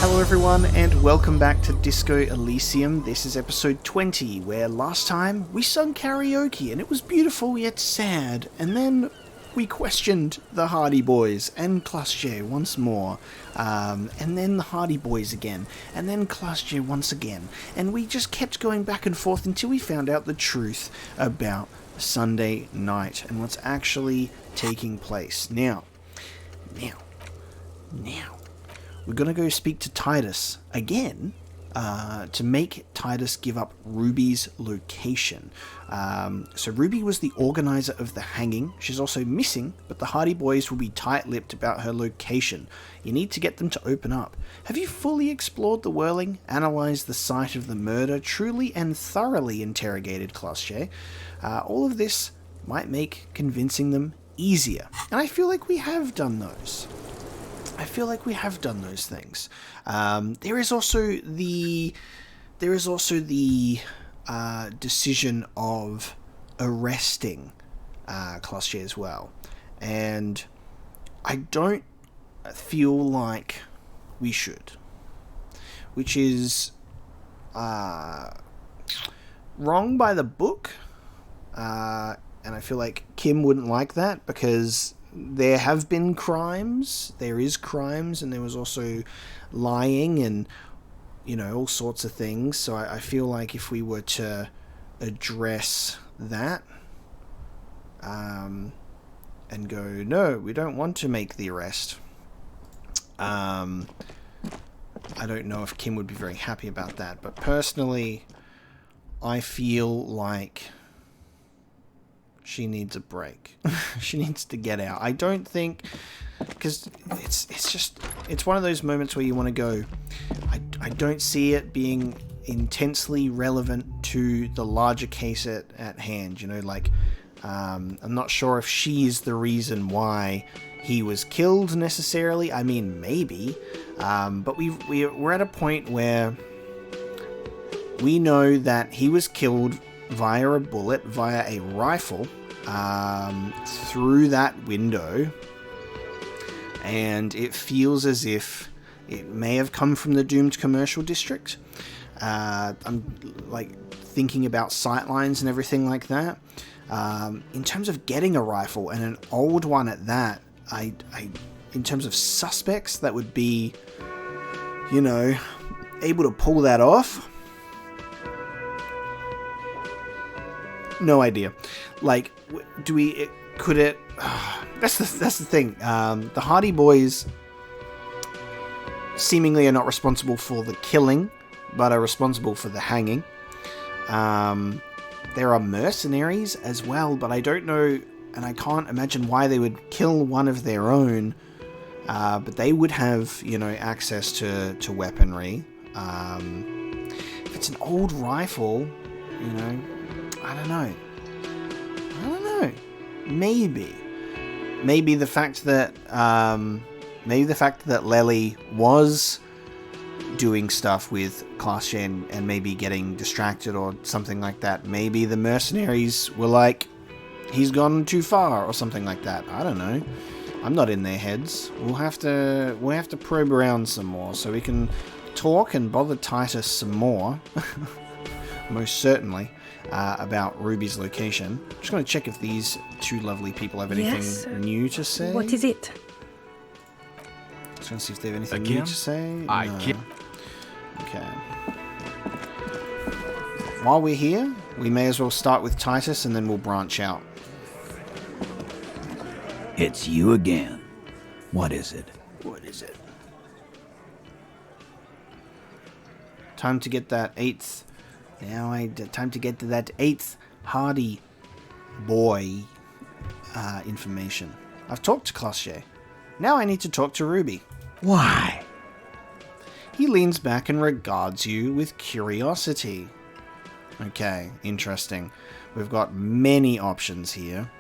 Hello everyone and welcome back to Disco Elysium. This is episode 20, where last time we sung karaoke and it was beautiful yet sad, and then we questioned the Hardy Boys and Klasje once more, and then the Hardy Boys again, and then Klasje once again, and we just kept going back and forth until we found out the truth about Sunday night and what's actually taking place. Now, we're going to go speak to Titus again to make Titus give up Ruby's location. So Ruby was the organizer of the hanging. She's also missing, but the Hardy Boys will be tight-lipped about her location. You need to get them to open up. Have you fully explored the whirling, analysed the site of the murder, truly and thoroughly interrogated Klasje? All of this might make convincing them easier. And I feel like we have done those. Things. There is also the decision of arresting Klasje as well, and I don't feel like we should, which is wrong by the book, and I feel like Kim wouldn't like that because there have been crimes, there is crimes, and there was also lying and, all sorts of things. So I feel like if we were to address that, and go, no, we don't want to make the arrest, I don't know if Kim would be very happy about that. But personally, I feel like she needs a break. She needs to get out. I don't think, because it's one of those moments where you want to go, I don't see it being intensely relevant to the larger case at hand. I'm not sure if she is the reason why he was killed necessarily. I mean, maybe, but we're at a point where we know that he was killed via a bullet, via a rifle, through that window, and it feels as if it may have come from the doomed commercial district. I'm thinking about sightlines and everything like that. In terms of getting a rifle, and an old one at that, in terms of suspects that would be, able to pull that off. No idea. That's the thing. The Hardy Boys seemingly are not responsible for the killing, but are responsible for the hanging. There are mercenaries as well, but I don't know, and I can't imagine why they would kill one of their own. But they would have, access to weaponry. If it's an old rifle, I don't know. Maybe the fact that Lely was doing stuff with Klasje and maybe getting distracted or something like that. Maybe the mercenaries were like, he's gone too far or something like that. I don't know. I'm not in their heads. We'll have to probe around some more so we can talk and bother Titus some more. Most certainly. About Ruby's location. I'm just going to check if these two lovely people have anything new to say. What is it? Just going to see if they have anything new to say. I can't. Okay. While we're here, we may as well start with Titus and then we'll branch out. It's you again. What is it? Time to get that eighth... time to get to that eighth Hardy boy information. I've talked to Klasje. Now I need to talk to Ruby. Why? He leans back and regards you with curiosity. Okay, interesting. We've got many options here.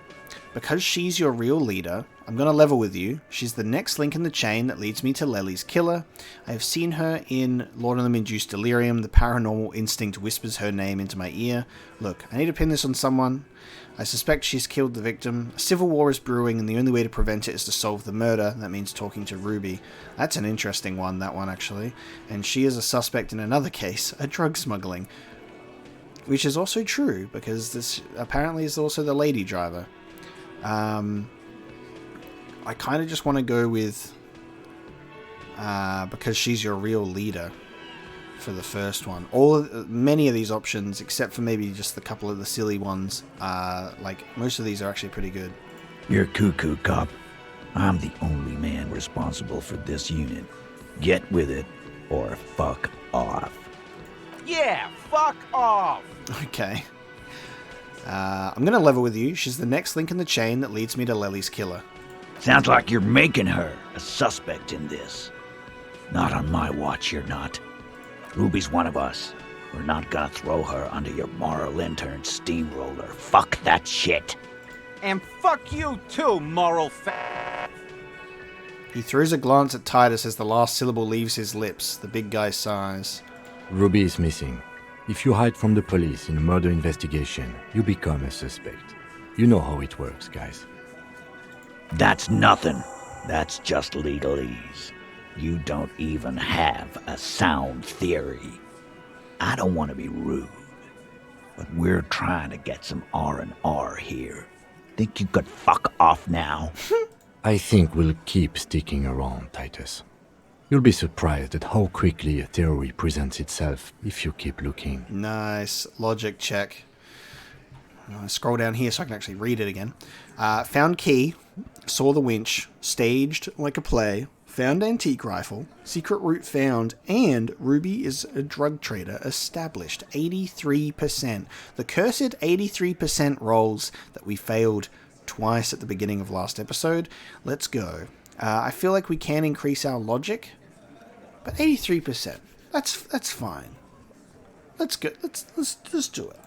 Because she's your real leader, I'm going to level with you. She's the next link in the chain that leads me to Lely's killer. I have seen her in Laudanum-induced delirium. The paranormal instinct whispers her name into my ear. Look, I need to pin this on someone. I suspect she's killed the victim. A civil war is brewing, and the only way to prevent it is to solve the murder. That means talking to Ruby. That's an interesting one, that one, actually. And she is a suspect in another case, a drug smuggling. Which is also true, because this apparently is also the lady driver. I kind of just want to go with... because she's your real leader for the first one. Many of these options, except for maybe just a couple of the silly ones, most of these are actually pretty good. You're cuckoo, cop. I'm the only man responsible for this unit. Get with it, or fuck off. Yeah, fuck off! Okay. I'm going to level with you. She's the next link in the chain that leads me to Lely's killer. Sounds like you're making her a suspect in this. Not on my watch, you're not. Ruby's one of us. We're not gonna throw her under your moral intern steamroller. Fuck that shit. And fuck you too, moral fat. He throws a glance at Titus as the last syllable leaves his lips. The big guy sighs. Ruby is missing. If you hide from the police in a murder investigation, you become a suspect. You know how it works, guys. That's nothing. That's just legalese. You don't even have a sound theory. I don't want to be rude, but we're trying to get some R&R here. Think you could fuck off now? I think we'll keep sticking around, Titus. You'll be surprised at how quickly a theory presents itself if you keep looking. Nice. Logic check. I'll scroll down here so I can actually read it again. Found key. Saw the winch. Staged like a play. Found antique rifle. Secret route found. And Ruby is a drug trader established. 83%. The cursed 83% rolls that we failed twice at the beginning of last episode. Let's go. I feel like we can increase our logic, but 83%. That's fine. Let's go. Let's do it.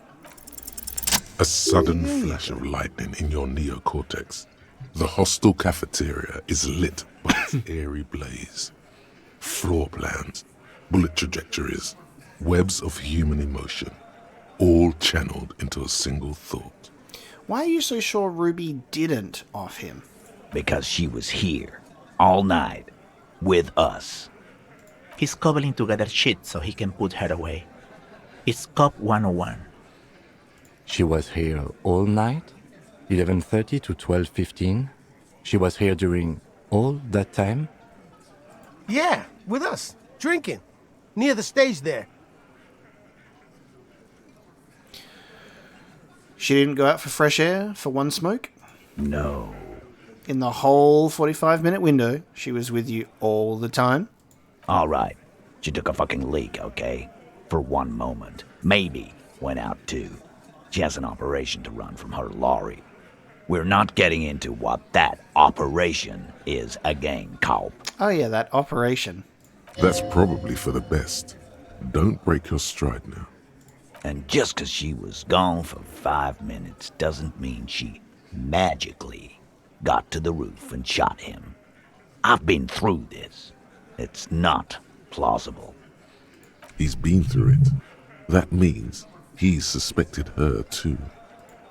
A sudden flash of lightning in your neocortex. The hostel cafeteria is lit by its airy blaze. Floor plans, bullet trajectories, webs of human emotion, all channeled into a single thought. Why are you so sure Ruby didn't off him? Because she was here, all night, with us. He's cobbling together shit so he can put her away. It's Cop 101. She was here all night? 11:30 to 12:15? She was here during all that time? Yeah, with us, drinking, near the stage there. She didn't go out for fresh air for one smoke? No. In the whole 45-minute window, she was with you all the time? All right. She took a fucking leak, okay? For one moment. Maybe went out too. She has an operation to run from her lorry. We're not getting into what that operation is again, Cop. Oh yeah, that operation. That's probably for the best. Don't break your stride now. And just 'cause she was gone for 5 minutes doesn't mean she magically got to the roof and shot him. I've been through this. It's not plausible. He's been through it. That means he's suspected her too.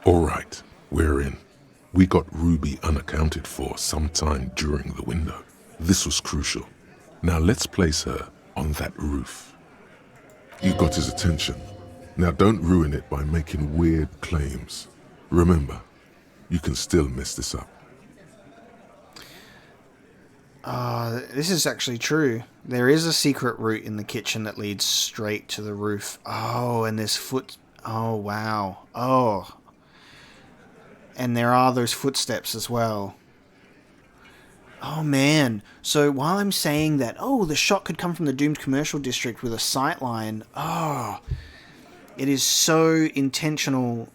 All right, we're in. We got Ruby unaccounted for sometime during the window. This was crucial. Now let's place her on that roof. You got his attention. Now don't ruin it by making weird claims. Remember, you can still mess this up. This is actually true. There is a secret route in the kitchen that leads straight to the roof. Oh, and there's Oh, wow. Oh. And there are those footsteps as well. Oh, man. So while I'm saying that, the shot could come from the doomed commercial district with a sight line. Oh. It is so intentional.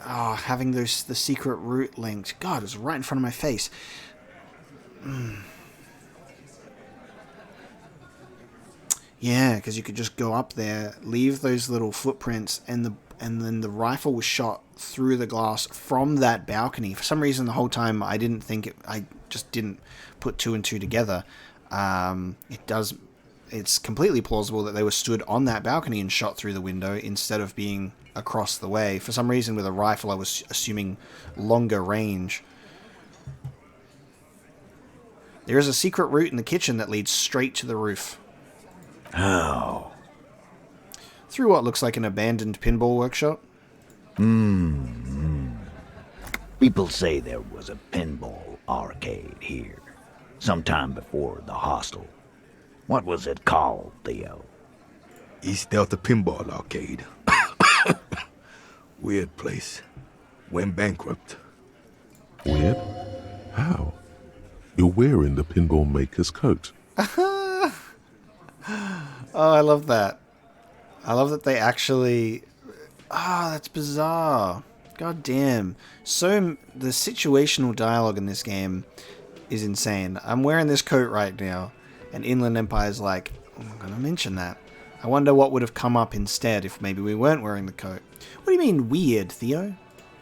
Having the secret route linked. God, it's right in front of my face. Yeah, because you could just go up there, leave those little footprints, and and then the rifle was shot through the glass from that balcony. For some reason, the whole time I didn't think it. I just didn't put two and two together. It's completely plausible that they were stood on that balcony and shot through the window instead of being across the way. For some reason, with a rifle, I was assuming longer range. There is a secret route in the kitchen that leads straight to the roof. How? Through what looks like an abandoned pinball workshop. People say there was a pinball arcade here, sometime before the hostel. What was it called, Theo? East Delta Pinball Arcade. Weird place. Went bankrupt. Weird? How? You're wearing the pinball maker's coat. Oh, I love that. I love that they actually... that's bizarre. God damn. So, the situational dialogue in this game is insane. I'm wearing this coat right now, and Inland Empire's like, I'm going to mention that. I wonder what would have come up instead if maybe we weren't wearing the coat. What do you mean weird, Theo?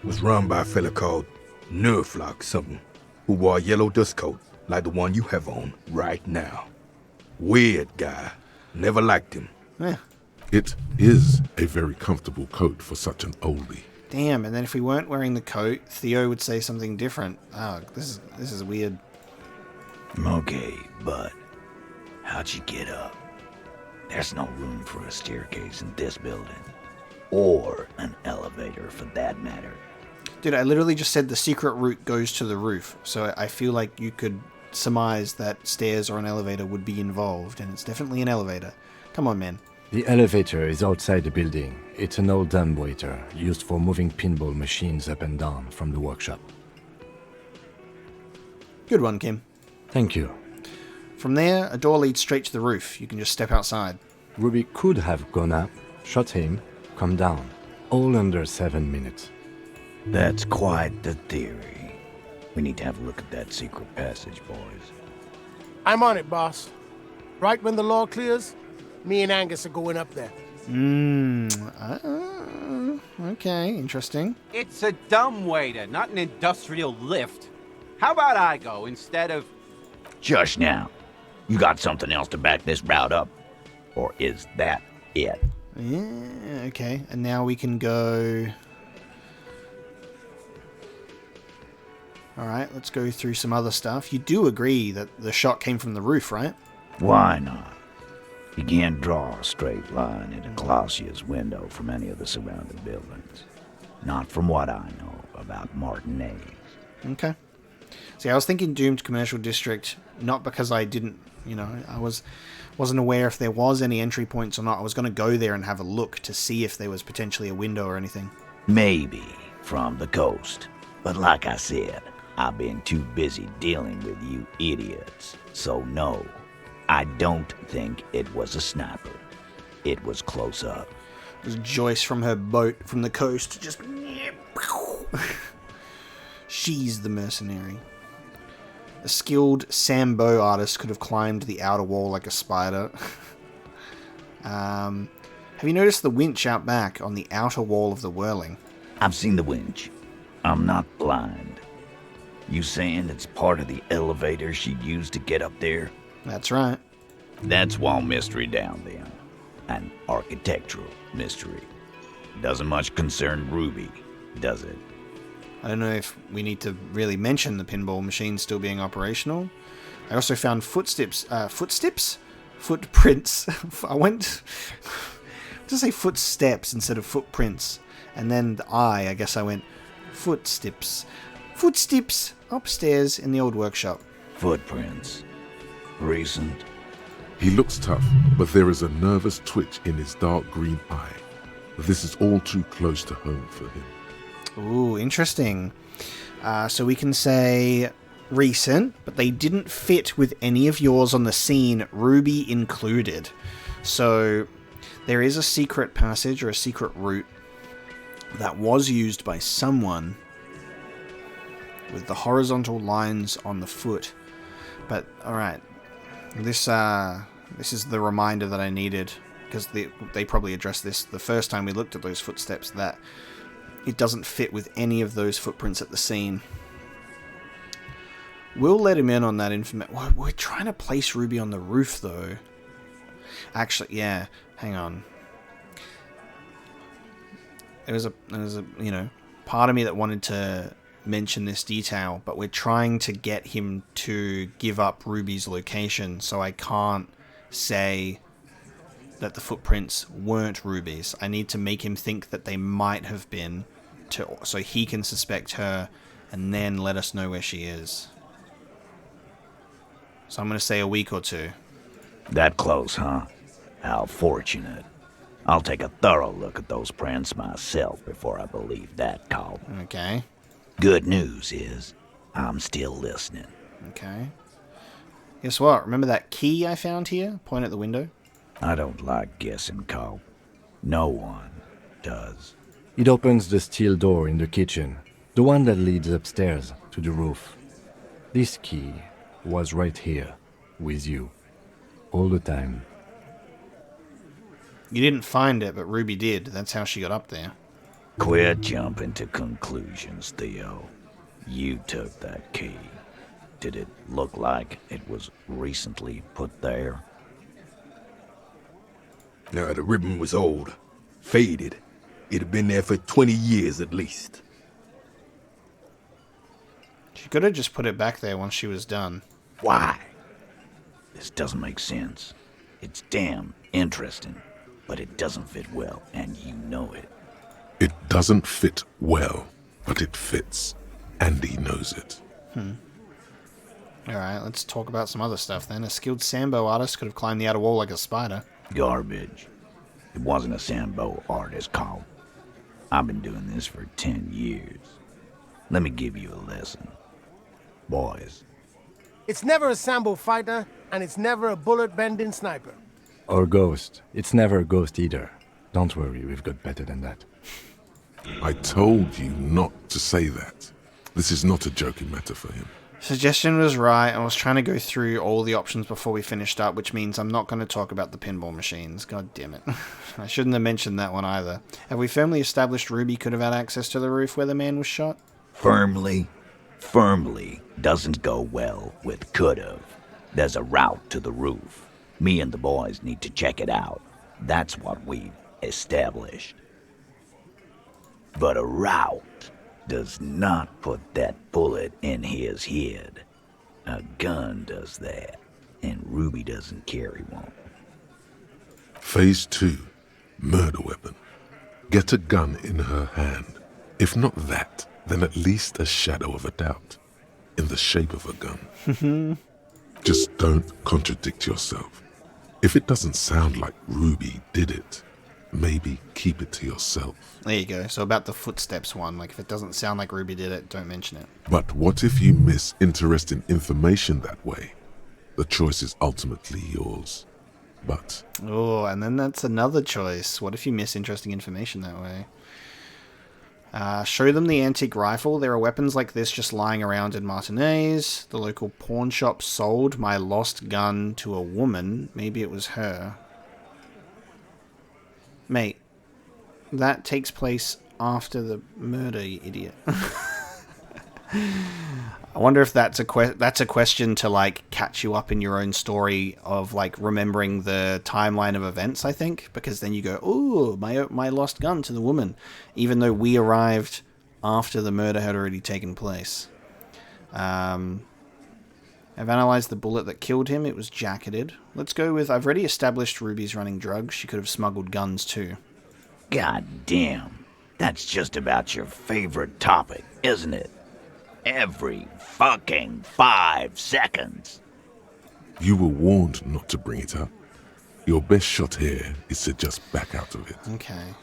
Was run by a fella called Nerflock something, who wore a yellow dust coat like the one you have on right now. Weird guy. Never liked him. Yeah. It is a very comfortable coat for such an oldie. Damn, and then if we weren't wearing the coat, Theo would say something different. Oh, this is weird. Okay, but how'd you get up? There's no room for a staircase in this building. Or an elevator, for that matter. Dude, I literally just said the secret route goes to the roof, so I feel like you could surmise that stairs or an elevator would be involved, and it's definitely an elevator. Come on, man. The elevator is outside the building. It's an old dumbwaiter used for moving pinball machines up and down from the workshop. Good one, Kim. Thank you. From there, a door leads straight to the roof. You can just step outside. Ruby could have gone up, shot him, come down. All under 7 minutes. That's quite the theory. We need to have a look at that secret passage, boys. I'm on it, boss. Right when the law clears, me and Angus are going up there. Okay, interesting. It's a dumbwaiter, not an industrial lift. How about I go instead of... Just now. You got something else to back this route up? Or is that it? Yeah, okay. And now we can go... Alright, let's go through some other stuff. You do agree that the shot came from the roof, right? Why not? You can't draw a straight line into Clausia's window from any of the surrounding buildings. Not from what I know about Martinez. Okay. See, I was thinking doomed commercial district, not because I didn't, I wasn't aware if there was any entry points or not. I was going to go there and have a look to see if there was potentially a window or anything. Maybe from the coast. But like I said, I've been too busy dealing with you idiots. So no, I don't think it was a sniper. It was close up. It was Joyce from her boat from the coast. Just... She's the mercenary. A skilled Sambo artist could have climbed the outer wall like a spider. Have you noticed the winch out back on the outer wall of the whirling? I've seen the winch. I'm not blind. You saying it's part of the elevator she used to get up there? That's right. That's wall mystery down then. An architectural mystery. Doesn't much concern Ruby, does it? I don't know if we need to really mention the pinball machine still being operational. I also found footprints. I went to say footsteps instead of footprints. And then the I guess I went footsteps. Footsteps upstairs in the old workshop. Footprints. Recent. He looks tough, but there is a nervous twitch in his dark green eye. This is all too close to home for him. Ooh, interesting. So we can say recent, but they didn't fit with any of yours on the scene, Ruby included. So there is a secret passage or a secret route that was used by someone with the horizontal lines on the foot. But, alright. This is the reminder that I needed. because they probably addressed this the first time we looked at those footsteps, that it doesn't fit with any of those footprints at the scene. We'll let him in on that information. We're trying to place Ruby on the roof, though. Actually, yeah. Hang on. There was a part of me that wanted to mention this detail, but we're trying to get him to give up Ruby's location, so I can't say that the footprints weren't Ruby's. I need to make him think that they might have been, so he can suspect her and then let us know where she is. So I'm going to say a week or two. That close, huh? How fortunate. I'll take a thorough look at those prints myself before I believe that call. Okay. Good news is, I'm still listening. Okay. Guess what? Remember that key I found here? Point at the window. I don't like guessing, Cobb. No one does. It opens the steel door in the kitchen, the one that leads upstairs to the roof. This key was right here, with you, all the time. You didn't find it, but Ruby did. That's how she got up there. Quit jumping to conclusions, Theo. You took that key. Did it look like it was recently put there? Now, the ribbon was old, faded. It had been there for 20 years at least. She could have just put it back there once she was done. Why? This doesn't make sense. It's damn interesting, but it doesn't fit well, and you know it. It doesn't fit well, but it fits. And he knows it. Alright, let's talk about some other stuff then. A skilled Sambo artist could have climbed the outer wall like a spider. Garbage. It wasn't a Sambo artist, Carl. I've been doing this for 10 years. Let me give you a lesson. Boys. It's never a Sambo fighter, and it's never a bullet-bending sniper. Or ghost. It's never a ghost either. Don't worry, we've got better than that. I told you not to say that. This is not a joking matter for him. Suggestion was right. I was trying to go through all the options before we finished up, which means I'm not going to talk about the pinball machines. God damn it. I shouldn't have mentioned that one either. Have we firmly established Ruby could have had access to the roof where the man was shot? Firmly doesn't go well with could've. There's a route to the roof. Me and the boys need to check it out. That's what we've established. But a route does not put that bullet in his head. A gun does that, and Ruby doesn't carry one. Phase 2. Murder weapon. Get a gun in her hand. If not that, then at least a shadow of a doubt. In the shape of a gun. Just don't contradict yourself. If it doesn't sound like Ruby did it, maybe keep it to yourself. There you go. So about the footsteps one, like if it doesn't sound like Ruby did it, don't mention it. But what if you miss interesting information that way? The choice is ultimately yours. But... Oh, and then that's another choice. What if you miss interesting information that way? Show them the antique rifle. There are weapons like this just lying around in Martinez. The local pawn shop sold my lost gun to a woman. Maybe it was her. Mate, that takes place after the murder, you idiot. I wonder if that's a question to like catch you up in your own story of like remembering the timeline of events, I think, because then you go, "Ooh, my lost gun to the woman," even though we arrived after the murder had already taken place. I've analyzed the bullet that killed him. It was jacketed. Let's go with, I've already established Ruby's running drugs. She could have smuggled guns too. God damn. That's just about your favorite topic, isn't it? Every fucking 5 seconds. you were warned not to bring it up. Your best shot here is to just back out of it. Okay.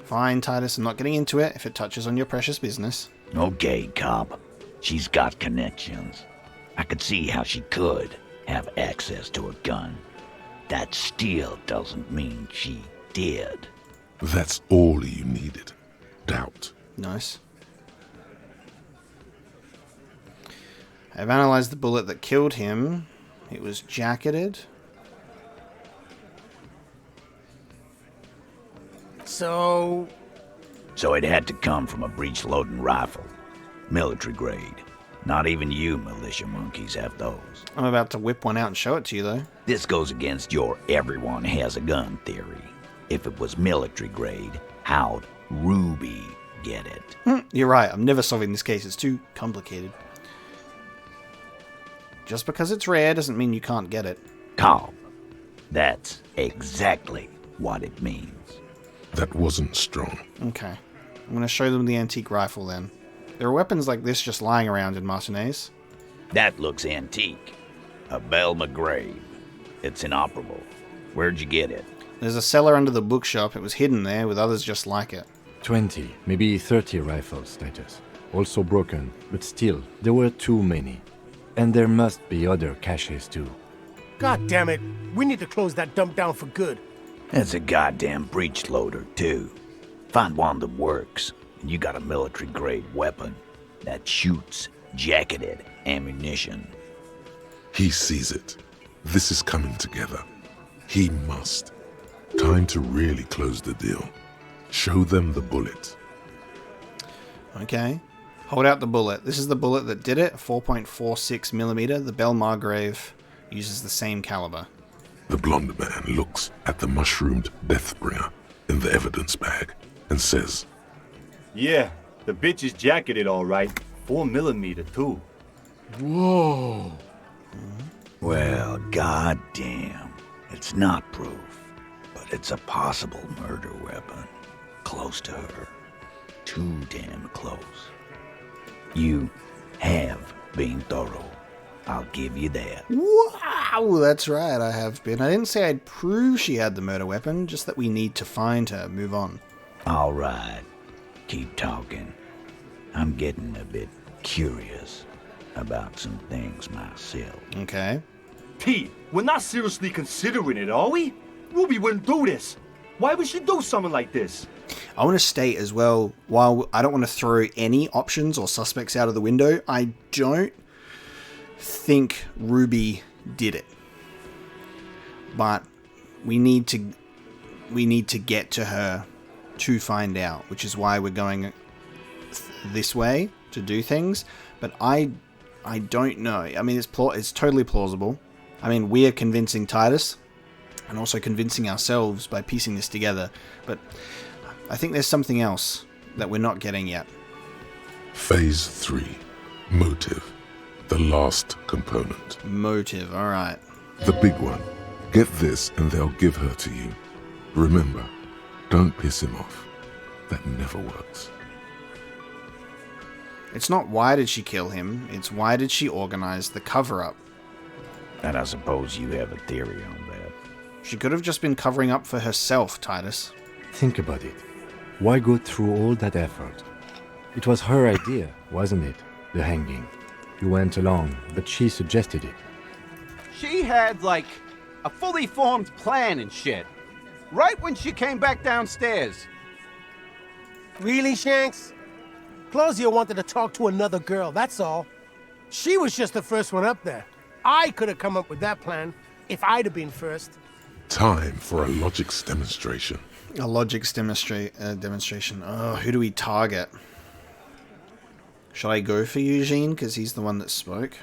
Fine, Titus, I'm not getting into it if it touches on your precious business. Okay, cop. She's got connections. I could see how she could have access to a gun. That still doesn't mean she did. That's all you needed. Doubt. Nice. I've analyzed the bullet that killed him. It was jacketed. So, So it had to come from a breech-loading rifle. Military grade. Not even you militia monkeys have those. I'm about to whip one out and show it to you, though. This goes against your everyone has a gun theory. If it was military grade, how'd Ruby get it? You're right. I'm never solving this case. It's too complicated. Just because it's rare doesn't mean you can't get it. Cobb. That's exactly what it means. That wasn't strong. Okay. I'm going to show them the antique rifle then. There are weapons like this just lying around in Martinez. That looks antique. A Belle McGrave. It's inoperable. Where'd you get it? There's a cellar under the bookshop. It was hidden there with others just like it. 20, maybe 30 rifles, Titus. Also broken, but still, there were too many. And there must be other caches too. god damn it, we need to close that dump down for good. That's a goddamn breech loader, too. Find one that works, and you got a military-grade weapon that shoots jacketed ammunition. He sees it. This is coming together. He must. Time to really close the deal. Show them the bullet. Okay. Hold out the bullet. This is the bullet that did it. 4.46 millimeter. The Belle Margrave uses the same caliber. The blonde man looks at the mushroomed Deathbringer in the evidence bag and says, Yeah, the bitch is jacketed all right. 4 millimeter too. Whoa. Well, goddamn. It's not proof, but it's a possible murder weapon. Close to her. Too damn close. You have been thorough. I'll give you that. Wow, that's right, I have been. I didn't say I'd prove she had the murder weapon, just that we need to find her. Move on. All right. Keep talking. I'm getting a bit curious about some things myself. Okay. Pete, we're not seriously considering it, are we? Ruby wouldn't do this. Why would she do something like this? I want to state as well, while I don't want to throw any options or suspects out of the window, I don't think Ruby did it. But we need to get to her to find out, which is why we're going this way to do things. But I don't know. I mean, it's totally plausible. I mean, we're convincing Titus and also convincing ourselves by piecing this together. But I think there's something else that we're not getting yet. Phase 3. Motive. The last component. Motive, alright. The big one. Get this and they'll give her to you. Remember, don't piss him off. That never works. It's not why did she kill him, it's why did she organize the cover-up. And I suppose you have a theory on that. She could have just been covering up for herself, Titus. Think about it. Why go through all that effort? It was her idea, wasn't it? The hanging. You went along, but she suggested it. She had, like, a fully formed plan and shit. Right when she came back downstairs. Really, Shanks? Claudia wanted to talk to another girl, that's all. She was just the first one up there. I could have come up with that plan if I'd have been first. Time for a logics demonstration. A logics demonstration. Oh, who do we target? Shall I go for Eugene, because he's the one that spoke?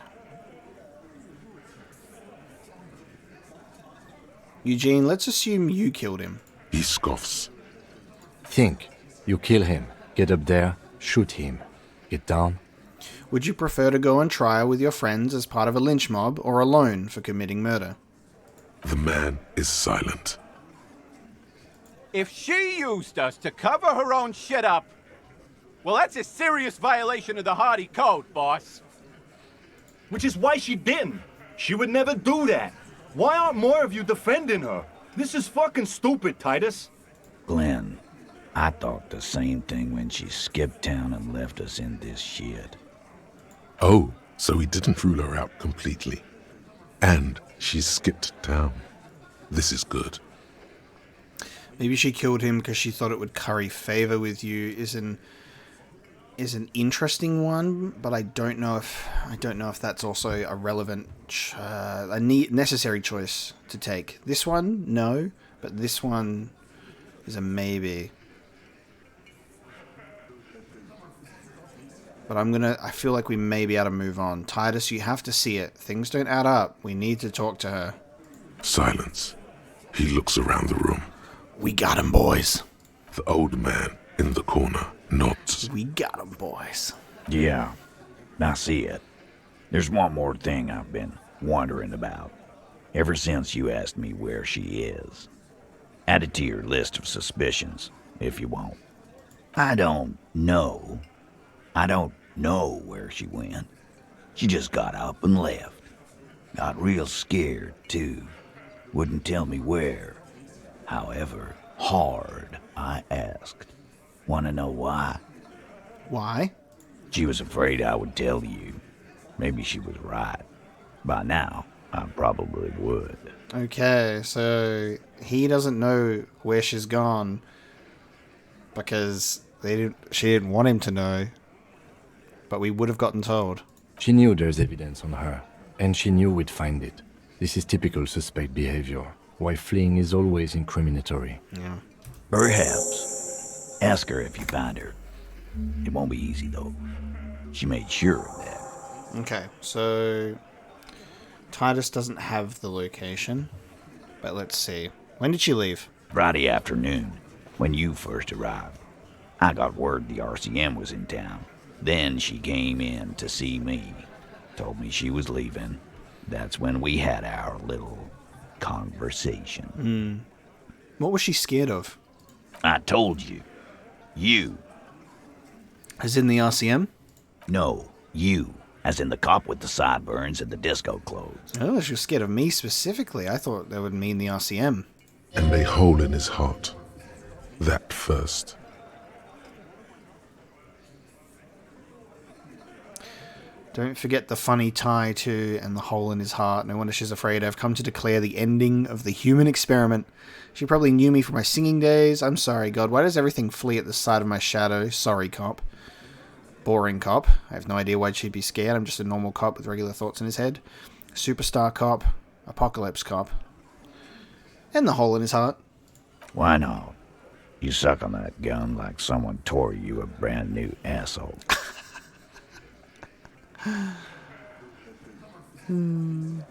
Eugene, let's assume you killed him. He scoffs. Think. You kill him. Get up there. Shoot him. Get down. Would you prefer to go on trial with your friends as part of a lynch mob, or alone for committing murder? The man is silent. If she used us to cover her own shit up, well, that's a serious violation of the Hardy Code, boss. Which is why she didn't. She would never do that. Why aren't more of you defending her? This is fucking stupid, Titus. Glenn, I thought the same thing when she skipped town and left us in this shit. Oh, so he didn't rule her out completely. And she skipped town. This is good. Maybe she killed him because she thought it would curry favor with you. is an interesting one, but I don't know if that's also a relevant, necessary choice to take. This one, no, but this one is a maybe. But I feel like we may be able to move on. Titus, you have to see it. Things don't add up. We need to talk to her. Silence. He looks around the room. We got him, boys. The old man in the corner nods. We got him, boys. Yeah, I see it. There's one more thing I've been wondering about. Ever since you asked me where she is. Add it to your list of suspicions, if you want. I don't know where she went. She just got up and left. Got real scared, too. Wouldn't tell me where. However hard I asked. Want to know why? Why? She was afraid I would tell you. Maybe she was right. By now, I probably would. Okay, so he doesn't know where she's gone because she didn't want him to know, but we would have gotten told. She knew there's evidence on her, and she knew we'd find it. This is typical suspect behavior, why fleeing is always incriminatory. Yeah. Perhaps. Ask her if you find her. It won't be easy, though. She made sure of that. Okay, so Titus doesn't have the location, but let's see. When did she leave? Friday afternoon, when you first arrived. I got word the RCM was in town. Then she came in to see me. Told me she was leaving. That's when we had our little conversation. What was she scared of? I told you. You. As in the RCM? No, you. As in the cop with the sideburns and the disco clothes. Oh, she was scared of me specifically. I thought that would mean the RCM. And a hole in his heart. That first. Don't forget the funny tie too, and the hole in his heart. No wonder she's afraid. I've come to declare the ending of the human experiment. She probably knew me from my singing days. I'm sorry, God. Why does everything flee at the sight of my shadow? Sorry, cop. Boring cop. I have no idea why she'd be scared. I'm just a normal cop with regular thoughts in his head. Superstar cop. Apocalypse cop. And the hole in his heart. Why not? You suck on that gun like someone tore you a brand new asshole.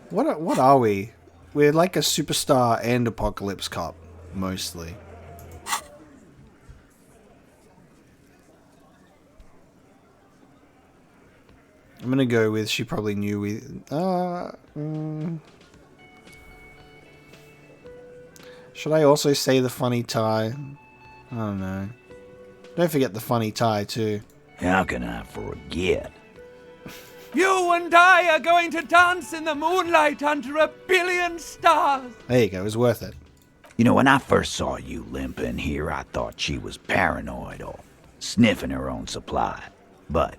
What are we? We're like a superstar and apocalypse cop, mostly. I'm gonna go with she probably knew we... Should I also say the funny tie? I don't know. Don't forget the funny tie, too. How can I forget? You and I are going to dance in the moonlight under 1 billion stars. There you go, it was worth it. You know, when I first saw you limping here, I thought she was paranoid or sniffing her own supply. But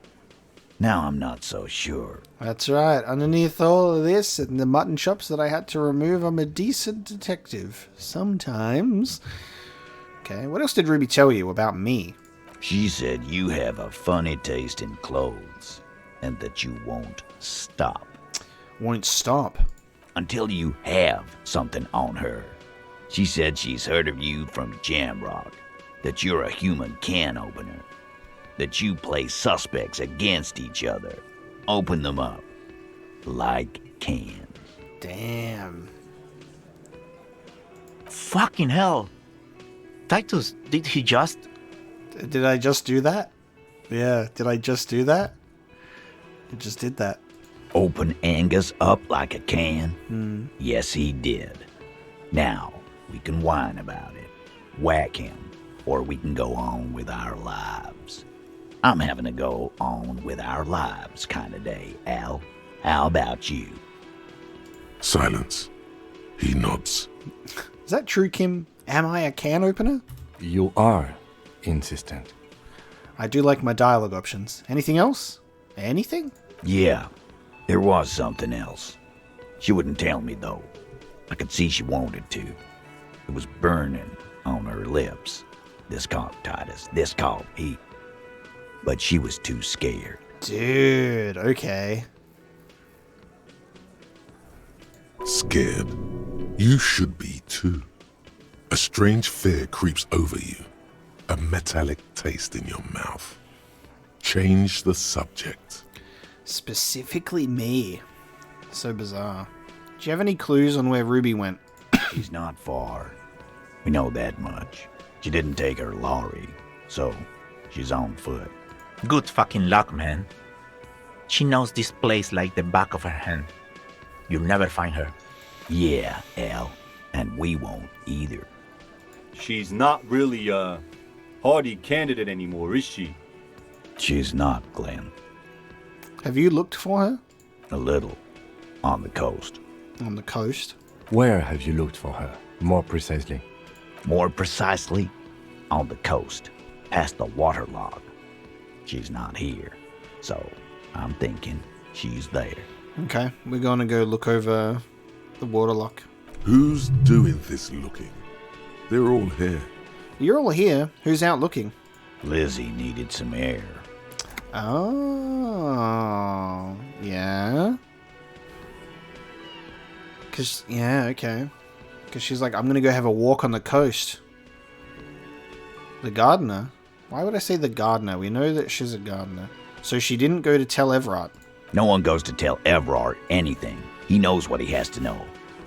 now I'm not so sure. That's right. Underneath all of this and the mutton chops that I had to remove, I'm a decent detective. Sometimes. Okay, what else did Ruby tell you about me? She said you have a funny taste in clothes and that you won't stop. Won't stop? Until you have something on her. She said she's heard of you from Jamrock, that you're a human can opener, that you play suspects against each other, open them up like cans. Damn. Fucking hell. Titus, did he just... Did I just do that? Yeah, did I just do that? I just did that. Open Angus up like a can? Yes, he did. Now, we can whine about it, whack him, or we can go on with our lives. I'm having a go on with our lives kind of day, Al. How about you? Silence. He nods. Is that true, Kim? Am I a can opener? You are insistent. I do like my dialogue options. Anything else? Anything? Yeah, there was something else. She wouldn't tell me, though. I could see she wanted to. It was burning on her lips. This cop, Titus, this cop, he... but she was too scared. Dude, okay. Scared. You should be too. A strange fear creeps over you. A metallic taste in your mouth. Change the subject. Specifically me. So bizarre. Do you have any clues on where Ruby went? She's not far. We know that much. She didn't take her lorry, so she's on foot. Good fucking luck, man. She knows this place like the back of her hand. You'll never find her. Yeah, Al, and we won't either. She's not really a hardy candidate anymore, is she? She's not, Glenn. Have you looked for her? A little. On the coast. On the coast? Where have you looked for her, more precisely? More precisely, on the coast, past the waterlog. She's not here, so I'm thinking she's there. Okay, we're gonna go look over the waterlock. Who's doing this looking? They're all here. You're all here. Who's out looking? Lizzie needed some air. Oh, yeah. Okay. Because she's like, I'm going to go have a walk on the coast. The gardener? Why would I say the gardener? We know that she's a gardener. So she didn't go to tell Everard. No one goes to tell Everard anything. He knows what he has to know.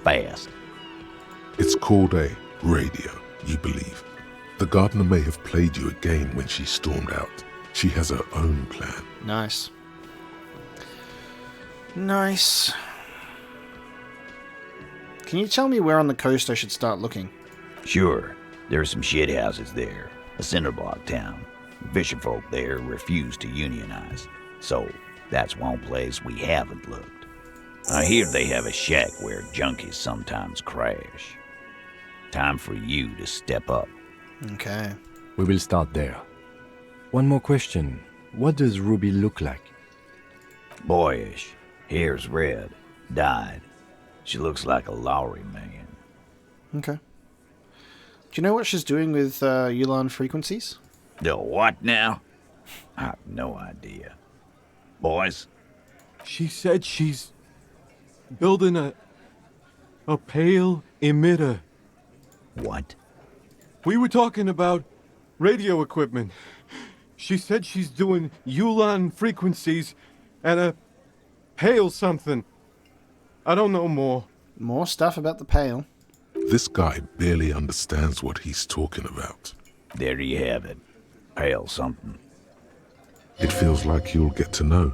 Fast. It's called a radio, you believe. The gardener may have played you a game when she stormed out. She has her own plan. Nice. Nice. Can you tell me where on the coast I should start looking? Sure. There are some shit houses there. A cinder block town. Fisherfolk there refuse to unionize. So, that's one place we haven't looked. I hear they have a shack where junkies sometimes crash. Time for you to step up. Okay. We will start there. One more question. What does Ruby look like? Boyish. Hair's red. Dyed. She looks like a Lowry man. Okay. Do you know what she's doing with Ulan frequencies? The what now? I have no idea. Boys? She said she's building a pale emitter. What? We were talking about radio equipment. She said she's doing Ulan frequencies and a pale something. I don't know more. More stuff about the pale. This guy barely understands what he's talking about. There you have it. Pale something. It feels like you'll get to know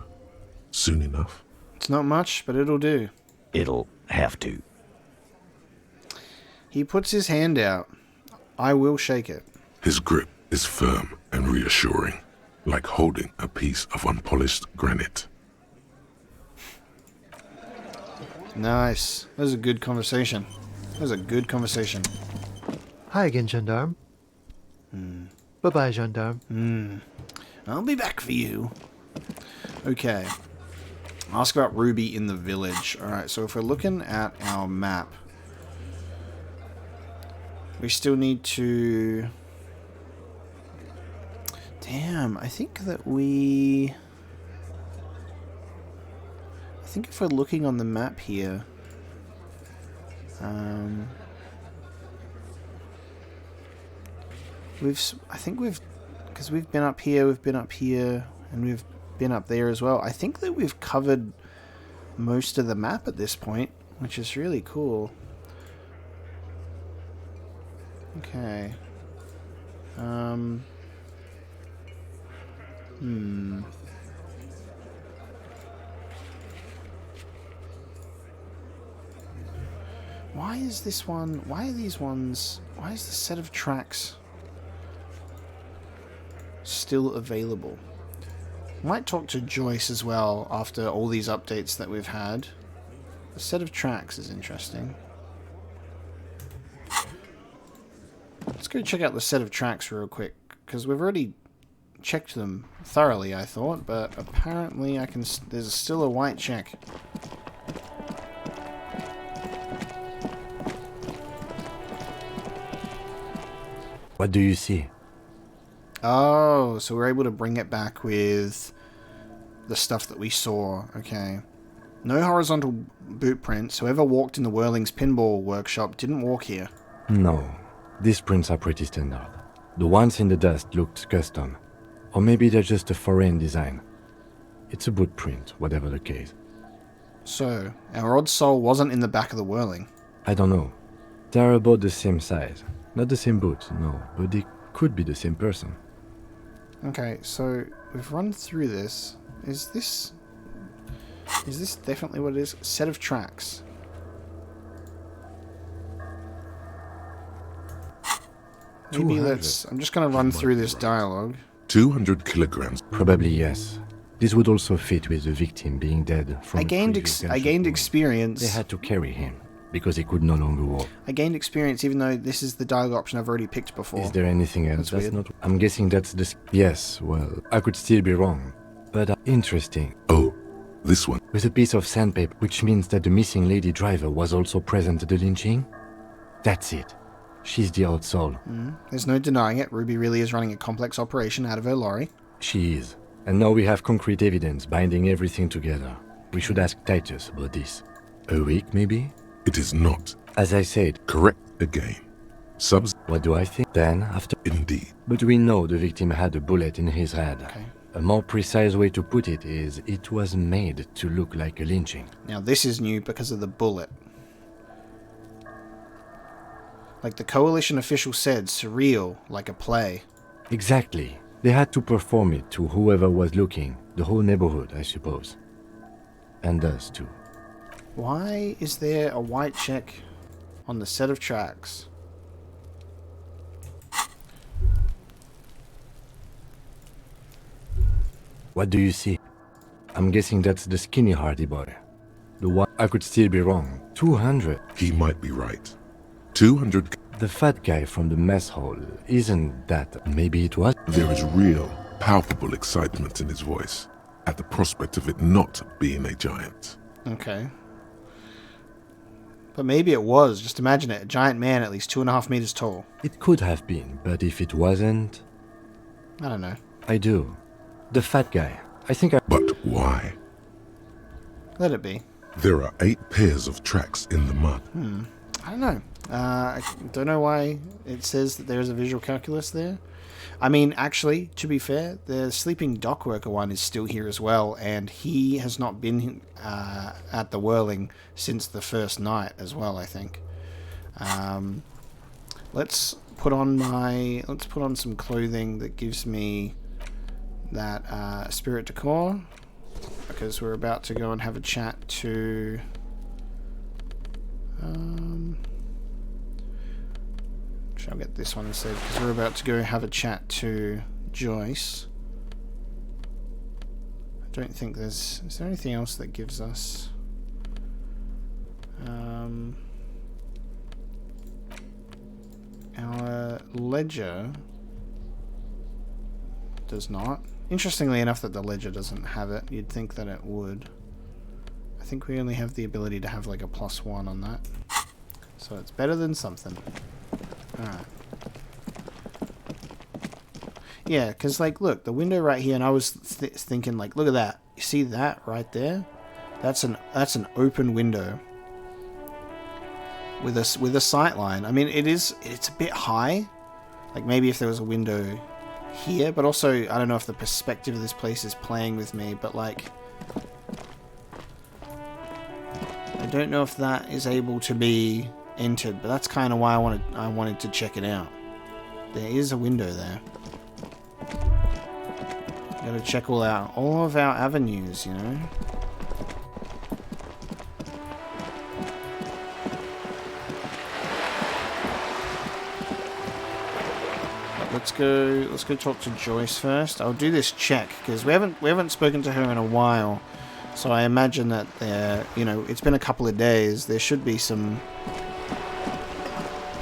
soon enough. It's not much, but it'll do. It'll have to. He puts his hand out. I will shake it. His grip is firm and reassuring, like holding a piece of unpolished granite. Nice. That was a good conversation. Hi again, gendarme. Bye-bye, gendarme. I'll be back for you. Okay. Ask about Ruby in the village. Alright, so if we're looking at our map, we still need to... Damn, I think if we're looking on the map here... because we've been up here, and we've been up there as well. I think that we've covered most of the map at this point, which is really cool. Okay. Why is this one... Why are these ones... Why is the set of tracks still available? Might talk to Joyce as well after all these updates that we've had. The set of tracks is interesting. Let's go check out the set of tracks real quick, because we've already checked them thoroughly, I thought, but apparently I can... There's still a white check. What do you see? Oh, so we're able to bring it back with the stuff that we saw. Okay. No horizontal boot prints. Whoever walked in the Whirling's pinball workshop didn't walk here. No, these prints are pretty standard. The ones in the dust looked custom. Or maybe they're just a foreign design. It's a boot print, whatever the case. So, our odd soul wasn't in the back of the Whirling. I don't know. They're about the same size. Not the same boot, no, but they could be the same person. Okay, so we've run through this. Is this definitely what it is? Set of tracks. Maybe let's... I'm just going to run through this dialogue. 200 kilograms. Probably yes. This would also fit with the victim being dead from I gained experience. They had to carry him, because he could no longer walk. I gained experience even though this is the dialogue option I've already picked before. Is there anything else? That's weird. Not... I'm guessing that's the... Yes, well, I could still be wrong. But interesting. Oh, this one. With a piece of sandpaper, which means that the missing lady driver was also present at the lynching? That's it. She's the odd soul. There's no denying it. Ruby really is running a complex operation out of her lorry. She is. And now we have concrete evidence binding everything together. We should ask Titus about this. A week, maybe? It is not. As I said. Correct again. What do I think? Then, after... Indeed. But we know the victim had a bullet in his head. Okay. A more precise way to put it is, it was made to look like a lynching. Now this is new because of the bullet. Like the coalition official said, surreal, like a play. Exactly. They had to perform it to whoever was looking. The whole neighborhood, I suppose. And us, too. Why is there a white check on the set of tracks? What do you see? I'm guessing that's the skinny Hardy boy. The one... I could still be wrong. 200. He might be right. 200... The fat guy from the mess hall, isn't that... Maybe it was? There is real, palpable excitement in his voice at the prospect of it not being a giant. Okay. But maybe it was. Just imagine it. A giant man at least 2.5 meters tall. It could have been, but if it wasn't... I don't know. I do. The fat guy. I think I... But why? Let it be. There are 8 pairs of tracks in the mud. I don't know. I don't know why it says that there is a visual calculus there. I mean, actually, to be fair, the sleeping dock worker one is still here as well, and he has not been at the Whirling since the first night as well, I think. Let's put on some clothing that gives me that spirit decor, because we're about to go and have a chat to I'll get this one instead, because we're about to go have a chat to Joyce. I don't think is there anything else that gives us our ledger does not. Interestingly enough that the ledger doesn't have it. You'd think that it would. I think we only have the ability to have like a +1 on that. So it's better than something. Alright. Yeah, because, like, look, the window right here, and I was thinking, like, look at that. You see that right there? That's an open window with a sight line. I mean, it's a bit high. Like, maybe if there was a window here, but also, I don't know if the perspective of this place is playing with me, but, like, I don't know if that is able to be entered, but that's kind of why I wanted to check it out. There is a window there. Gotta check all of our avenues, you know. Let's go talk to Joyce first. I'll do this check because we haven't spoken to her in a while, so I imagine that it's been a couple of days. There should be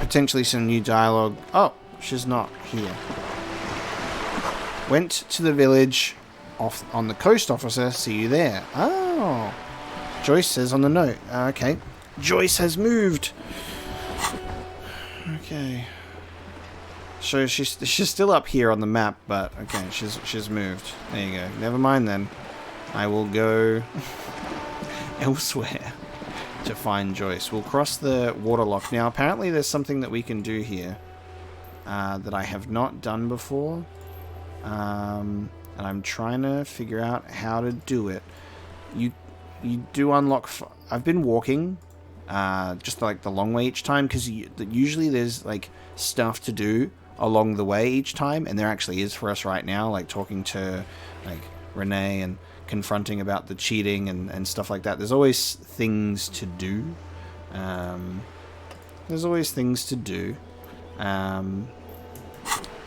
potentially some new dialogue. Oh, she's not here. Went to the village off on the coast, officer. See you there. Oh, Joyce says on the note. Okay, Joyce has moved. Okay. So she's still up here on the map, but okay, she's moved. There you go. Never mind then. I will go elsewhere to find Joyce. We'll cross the waterlock. Now, apparently there's something that we can do here that I have not done before. And I'm trying to figure out how to do it. You do unlock... I've been walking just like the long way each time, because usually there's like stuff to do along the way each time, and there actually is for us right now, like talking to like Renee and confronting about the cheating and stuff like that. There's always things to do.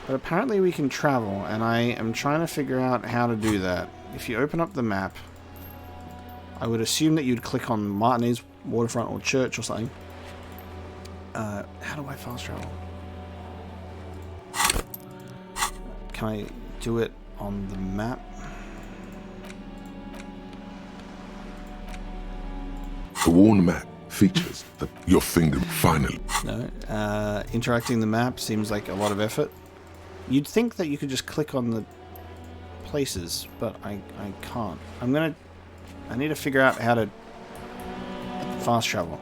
But apparently we can travel, and I am trying to figure out how to do that. If you open up the map, I would assume that you'd click on Martinez Waterfront or Church or something. How do I fast travel? Can I do it on the map? The worn map features your finger finally. No. Interacting the map seems like a lot of effort. You'd think that you could just click on the places, but I can't. I need to figure out how to fast travel.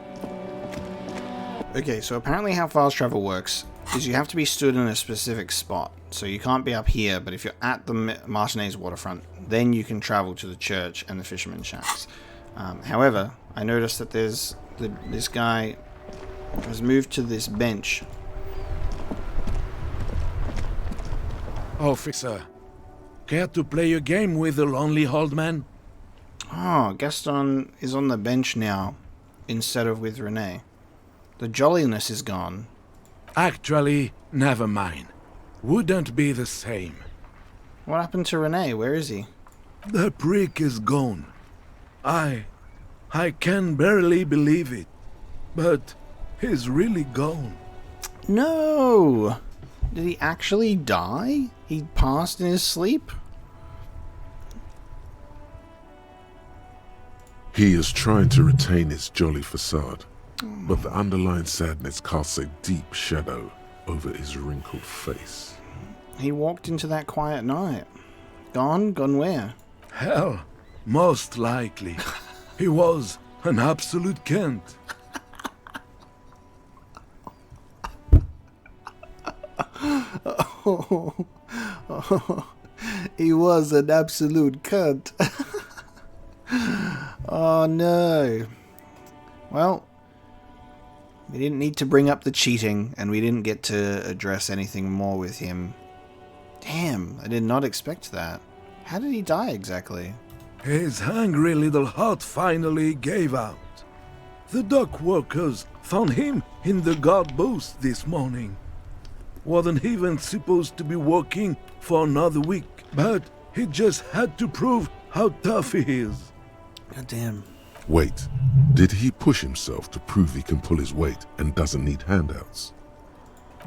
Okay, so apparently how fast travel works is you have to be stood in a specific spot. So you can't be up here, but if you're at the Martinez Waterfront, then you can travel to the church and the Fisherman Shacks. However, I noticed that there's this guy has moved to this bench. Officer, care to play a game with the lonely old man? Oh, Gaston is on the bench now, instead of with Renee. The jolliness is gone. Actually, never mind. Wouldn't be the same. What happened to Renee? Where is he? The prick is gone. I can barely believe it, but he's really gone. No! Did he actually die? He passed in his sleep? He is trying to retain his jolly facade, but the underlying sadness casts a deep shadow over his wrinkled face. He walked into that quiet night. Gone? Gone where? Hell, most likely. He was an absolute cunt. He was an absolute cunt. Oh no. Well, we didn't need to bring up the cheating, and we didn't get to address anything more with him. Damn, I did not expect that. How did he die exactly? His hungry little heart finally gave out. The dock workers found him in the guard booth this morning. Wasn't even supposed to be working for another week, but he just had to prove how tough he is. God damn. Wait, did he push himself to prove he can pull his weight and doesn't need handouts?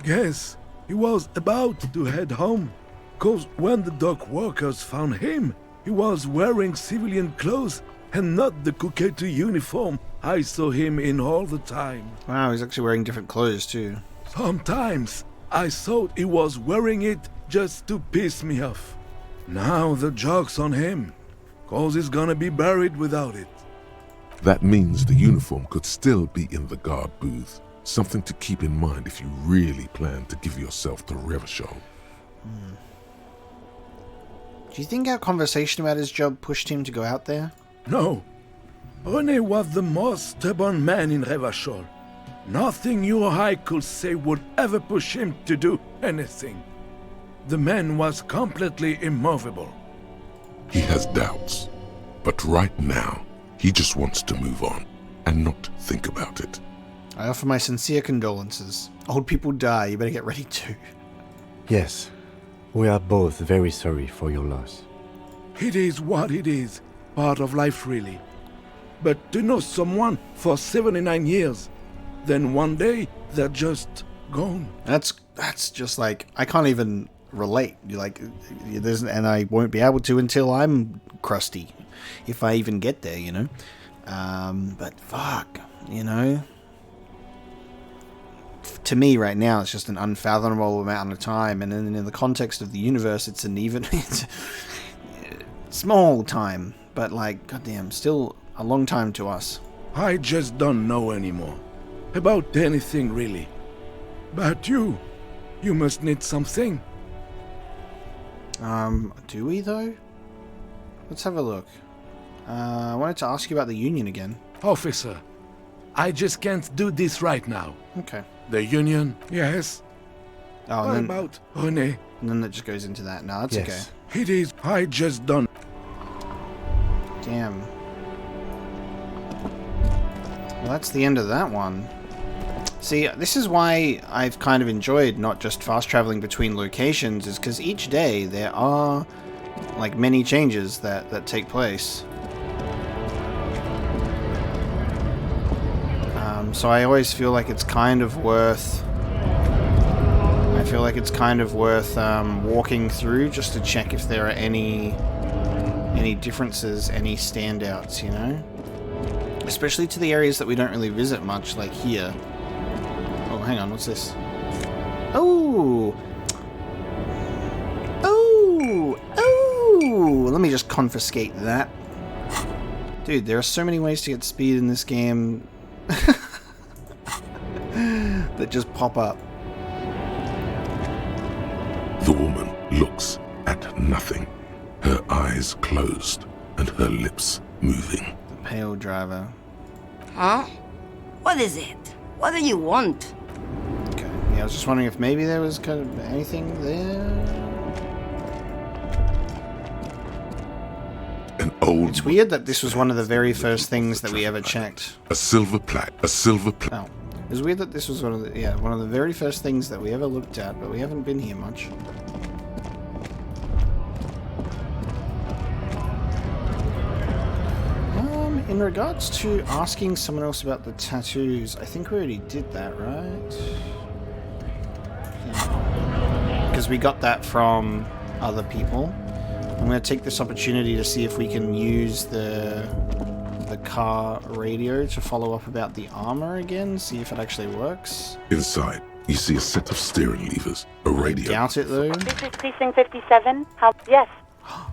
Guess he was about to head home, 'cause when the dock workers found him, he was wearing civilian clothes and not the Kuketu uniform I saw him in all the time. Wow, he's actually wearing different clothes too. Sometimes I thought he was wearing it just to piss me off. Now the joke's on him, 'cause he's gonna be buried without it. That means the uniform could still be in the guard booth. Something to keep in mind if you really plan to give yourself to Revachol. Do you think our conversation about his job pushed him to go out there? No. René was the most stubborn man in Revachol. Nothing you or I could say would ever push him to do anything. The man was completely immovable. He has doubts, but right now, he just wants to move on and not think about it. I offer my sincere condolences. Old people die, you better get ready too. Yes, we are both very sorry for your loss. It is what it is, part of life really. But to know someone for 79 years, then one day they're just gone. That's just like, I can't even relate. And I won't be able to until I'm crusty, if I even get there, you know. But fuck, you know, to me right now, it's just an unfathomable amount of time, and then in the context of the universe, it's an even it's small time, but like, goddamn, still a long time to us. I just don't know anymore. About anything, really. But you must need something. Do we though? Let's have a look. I wanted to ask you about the Union again. Officer, I just can't do this right now. Okay. The Union, yes. Oh, What and then, about René? and then it just goes into that. No, that's Yes. okay. It is. I just don't. Damn. Well, that's the end of that one. See, this is why I've kind of enjoyed not just fast traveling between locations, is because each day there are like many changes that take place. So I always feel like it's kind of worth. I feel like it's kind of worth walking through just to check if there are any differences, any standouts, you know? Especially to the areas that we don't really visit much, like here. Oh, hang on, what's this? Oh! Oh! Oh! Let me just confiscate that. Dude, there are so many ways to get speed in this game that just pop up. The woman looks at nothing, her eyes closed and her lips moving. The pale driver. Huh? What is it? What do you want? Okay, yeah, I was just wondering if maybe there was kind of anything there. An old. It's weird that this was one of the very first things that we ever checked. A silver plaque. A silver plaque. Oh, it's weird that this was one of the very first things that we ever looked at, but we haven't been here much. In regards to asking someone else about the tattoos, I think we already did that, right? Because we got that from other people. I'm going to take this opportunity to see if we can use the car radio to follow up about the armor again, see if it actually works. Inside, you see a set of steering levers, a radio. Doubt it though. This is Precinct 57. Yes.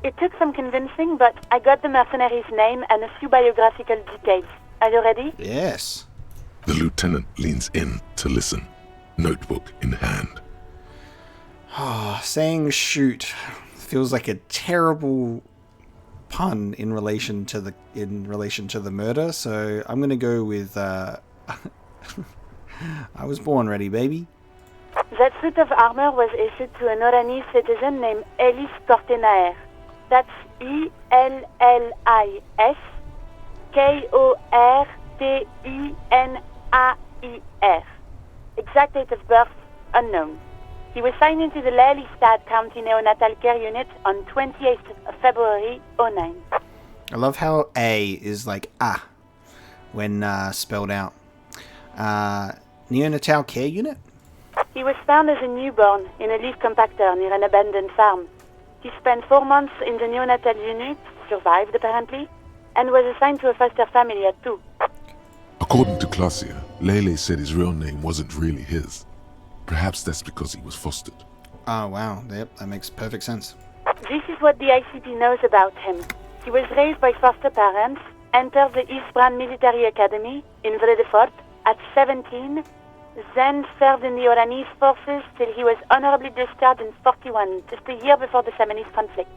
It took some convincing, but I got the mercenary's name and a few biographical details. Are you ready? Yes. The lieutenant leans in to listen, notebook in hand. Saying shoot feels like a terrible pun in relation to the murder, so I'm gonna go with I was born ready, baby. That suit of armor was issued to an Oranese citizen named Ellis Kortenaer. That's E-L-L-I-S K-O-R-T-E-N-A-I-R. Exact date of birth, unknown. He was signed into the Lelystad County Neonatal Care Unit on 28th of February, 09. I love how A is like ah when spelled out. Neonatal Care Unit? He was found as a newborn in a leaf compactor near an abandoned farm. He spent 4 months in the neonatal unit, survived apparently, and was assigned to a foster family at 2. According to Clausia, Lele said his real name wasn't really his. Perhaps that's because he was fostered. Oh wow, yep, that makes perfect sense. This is what the ICP knows about him. He was raised by foster parents, entered the East Brand Military Academy in Vredefort at 17, then served in the Oranese forces till he was honorably discharged in 41, just a year before the Seminese conflict.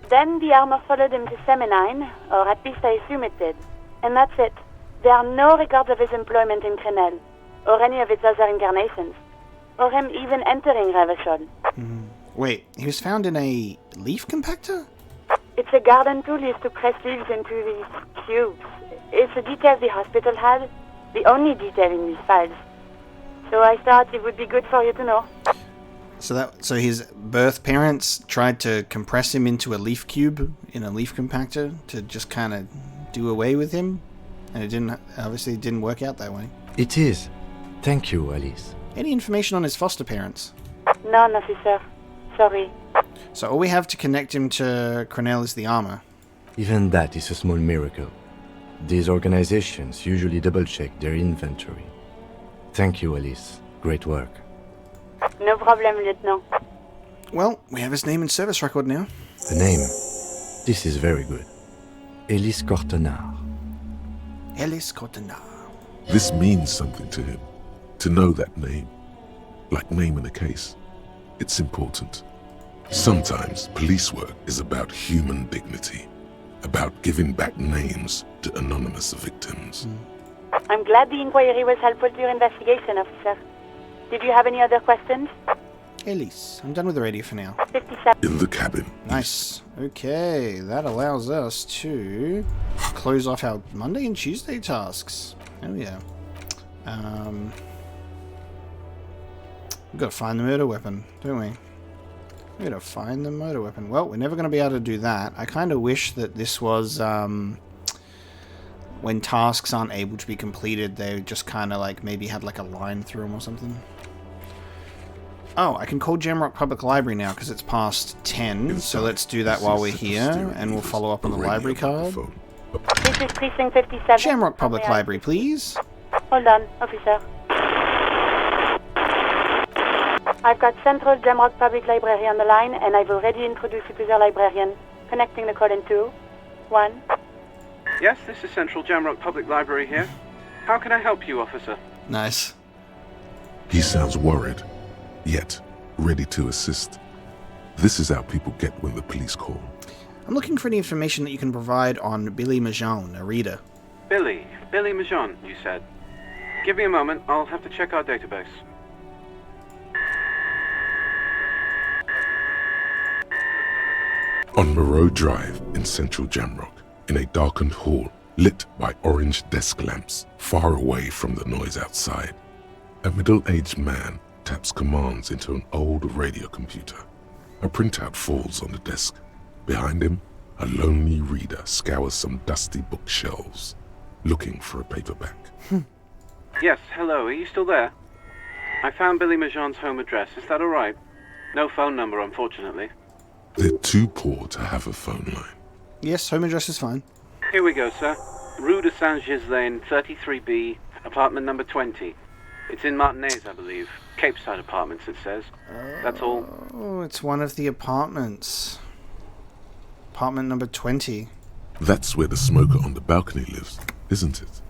Then the armor followed him to Seminine, or at least I assume it did. And that's it. There are no records of his employment in Crenel, or any of its other incarnations, or him even entering Revachol. Wait, he was found in a leaf compactor? It's a garden tool used to press leaves into these cubes. It's a detail the hospital had, the only detail in these files. So I thought it would be good for you to know. So his birth parents tried to compress him into a leaf cube in a leaf compactor to just kind of do away with him, and it obviously didn't work out that way. It is. Thank you, Alice. Any information on his foster parents? None, officer. Sorry. So all we have to connect him to Crenel is the armor. Even that is a small miracle. These organizations usually double-check their inventory. Thank you, Alice. Great work. No problem, Lieutenant. Well, we have his name and service record now. The name. This is very good. Elise Cortenard. Ellis Cortenard. This means something to him. To know that name. Like naming a case. It's important. Sometimes police work is about human dignity. About giving back names to anonymous victims. I'm glad the inquiry was helpful to your investigation, officer. Did you have any other questions? Elise, I'm done with the radio for now. 57. In the cabin. Nice. Okay, that allows us to close off our Monday and Tuesday tasks. Oh yeah. We've got to find the murder weapon, don't we? We've got to find the murder weapon. Well, we're never going to be able to do that. I kind of wish that this was, when tasks aren't able to be completed, they just kind of like maybe had like a line through them or something. Oh, I can call Jamrock Public Library now because it's past 10, so let's do that while we're here, and we'll follow up on the library card. This is Precinct 57. Jamrock Public Library, please. Hold on, officer. I've got Central Jamrock Public Library on the line, and I've already introduced you to the librarian. Connecting the call in 2, 1. Yes, this is Central Jamrock Public Library here. How can I help you, officer? Nice. He sounds worried, yet ready to assist. This is how people get when the police call. I'm looking for any information that you can provide on Billy Majon, a reader. Billy Majon, you said. Give me a moment, I'll have to check our database. On Moreau Drive in central Jamrock, in a darkened hall lit by orange desk lamps far away from the noise outside, a middle-aged man taps commands into an old radio computer. A printout falls on the desk. Behind him, a lonely reader scours some dusty bookshelves, looking for a paperback. Yes, hello, are you still there? I found Billy Majon's home address, is that alright? No phone number, unfortunately. They're too poor to have a phone line. Yes, home address is fine. Here we go, sir. Rue de Saint-Ghislain, 33B, apartment number 20. It's in Martinez, I believe. Cape Side Apartments, it says. That's all. Oh, it's one of the apartments. Apartment number 20. That's where the smoker on the balcony lives, isn't it?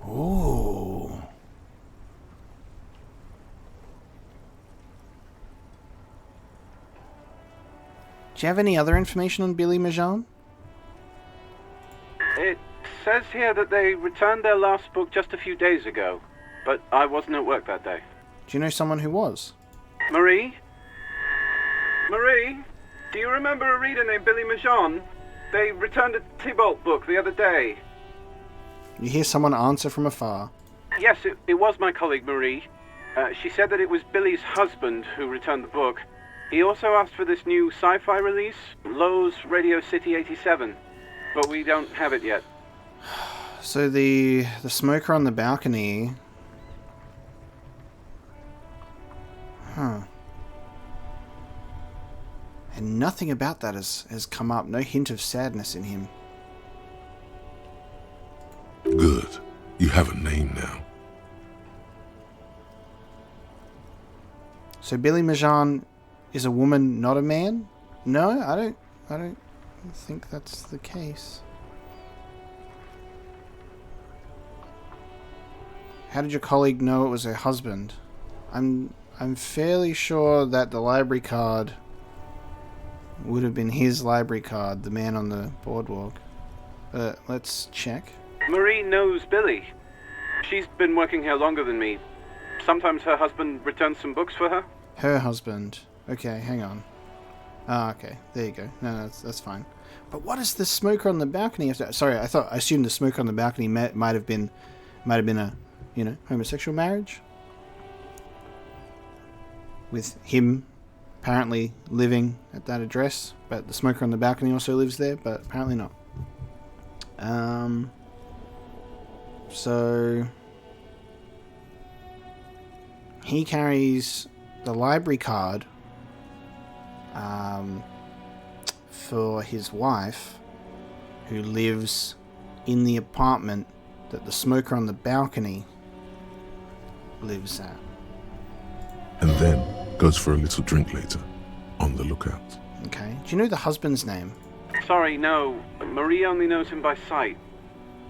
Oh. Do you have any other information on Billy Majon? It says here that they returned their last book just a few days ago, but I wasn't at work that day. Do you know someone who was? Marie? Marie? Do you remember a reader named Billy Majon? They returned a Tybalt book the other day. You hear someone answer from afar. Yes, it was my colleague Marie. She said that it was Billy's husband who returned the book. He also asked for this new sci-fi release, Lowe's Radio City 87, but we don't have it yet. So the smoker on the balcony... Huh. And nothing about that has come up. No hint of sadness in him. Good. You have a name now. So Billy Majon is a woman, not a man? No, I don't think that's the case. How did your colleague know it was her husband? I'm fairly sure that the library card would have been his library card, the man on the boardwalk. Let's check. Marie knows Billy. She's been working here longer than me. Sometimes her husband returns some books for her. Her husband. Okay, hang on. Ah, okay. There you go. No, that's fine. But what is the smoker on the balcony have to... Sorry, I assumed the smoker on the balcony might have been a, homosexual marriage. With him apparently living at that address, but the smoker on the balcony also lives there, but apparently not. So he carries the library card for his wife, who lives in the apartment that the smoker on the balcony lives at. And then goes for a little drink later. On the lookout. Okay. Do you know the husband's name? Sorry, no. Marie only knows him by sight.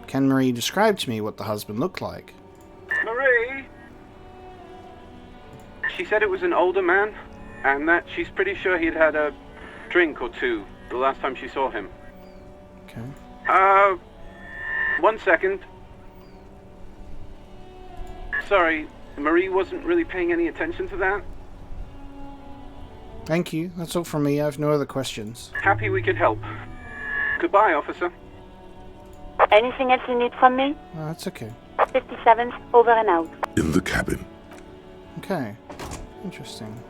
Can Marie describe to me what the husband looked like? Marie? She said it was an older man, and that she's pretty sure he'd had a drink or two the last time she saw him. Okay. 1 second. Sorry, Marie wasn't really paying any attention to that. Thank you. That's all from me. I have no other questions. Happy we could help. Goodbye, officer. Anything else you need from me? Oh, that's okay. 57, over and out. In the cabin. Okay. Interesting.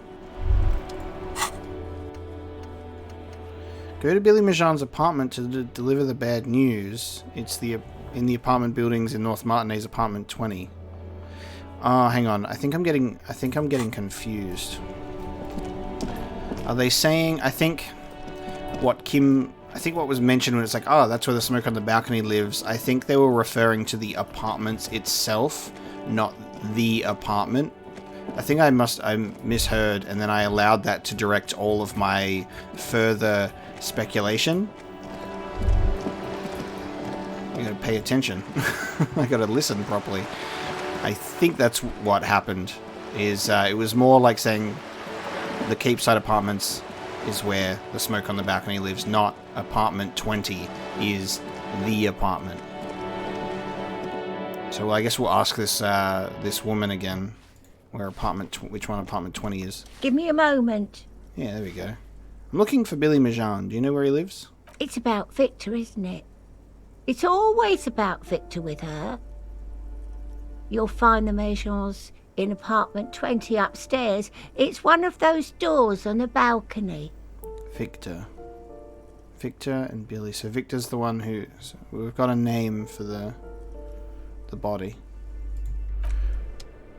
Go to Billy Majan's apartment to deliver the bad news. It's in the apartment buildings in North Martinet's apartment 20. Oh, hang on. I think I'm getting confused. Are they saying? I think what was mentioned when it's like, oh, that's where the smoker on the balcony lives. I think they were referring to the apartments itself, not the apartment. I think I misheard, and then I allowed that to direct all of my further speculation. I gotta pay attention. I gotta listen properly. I think that's what happened. It was more like saying the Keepside Apartments is where the smoke on the balcony lives, not apartment 20 is the apartment. So I guess we'll ask this woman again, which one apartment 20 is. Give me a moment. Yeah, there we go. I'm looking for Billy Majan. Do you know where he lives? It's about Victor, isn't it? It's always about Victor with her. You'll find the Majans in apartment 20 upstairs. It's one of those doors on the balcony. Victor and Billy. So Victor's the one who... So we've got a name for the body.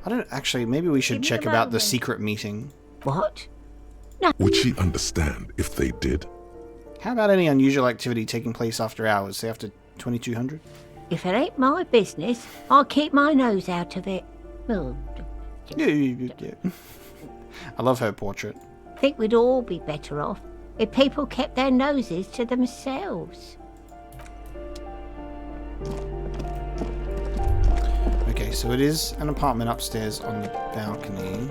I don't... Actually, maybe we should check about the secret meeting. What? No. Would she understand if they did? How about any unusual activity taking place after hours, say after 2200? If it ain't my business, I'll keep my nose out of it. Oh. I love her portrait. I think we'd all be better off if people kept their noses to themselves. Okay, so it is an apartment upstairs on the balcony.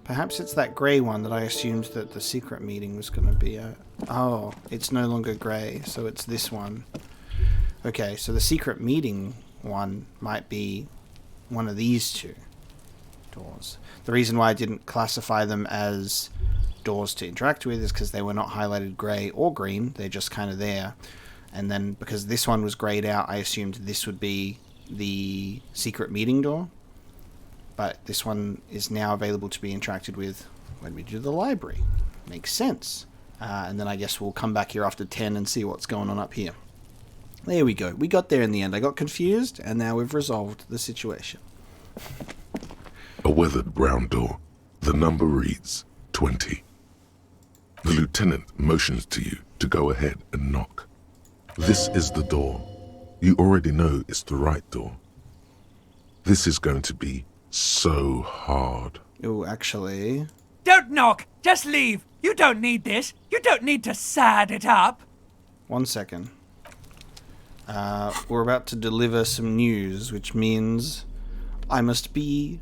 Perhaps it's that grey one that I assumed that the secret meeting was going to be at. Oh, it's no longer grey, so it's this one. Okay, so the secret meeting one might be one of these two doors. The reason why I didn't classify them as doors to interact with is because they were not highlighted grey or green. They're just kind of there. And then because this one was greyed out, I assumed this would be the secret meeting door. But this one is now available to be interacted with when we do the library. Makes sense. And then I guess we'll come back here after 10 and see what's going on up here. There we go. We got there in the end. I got confused, and now we've resolved the situation. A weathered brown door. The number reads 20. The lieutenant motions to you to go ahead and knock. This is the door. You already know it's the right door. This is going to be so hard. Oh, actually... Don't knock! Just leave! You don't need this! You don't need to sad it up! 1 second. We're about to deliver some news, which means I must be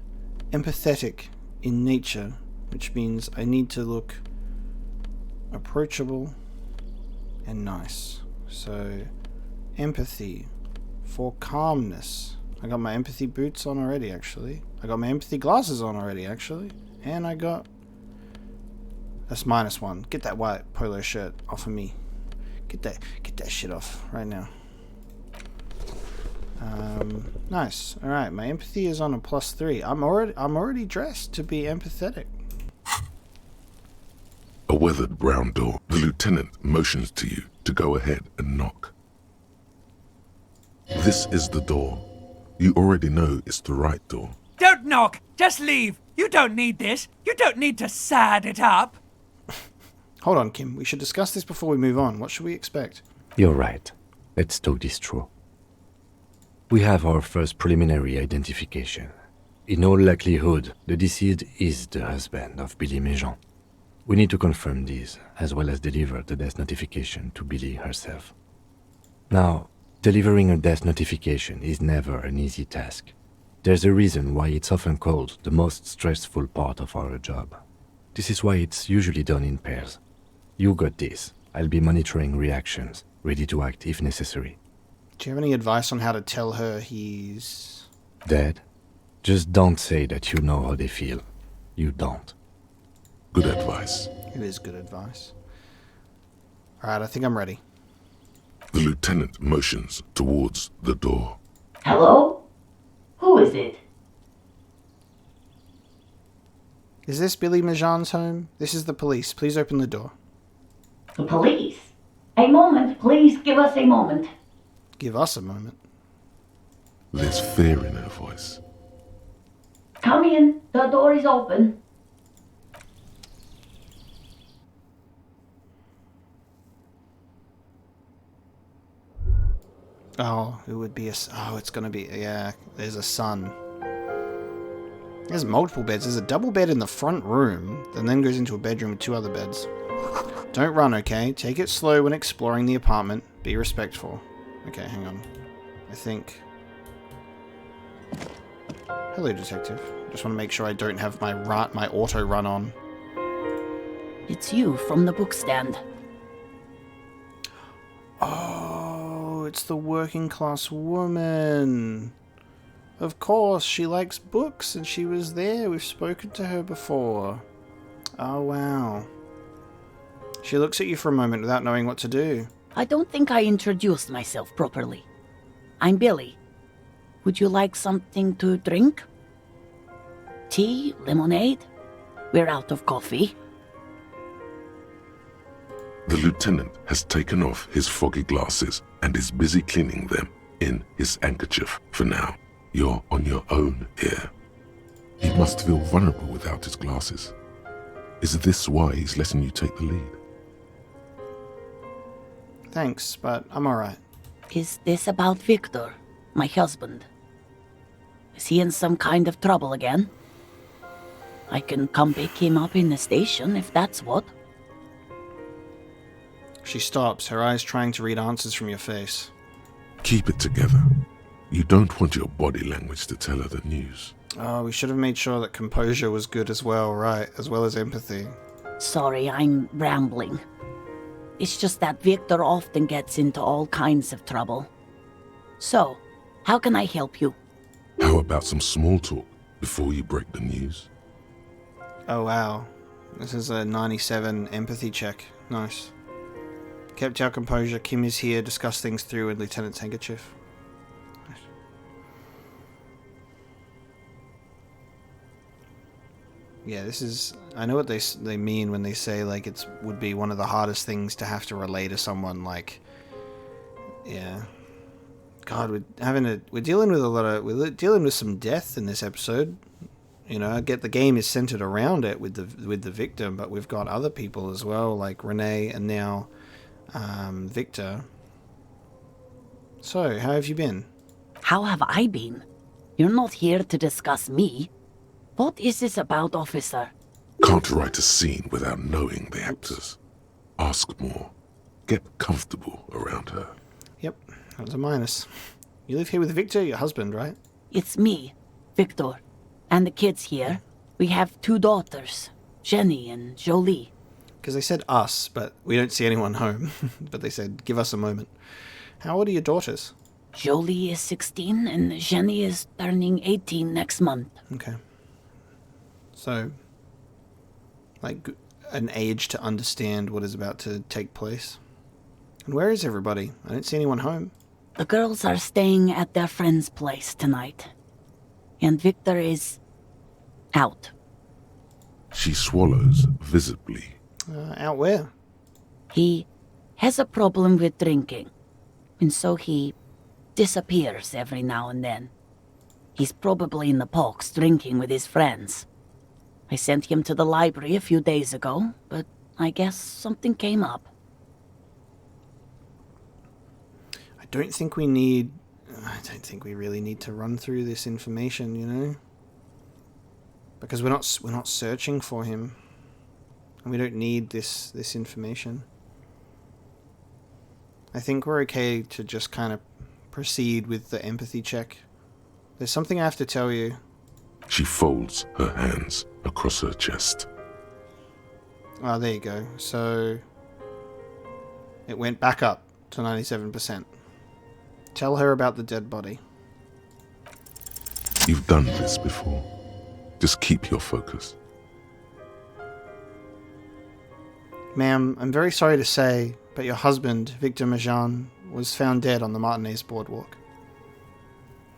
empathetic in nature, which means I need to look approachable and nice. So, empathy for calmness. I got my empathy boots on already, actually. I got my empathy glasses on already, actually. And I got... That's -1. Get that white polo shirt off of me. Get that shit off right now. Nice. Alright, my empathy is on a +3. I'm already dressed to be empathetic. A weathered brown door. The lieutenant motions to you to go ahead and knock. This is the door. You already know it's the right door. Don't knock! Just leave! You don't need this! You don't need to sad it up! Hold on, Kim. We should discuss this before we move on. What should we expect? You're right. Let's talk this through. We have our first preliminary identification. In all likelihood, the deceased is the husband of Billy Méjean. We need to confirm this, as well as deliver the death notification to Billy herself. Now, delivering a death notification is never an easy task. There's a reason why it's often called the most stressful part of our job. This is why it's usually done in pairs. You got this. I'll be monitoring reactions, ready to act if necessary. Do you have any advice on how to tell her he's... Dead? Just don't say that you know how they feel. You don't. Good advice. It is good advice. Alright, I think I'm ready. The lieutenant motions towards the door. Hello? Who is it? Is this Billy Méjean's home? This is the police. Please open the door. The police? A moment, please give us a moment. Give us a moment. There's fear in her voice. Come in, the door is open. Oh, it would be a... Oh, it's gonna be... Yeah, there's a son. There's multiple beds. There's a double bed in the front room, and then goes into a bedroom with 2 other beds. Don't run, okay? Take it slow when exploring the apartment. Be respectful. Okay, hang on. I think... Hello, detective. Just want to make sure I don't have my auto run on. It's you from the bookstand. Oh, it's the working class woman. Of course, she likes books and she was there. We've spoken to her before. Oh, wow. She looks at you for a moment without knowing what to do. I don't think I introduced myself properly. I'm Billy. Would you like something to drink? Tea? Lemonade? We're out of coffee. The lieutenant has taken off his foggy glasses and is busy cleaning them in his handkerchief for now. You're on your own here. He must feel vulnerable without his glasses. Is this why he's letting you take the lead? Thanks, but I'm alright. Is this about Victor, my husband? Is he in some kind of trouble again? I can come pick him up in the station if that's what. She stops, her eyes trying to read answers from your face. Keep it together. You don't want your body language to tell her the news. Oh, we should have made sure that composure was good as well, right? As well as empathy. Sorry, I'm rambling. It's just that Victor often gets into all kinds of trouble. So, how can I help you? How about some small talk before you break the news? Oh, wow. This is a 97 empathy check. Nice. Kept our composure. Kim is here. Discuss things through with Lieutenant's handkerchief. Nice. Yeah, this is... I know what they mean when they say, like, it would be one of the hardest things to have to relay to someone, like... Yeah. God, we're dealing with a lot of... We're dealing with some death in this episode. You know, I get the game is centered around it with the victim, but we've got other people as well, like Renee and now Victor. So, how have you been? How have I been? You're not here to discuss me. What is this about, officer? Can't write a scene without knowing the actors. Ask more. Get comfortable around her. Yep, that was a minus. You live here with Victor, your husband, right? It's me, Victor. And the kids here. We have 2 daughters, Jenny and Jolie. Because they said us, but we don't see anyone home. But they said, give us a moment. How old are your daughters? Jolie is 16 and Jenny is turning 18 next month. Okay. So, like, an age to understand what is about to take place. And where is everybody? I don't see anyone home. The girls are staying at their friend's place tonight. And Victor is out. She swallows visibly. Out where? He has a problem with drinking, and so he disappears every now and then. He's probably in the parks drinking with his friends. I sent him to the library a few days ago, but I guess something came up. don't think we really need to run through this information, you know? Because we're not searching for him. And we don't need this information. I think we're okay to just kind of proceed with the empathy check. There's something I have to tell you. She folds her hands across her chest. Oh, there you go. So it went back up to 97%. Tell her about the dead body. You've done this before. Just keep your focus. Ma'am, I'm very sorry to say, but your husband, Victor Majan, was found dead on the Martinez boardwalk.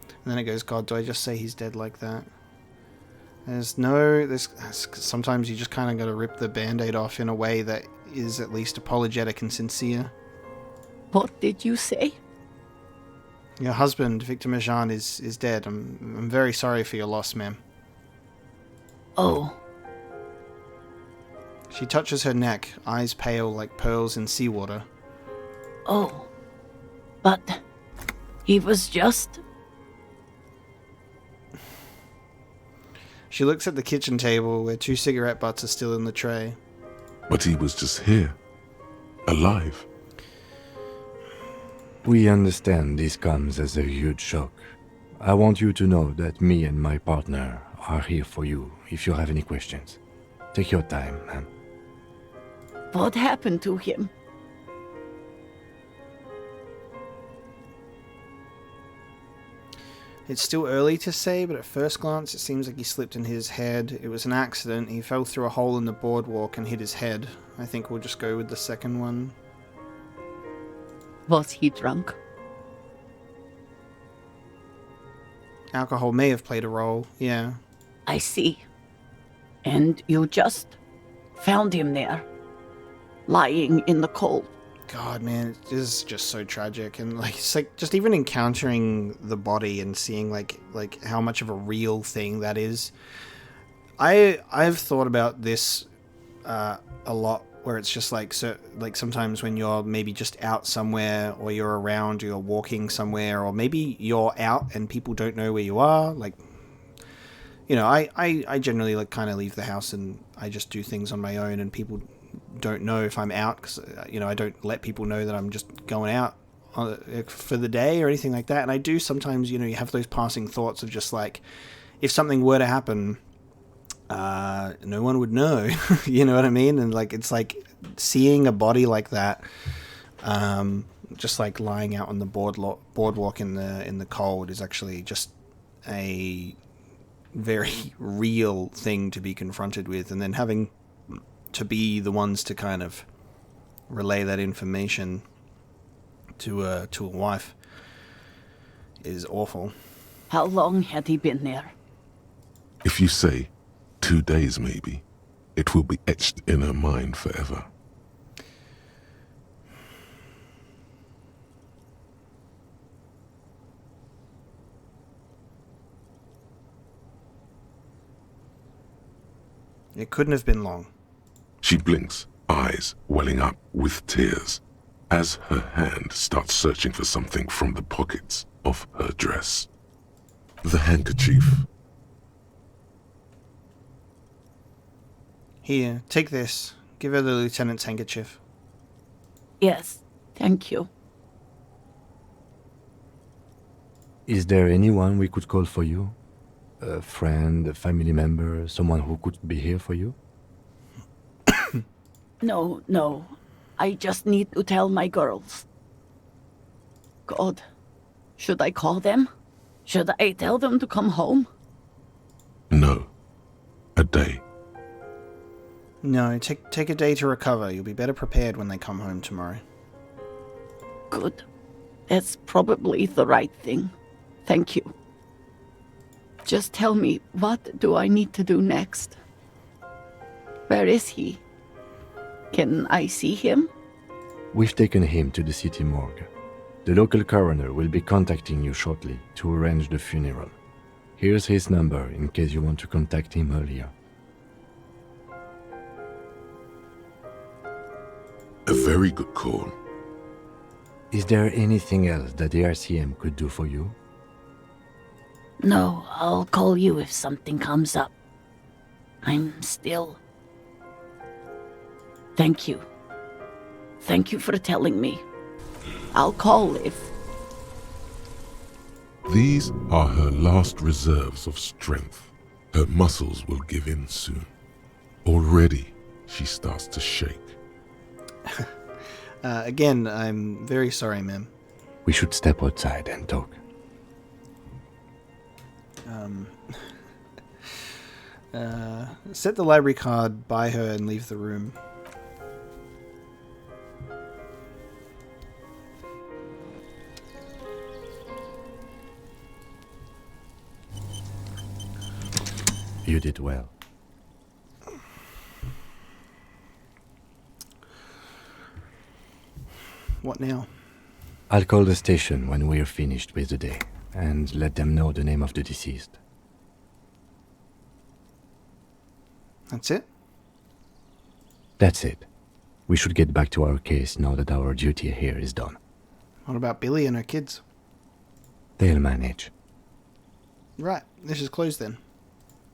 And then it goes, God, do I just say he's dead like that? Sometimes you just kind of got to rip the band-aid off in a way that is at least apologetic and sincere. What did you say? Your husband, Victor Majan, is dead. I'm very sorry for your loss, ma'am. Oh. She touches her neck, eyes pale like pearls in seawater. Oh. But he was just... She looks at the kitchen table where 2 cigarette butts are still in the tray. But he was just here. Alive. We understand this comes as a huge shock. I want you to know that me and my partner are here for you if you have any questions. Take your time, ma'am. What happened to him? It's still early to say, but at first glance it seems like he slipped and hit his head. It was an accident. He fell through a hole in the boardwalk and hit his head. I think we'll just go with the second one. Was he drunk? Alcohol may have played a role, yeah. I see. And you just found him there, lying in the cold. God, man, it is just so tragic. And it's like just even encountering the body and seeing like how much of a real thing that is. I've thought about this a lot, where it's just like sometimes when you're maybe just out somewhere, or you're around, or you're walking somewhere, or maybe you're out and people don't know where you are. Like, you know, I generally kind of leave the house and I just do things on my own, and people don't know if I'm out, because you know, I don't let people know that I'm just going out for the day or anything like that. And I do sometimes, you know, you have those passing thoughts of just like, if something were to happen, no one would know. You know what I mean? And like, it's like seeing a body like that, just like lying out on the boardwalk in the cold, is actually just a very real thing to be confronted with, and then having to be the ones to kind of relay that information to a wife is awful. How long had he been there? If you say 2 days maybe, it will be etched in her mind forever. It couldn't have been long. She blinks, eyes welling up with tears, as her hand starts searching for something from the pockets of her dress. The handkerchief. Here, take this. Give her the lieutenant's handkerchief. Yes, thank you. Is there anyone we could call for you? A friend, a family member, someone who could be here for you? No. I just need to tell my girls. God, should I call them? Should I tell them to come home? No. A day. No, take a day to recover. You'll be better prepared when they come home tomorrow. Good. That's probably the right thing. Thank you. Just tell me, what do I need to do next? Where is he? Can I see him? We've taken him to the city morgue. The local coroner will be contacting you shortly to arrange the funeral. Here's his number in case you want to contact him earlier. A very good call. Is there anything else that the RCM could do for you? No, I'll call you if something comes up. I'm still... Thank you. Thank you for telling me. I'll call if... These are her last reserves of strength. Her muscles will give in soon. Already, she starts to shake. Again, I'm very sorry, ma'am. We should step outside and talk. Set the library card by her and leave the room. You did well. What now? I'll call the station when we're finished with the day, and let them know the name of the deceased. That's it? That's it. We should get back to our case now that our duty here is done. What about Billy and her kids? They'll manage. Right, this is closed then.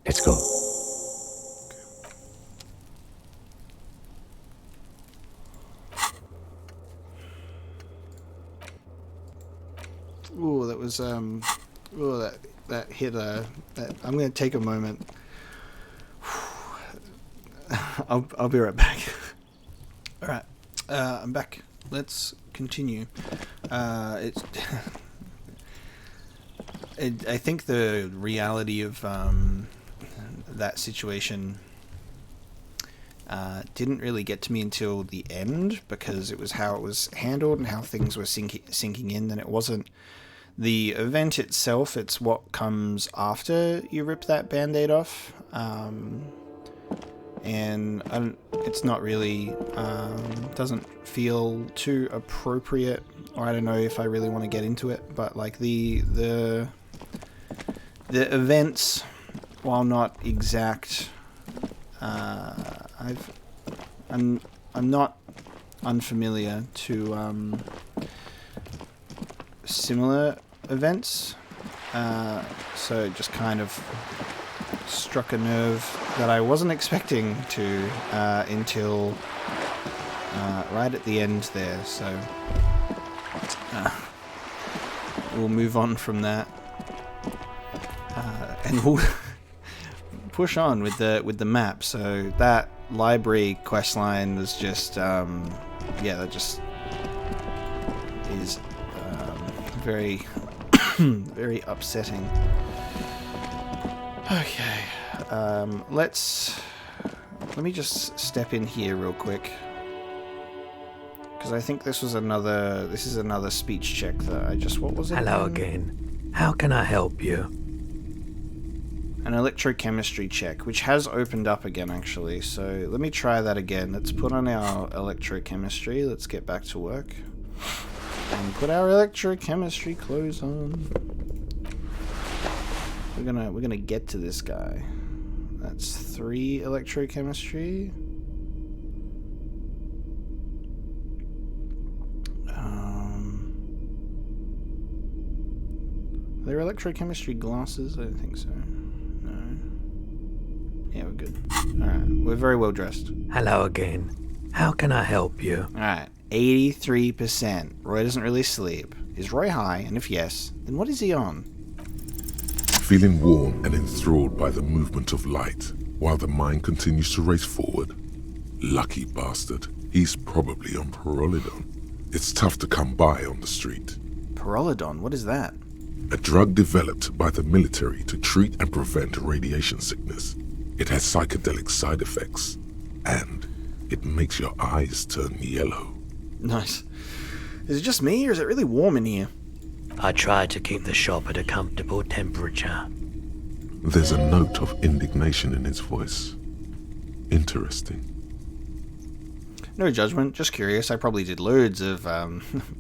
Let's go. Ooh, that was ooh, that hit a. I'm gonna take a moment. I'll be right back. All right, I'm back. Let's continue. I think the reality of that situation didn't really get to me until the end, because it was how it was handled and how things were sinking in, and it wasn't the event itself, it's what comes after you rip that band-aid off. And it's not really, doesn't feel too appropriate, or I don't know if I really want to get into it, but like the events, while not exact, I'm not unfamiliar to similar events, so it just kind of struck a nerve that I wasn't expecting to until right at the end there. So we'll move on from that, and we'll push on with the map. So that library quest line was just that just is very very upsetting. Okay, let me just step in here real quick, because I think this is another speech check that I just, what was it? Hello again. How can I help you? An electrochemistry check, which has opened up again actually, so let me try that again. Let's put on our electrochemistry, let's get back to work, and put our electrochemistry clothes on. We're gonna get to this guy. That's 3 electrochemistry. Are there electrochemistry glasses? I don't think so. No. Yeah, we're good. Alright, we're very well dressed. Hello again. How can I help you? Alright, 83%. Roy doesn't really sleep. Is Roy high? And if yes, then what is he on? Feeling warm and enthralled by the movement of light, while the mind continues to race forward. Lucky bastard. He's probably on Pyrrolidon. It's tough to come by on the street. Pyrrolidon? What is that? A drug developed by the military to treat and prevent radiation sickness. It has psychedelic side effects, and it makes your eyes turn yellow. Nice. Is it just me, or is it really warm in here? I try to keep the shop at a comfortable temperature. There's a note of indignation in his voice. Interesting. No judgment, just curious. I probably did loads of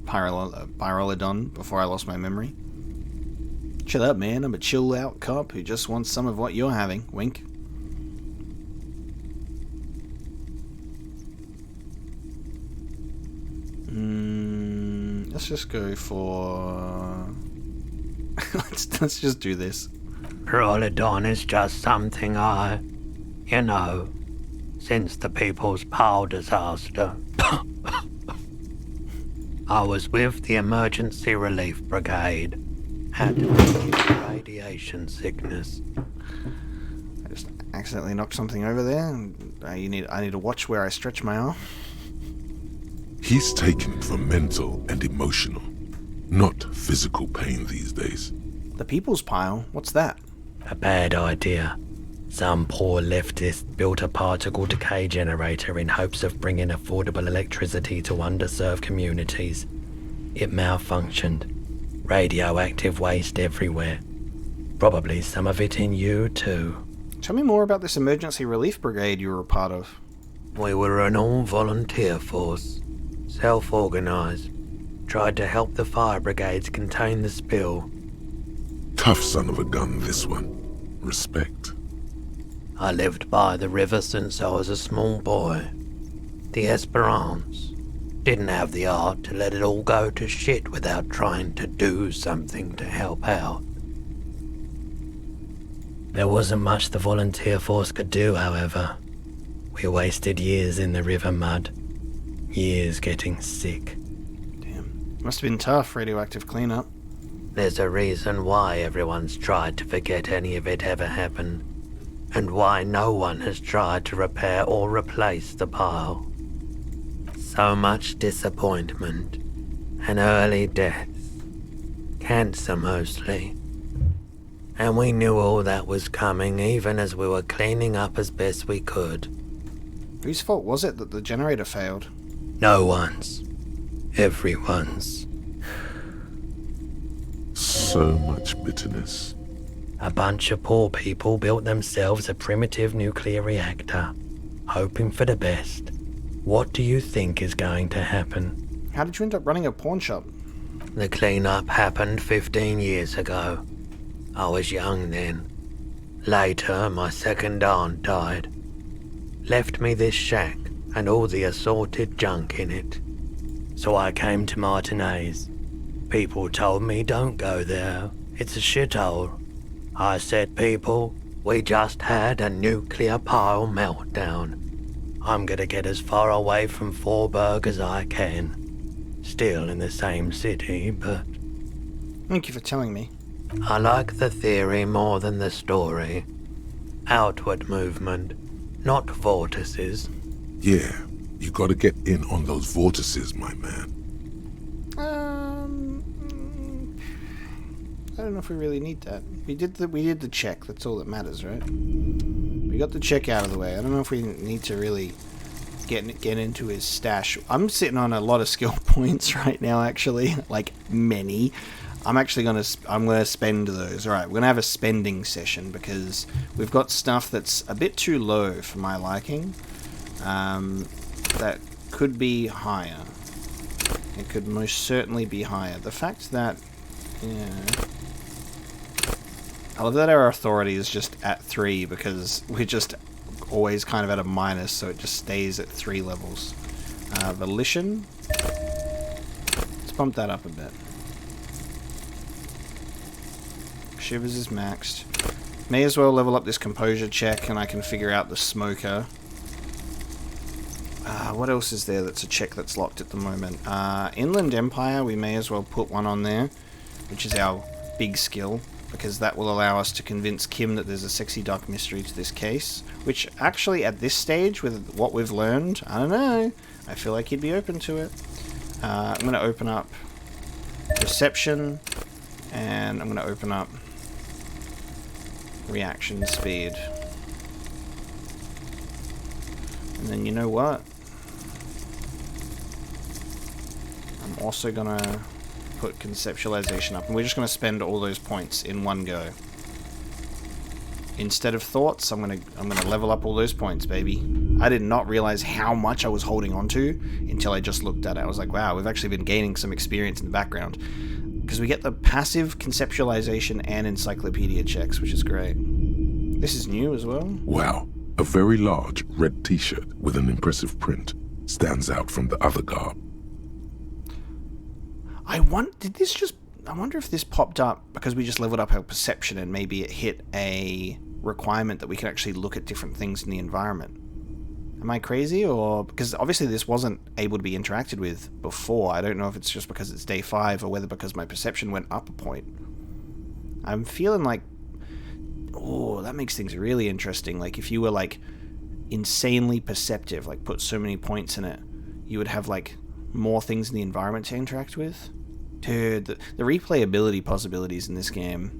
Pyrrolidon before I lost my memory. Chill out, man. I'm a chill-out cop who just wants some of what you're having. Wink. Let's just go for... let's just do this. Prolodon is just something since the People's Power disaster. I was with the Emergency Relief Brigade. Had to deal with radiation sickness. I just accidentally knocked something over there. I need to watch where I stretch my arm. He's taken for mental and emotional, not physical pain these days. The People's Pile? What's that? A bad idea. Some poor leftist built a particle decay generator in hopes of bringing affordable electricity to underserved communities. It malfunctioned. Radioactive waste everywhere. Probably some of it in you too. Tell me more about this emergency relief brigade you were a part of. We were an all-volunteer force. Self-organized. Tried to help the fire brigades contain the spill. Tough son of a gun, this one. Respect. I lived by the river since I was a small boy. The Esperance. Didn't have the art to let it all go to shit without trying to do something to help out. There wasn't much the volunteer force could do, however. We wasted years in the river mud. Years getting sick. Damn. Must have been tough, radioactive cleanup. There's a reason why everyone's tried to forget any of it ever happened. And why no one has tried to repair or replace the pile. So much disappointment, and early deaths. Cancer mostly. And we knew all that was coming even as we were cleaning up as best we could. Whose fault was it that the generator failed? No one's. Everyone's. So much bitterness. A bunch of poor people built themselves a primitive nuclear reactor, hoping for the best. What do you think is going to happen? How did you end up running a pawn shop? The cleanup happened 15 years ago. I was young then. Later, my second aunt died. Left me this shack and all the assorted junk in it. So I came to Martinez. People told me don't go there. It's a shithole. I said, people, we just had a nuclear pile meltdown. I'm gonna get as far away from Forburg as I can. Still in the same city, but... Thank you for telling me. I like the theory more than the story. Outward movement, not vortices. Yeah, you gotta get in on those vortices, my man. I don't know if we really need that. We did the check. That's all that matters, right? We got the check out of the way. I don't know if we need to really get into his stash. I'm sitting on a lot of skill points right now, actually, like many. I'm gonna spend those. All right, we're gonna have a spending session because we've got stuff that's a bit too low for my liking. That could be higher. It could most certainly be higher. The fact that, yeah. I love that our authority is just at 3 because we're just always kind of at a minus, so it just stays at 3 levels. Volition. Let's bump that up a bit. Shivers is maxed. May as well level up this composure check and I can figure out the smoker. What else is there that's a check that's locked at the moment? Inland Empire, we may as well put one on there, which is our big skill, because that will allow us to convince Kim that there's a sexy dark mystery to this case, which actually at this stage, with what we've learned, I don't know, I feel like he'd be open to it. I'm going to open up Perception, and I'm going to open up Reaction Speed. And then you know what? I'm also going to put Conceptualization up, and we're just going to spend all those points in one go. Instead of thoughts, I'm gonna level up all those points, baby. I did not realize how much I was holding on to until I just looked at it. I was like, wow, we've actually been gaining some experience in the background. Because we get the passive conceptualization and encyclopedia checks, which is great. This is new as well. Wow, a very large red t-shirt with an impressive print stands out from the other garb. I wonder if this popped up because we just leveled up our perception and maybe it hit a requirement that we can actually look at different things in the environment. Am I crazy? Or because obviously this wasn't able to be interacted with before. I don't know if it's just because it's day 5 or whether because my perception went up a point. I'm feeling like, oh, that makes things really interesting. Like if you were like insanely perceptive, like put so many points in it, you would have like more things in the environment to interact with. Dude, the replayability possibilities in this game.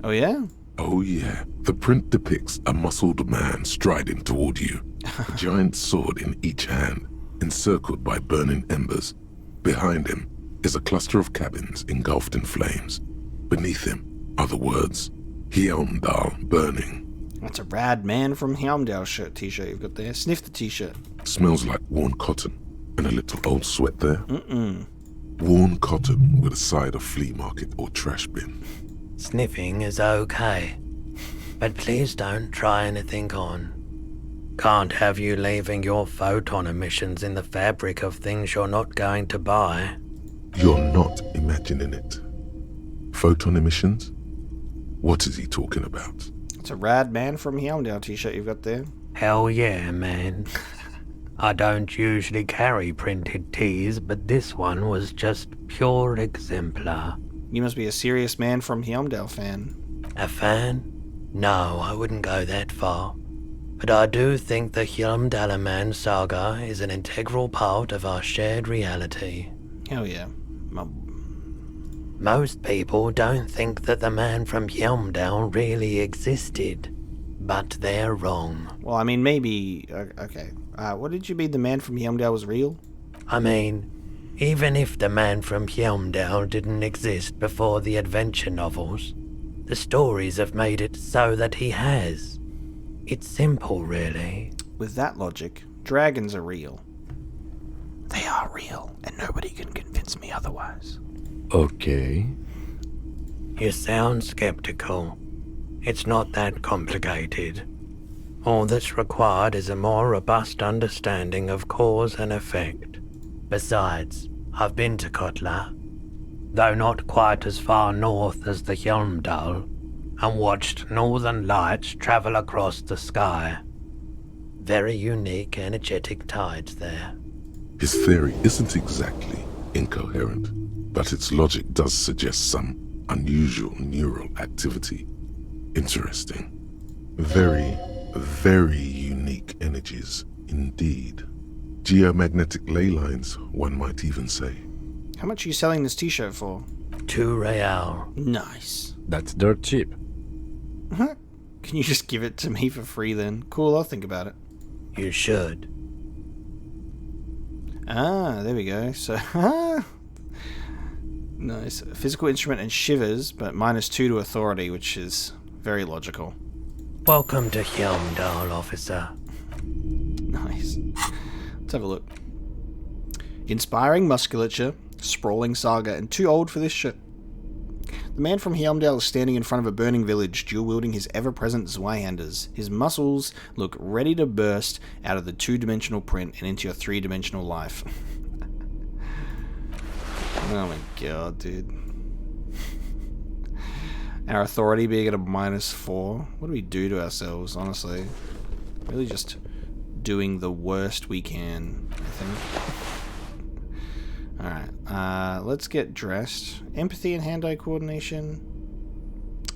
Oh yeah? Oh yeah. The print depicts a muscled man striding toward you, a giant sword in each hand, encircled by burning embers. Behind him is a cluster of cabins engulfed in flames. Beneath him are the words, Heimdall burning. That's a rad Man from Heimdall t-shirt you've got there. Sniff the t-shirt. Smells like worn cotton and a little old sweat there. Mm-mm. Worn cotton with a side of flea market or trash bin. Sniffing is okay, but please don't try anything on. Can't have you leaving your photon emissions in the fabric of things you're not going to buy. You're not imagining it. Photon emissions? What is he talking about? It's a rad Man from Heimdall t-shirt you've got there. Hell yeah, man. I don't usually carry printed tees, but this one was just pure exemplar. You must be a serious Man from Heimdall fan. A fan? No, I wouldn't go that far. But I do think the Heimdall saga is an integral part of our shared reality. Hell yeah. Most people don't think that the man from Heimdall really existed, but they're wrong. Well, I mean, maybe... Okay. What did you mean the Man from Heimdall was real? I mean, even if the man from Heimdall didn't exist before the adventure novels, the stories have made it so that he has. It's simple, really. With that logic, dragons are real. They are real, and nobody can convince me otherwise. Okay. You sound skeptical. It's not that complicated. All that's required is a more robust understanding of cause and effect. Besides, I've been to Kotla, though not quite as far north as the Heimdall, and watched northern lights travel across the sky. Very unique, energetic tides there. His theory isn't exactly incoherent, but its logic does suggest some unusual neural activity. Interesting. Very, very unique energies indeed. Geomagnetic ley lines, one might even say. How much are you selling this t-shirt for? 2 real. Nice. That's dirt cheap. Huh? Can you just give it to me for free then? Cool, I'll think about it. You should. Ah, there we go. So, nice. Physical instrument and shivers, but -2 to authority, which is very logical. Welcome to Heimdall, officer. Nice. Let's have a look. Inspiring musculature, sprawling saga, and too old for this shit. The man from Heimdall is standing in front of a burning village, dual-wielding his ever-present Zweihanders. His muscles look ready to burst out of the 2-dimensional print and into your 3-dimensional life. Oh my god, dude. Our authority being at a -4. What do we do to ourselves, honestly? Really just doing the worst we can, I think. Alright, let's get dressed. Empathy and hand-eye coordination.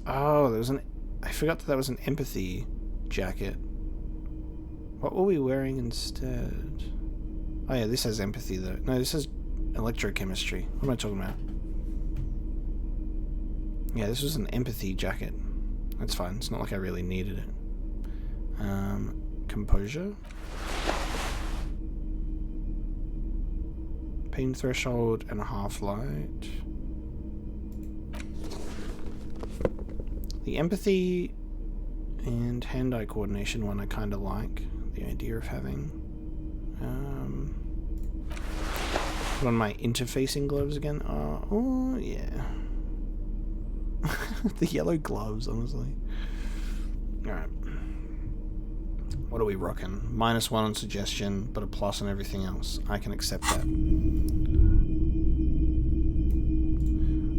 Oh, there was an... I forgot that was an empathy jacket. What were we wearing instead? Oh yeah, this has empathy though. No, this has electrochemistry. What am I talking about? Yeah, this was an empathy jacket. That's fine. It's not like I really needed it. Composure. Pain threshold and a half-light. The empathy and hand-eye coordination one I kind of like. The idea of having. Put on my interfacing gloves again. Oh yeah. The yellow gloves, honestly. Alright. What are we rocking? -1 on suggestion, but a plus on everything else. I can accept that.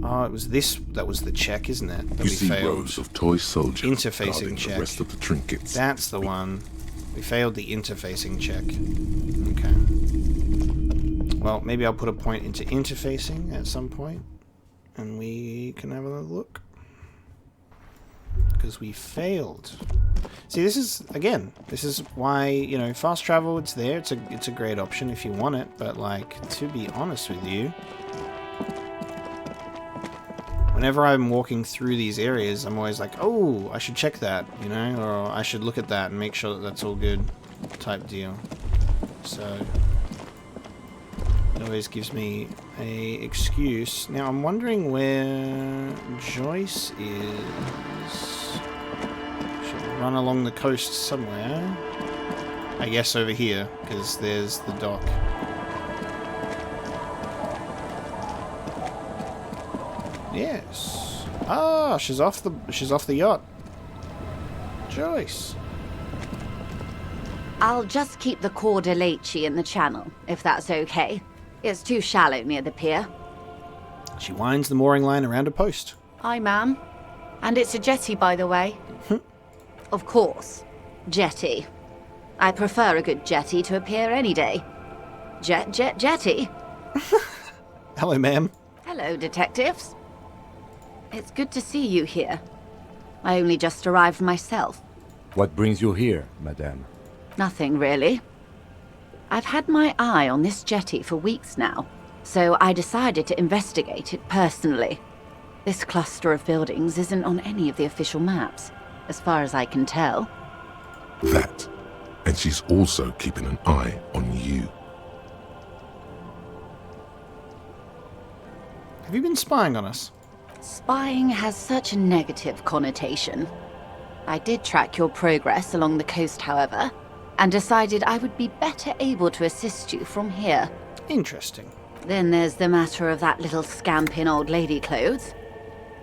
Oh, it was this that was the check, isn't it? That You we see failed. rows of toy soldiers Interfacing guarding check. the rest of the trinkets. That's the one. We failed the interfacing check. Okay. Well, maybe I'll put a point into interfacing at some point, and we can have a look. Because we failed. See, this is why, you know, fast travel, it's there. It's a great option if you want it, but like, to be honest with you, whenever I'm walking through these areas, I'm always like, oh, I should check that, you know, or I should look at that and make sure that that's all good, type deal. So it always gives me a excuse. Now I'm wondering where Joyce is. Should run along the coast somewhere. I guess over here, because there's the dock. Yes. Ah, she's off the yacht. Joyce. I'll just keep the Condolences in the channel, if that's okay. It's too shallow near the pier. She winds the mooring line around a post. Aye, ma'am. And it's a jetty, by the way. Of course. Jetty. I prefer a good jetty to a pier any day. Jetty. Hello, ma'am. Hello, detectives. It's good to see you here. I only just arrived myself. What brings you here, madame? Nothing, really. I've had my eye on this jetty for weeks now, so I decided to investigate it personally. This cluster of buildings isn't on any of the official maps, as far as I can tell. That. And she's also keeping an eye on you. Have you been spying on us? Spying has such a negative connotation. I did track your progress along the coast, however, and decided I would be better able to assist you from here. Interesting. Then there's the matter of that little scamp in old lady clothes.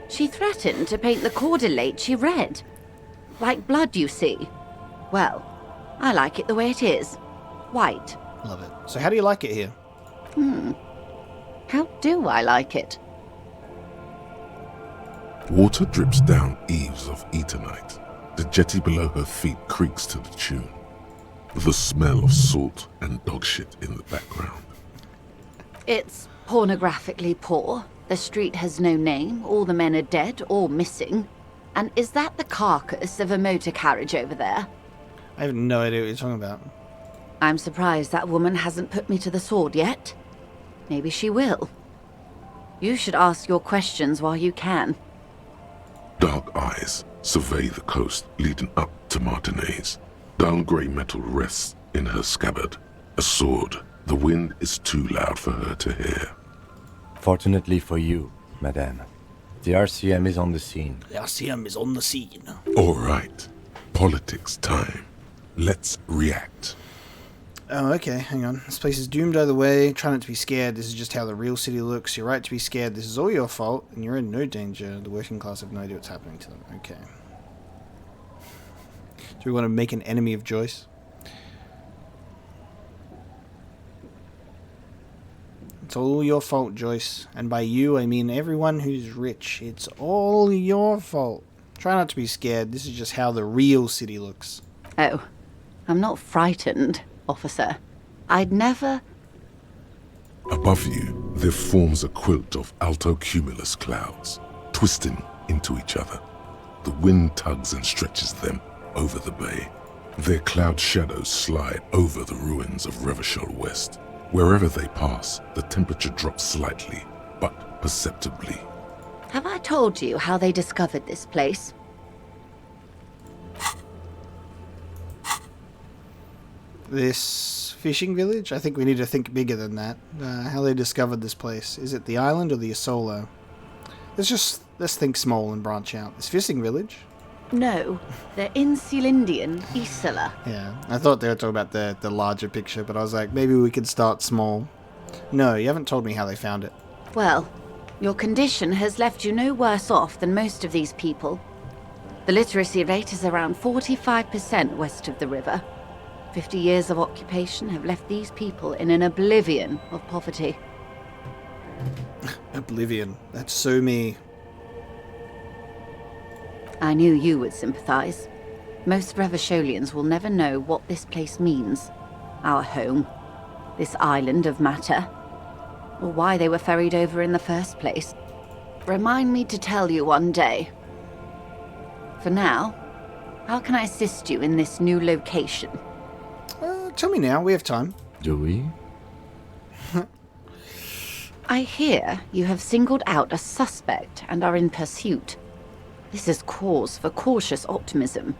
She threatened to paint the Condolences red. Like blood, you see. Well, I like it the way it is. White. Love it. So how do you like it here? How do I like it? Water drips down eaves of Eternite. The jetty below her feet creaks to the tune. The smell of salt and dog shit in the background. It's pornographically poor. The street has no name. All the men are dead or missing. And is that the carcass of a motor carriage over there? I have no idea what you're talking about. I'm surprised that woman hasn't put me to the sword yet. Maybe she will. You should ask your questions while you can. Dark eyes survey the coast leading up to Martinez. Dull grey metal rests in her scabbard. A sword. The wind is too loud for her to hear. Fortunately for you, madame, the RCM is on the scene. The RCM is on the scene. All right. Politics time. Let's react. Oh, okay, hang on. This place is doomed either way. Try not to be scared. This is just how the real city looks. You're right to be scared. This is all your fault, and you're in no danger. The working class have no idea what's happening to them. Okay. Do we want to make an enemy of Joyce? It's all your fault, Joyce. And by you, I mean everyone who's rich. It's all your fault. Try not to be scared. This is just how the real city looks. Oh, I'm not frightened, officer. I'd never... Above you, there forms a quilt of altocumulus clouds, twisting into each other. The wind tugs and stretches them over the bay. Their cloud shadows slide over the ruins of Revachol West. Wherever they pass, the temperature drops slightly, but perceptibly. Have I told you how they discovered this place? This fishing village? I think we need to think bigger than that. How they discovered this place. Is it the island or the Asolo? Let's think small and branch out. This fishing village? No, they're in Celindian, Isola. Yeah, I thought they were talking about the larger picture, but I was like, maybe we could start small. No, you haven't told me how they found it. Well, your condition has left you no worse off than most of these people. The literacy rate is around 45% west of the river. 50 years of occupation have left these people in an oblivion of poverty. Oblivion. That's so me. I knew you would sympathize. Most Revacholians will never know what this place means. Our home. This island of matter. Or why they were ferried over in the first place. Remind me to tell you one day. For now, how can I assist you in this new location? Tell me now, we have time. Do we? I hear you have singled out a suspect and are in pursuit. This is cause for cautious optimism.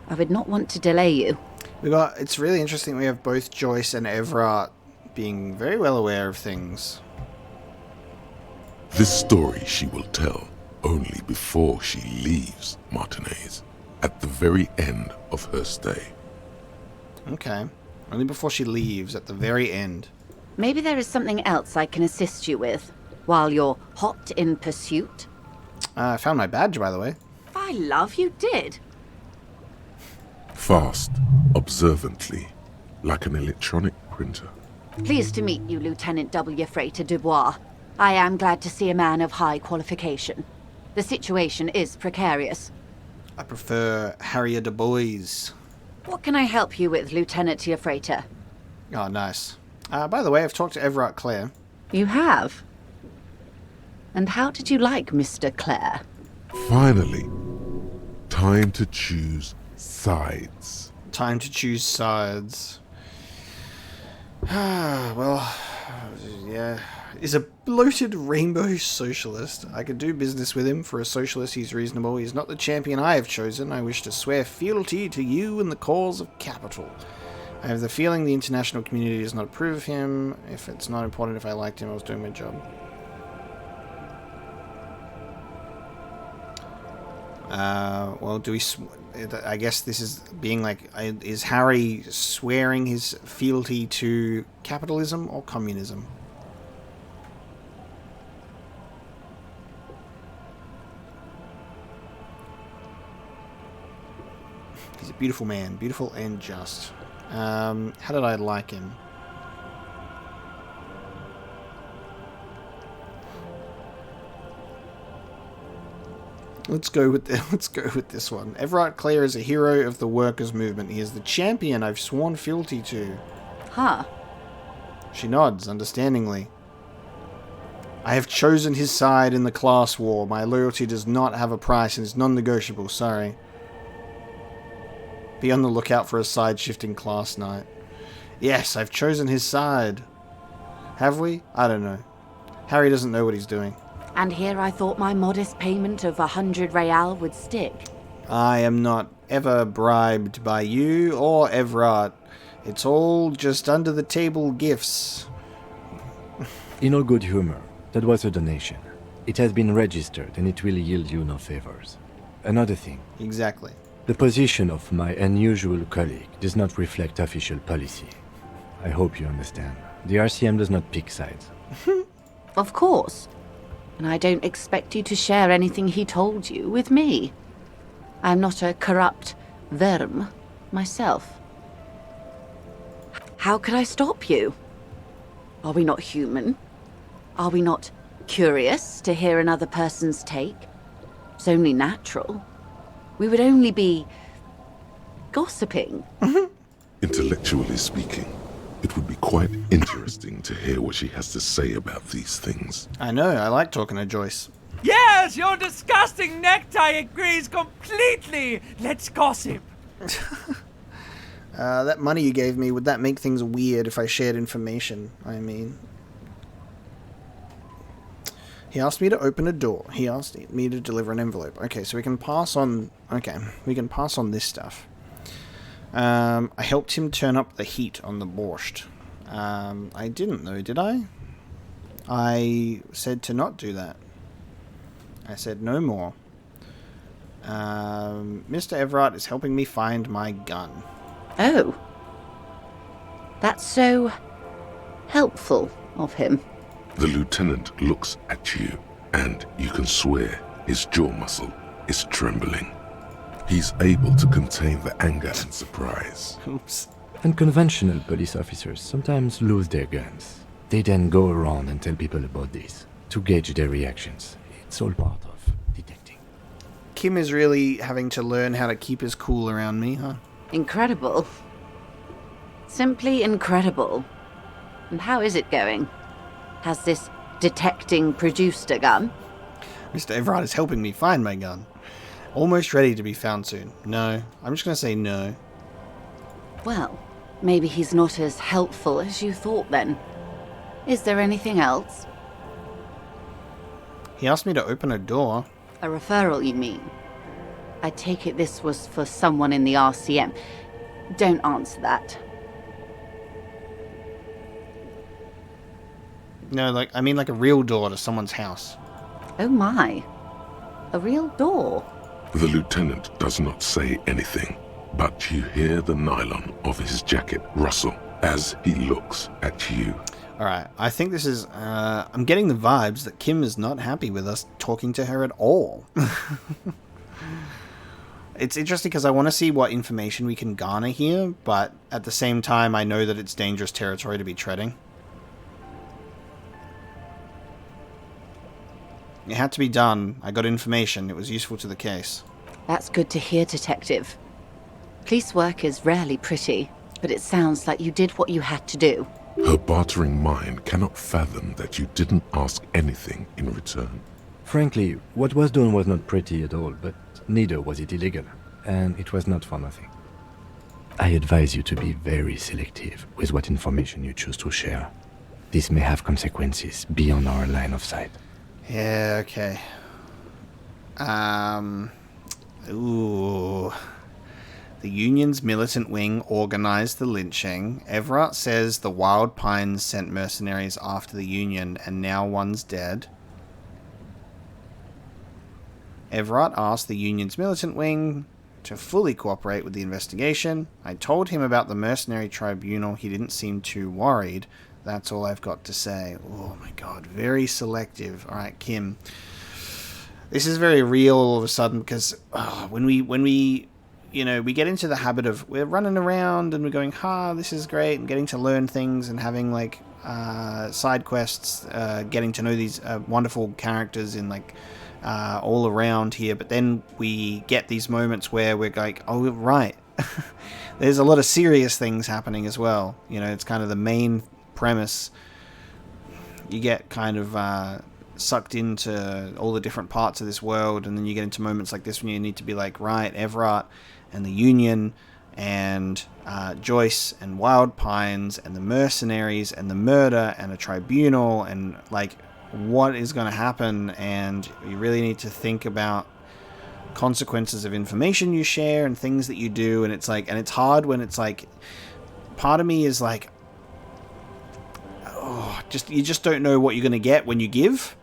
I would not want to delay you. It's really interesting we have both Joyce and Everard being very well aware of things. This story she will tell only before she leaves Martinez, at the very end of her stay. Okay. Only before she leaves, at the very end. Maybe there is something else I can assist you with, while you're hot in pursuit? I found my badge, by the way. By love, you did. Fast, observantly, like an electronic printer. Pleased to meet you, Lieutenant W. Frater Dubois. I am glad to see a man of high qualification. The situation is precarious. I prefer Harrier Du Bois. What can I help you with, Lieutenant Frater? Oh, nice. By the way, I've talked to Everard Clare. You have? And how did you like Mr. Clare? Finally, time to choose sides. Time to choose sides. Well, yeah. Is a bloated rainbow socialist. I could do business with him. For a socialist, he's reasonable. He's not the champion I have chosen. I wish to swear fealty to you and the cause of capital. I have the feeling the international community does not approve of him. If it's not important, if I liked him, I was doing my job. Well, do we... I guess this is being like... Is Harry swearing his fealty to capitalism or communism? He's a beautiful man. Beautiful and just. How did I like him? Let's go with this one. Everard Clare is a hero of the workers' movement. He is the champion I've sworn fealty to. Huh. She nods understandingly. I have chosen his side in the class war. My loyalty does not have a price and is non-negotiable. Sorry. Be on the lookout for a side-shifting class night. Yes, I've chosen his side. Have we? I don't know. Harry doesn't know what he's doing. And here I thought my modest payment of 100 real would stick. I am not ever bribed by you or Everard. It's all just under-the-table gifts. In all good humor, that was a donation. It has been registered and it will yield you no favors. Another thing. Exactly. The position of my unusual colleague does not reflect official policy. I hope you understand. The RCM does not pick sides. Of course. And I don't expect you to share anything he told you with me. I'm not a corrupt verm myself. How could I stop you? Are we not human? Are we not curious to hear another person's take? It's only natural. We would only be gossiping. Intellectually speaking, it would be quite interesting to hear what she has to say about these things. I know, I like talking to Joyce. Yes, your disgusting necktie agrees completely. Let's gossip. That money you gave me, would that make things weird if I shared information? I mean... He asked me to open a door. He asked me to deliver an envelope. Okay, so we can pass on... Okay, we can pass on this stuff. I helped him turn up the heat on the borscht. I didn't though, did I? I said to not do that. I said no more. Mr. Everard is helping me find my gun. Oh. That's so helpful of him. The lieutenant looks at you, and you can swear his jaw muscle is trembling. He's able to contain the anger and surprise. Oops. Unconventional police officers sometimes lose their guns. They then go around and tell people about this. to gauge their reactions. It's all part of detecting. Kim is really having to learn how to keep his cool around me, huh? Incredible. Simply incredible. And how is it going? Has this detecting produced a gun? Mr. Everard is helping me find my gun. Almost ready to be found soon. No. I'm just going to say no. Well, maybe he's not as helpful as you thought then. Is there anything else? He asked me to open a door. A referral, you mean? I take it this was for someone in the RCM. Don't answer that. No, I mean like a real door to someone's house. Oh my. A real door? The lieutenant does not say anything, but you hear the nylon of his jacket rustle as he looks at you. Alright, I think this is... I'm getting the vibes that Kim is not happy with us talking to her at all. It's interesting because I want to see what information we can garner here, but at the same time I know that it's dangerous territory to be treading. It had to be done. I got information. It was useful to the case. That's good to hear, Detective. Police work is rarely pretty, but it sounds like you did what you had to do. Her bartering mind cannot fathom that you didn't ask anything in return. Frankly, what was done was not pretty at all, but neither was it illegal, and it was not for nothing. I advise you to be very selective with what information you choose to share. This may have consequences beyond our line of sight. Yeah, okay. Ooh. The Union's militant wing organized the lynching. Everett says the Wild Pines sent mercenaries after the Union, and now one's dead. Everett asked the Union's militant wing to fully cooperate with the investigation. I told him about the mercenary tribunal. He didn't seem too worried. That's all I've got to say. Oh my god, very selective. Alright, Kim. This is very real all of a sudden because when we you know, we get into the habit of we're running around and we're going, this is great, and getting to learn things and having like side quests, getting to know these wonderful characters in like all around here, but then we get these moments where we're like, oh right, there's a lot of serious things happening as well. You know, it's kind of the main premise. You get kind of sucked into all the different parts of this world, and then you get into moments like this when you need to be like, right, Everett and the Union and Joyce and Wild Pines and the mercenaries and the murder and a tribunal, and like what is going to happen, and you really need to think about consequences of information you share and things that you do. And it's like, and it's hard when it's like, part of me is like, you just don't know what you're going to get when you give.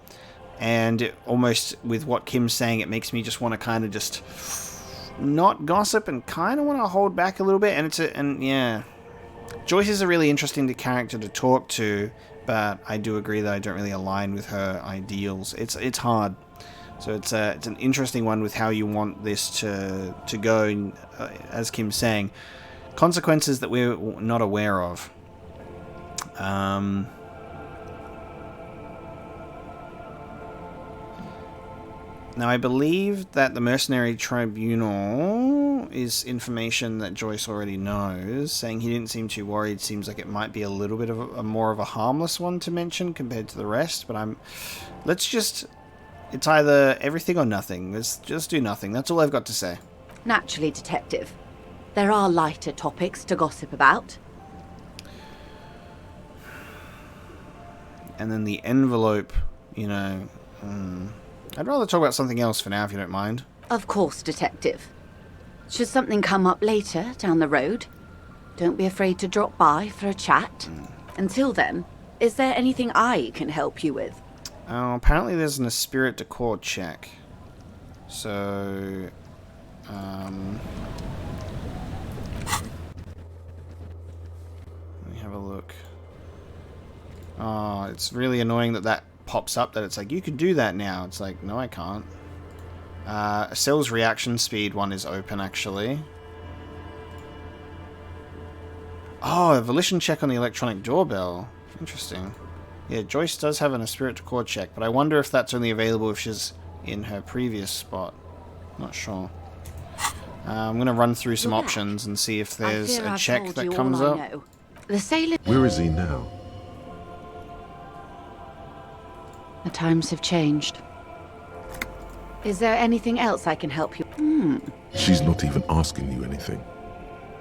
And it almost, with what Kim's saying, it makes me just want to kind of just not gossip and kind of want to hold back a little bit. And yeah, Joyce is a really interesting character to talk to, but I do agree that I don't really align with her ideals. It's hard. So it's an interesting one with how you want this to go. And, as Kim's saying, consequences that we're not aware of. Now, I believe that the Mercenary Tribunal is information that Joyce already knows. Saying he didn't seem too worried seems like it might be a little bit of a more of a harmless one to mention compared to the rest. But it's either everything or nothing. Let's just do nothing. That's all I've got to say. Naturally, Detective. There are lighter topics to gossip about. And then the envelope, you know... I'd rather talk about something else for now, if you don't mind. Of course, Detective. Should something come up later, down the road, don't be afraid to drop by for a chat. Until then, is there anything I can help you with? Apparently there's an esprit de corps check. So... let me have a look. Oh, it's really annoying that pops up, that it's like, you can do that now. It's like, no, I can't. A cell's reaction speed one is open, actually. Oh, a volition check on the electronic doorbell. Interesting. Yeah, Joyce does have a spirit to core check, but I wonder if that's only available if she's in her previous spot. Not sure. I'm going to run through some options and see if there's a check that comes up. The sailor. Where is he now? The times have changed. Is there anything else I can help you? She's not even asking you anything.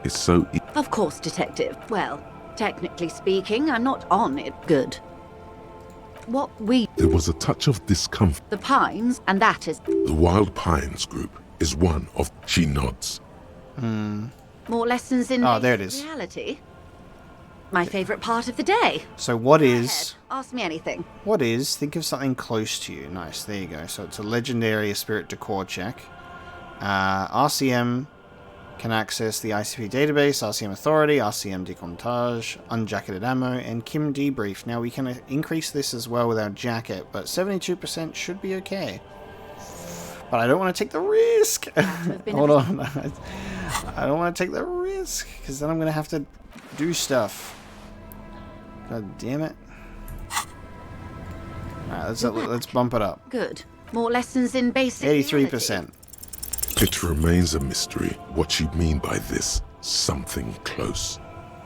It's so Of course, Detective. Well, technically speaking, I'm not on it. Good. There was a touch of discomfort. The Pines, and that is... The Wild Pines group is one of... She nods. More lessons in there it is. reality. My favorite part of the day. So what is... Ask me anything. What is... Think of something close to you. Nice, there you go. So it's a legendary spirit to core check. RCM can access the ICP database, RCM Authority, RCM Decontage, Unjacketed Ammo, and Kim Debrief. Now we can increase this as well with our jacket, but 72% should be okay. But I don't want to take the risk. Hold on. I don't want to take the risk, because then I'm going to have to do stuff. God damn it. Alright, let's bump it up. Good. More lessons in basic 83%. It remains a mystery what you mean by this something close.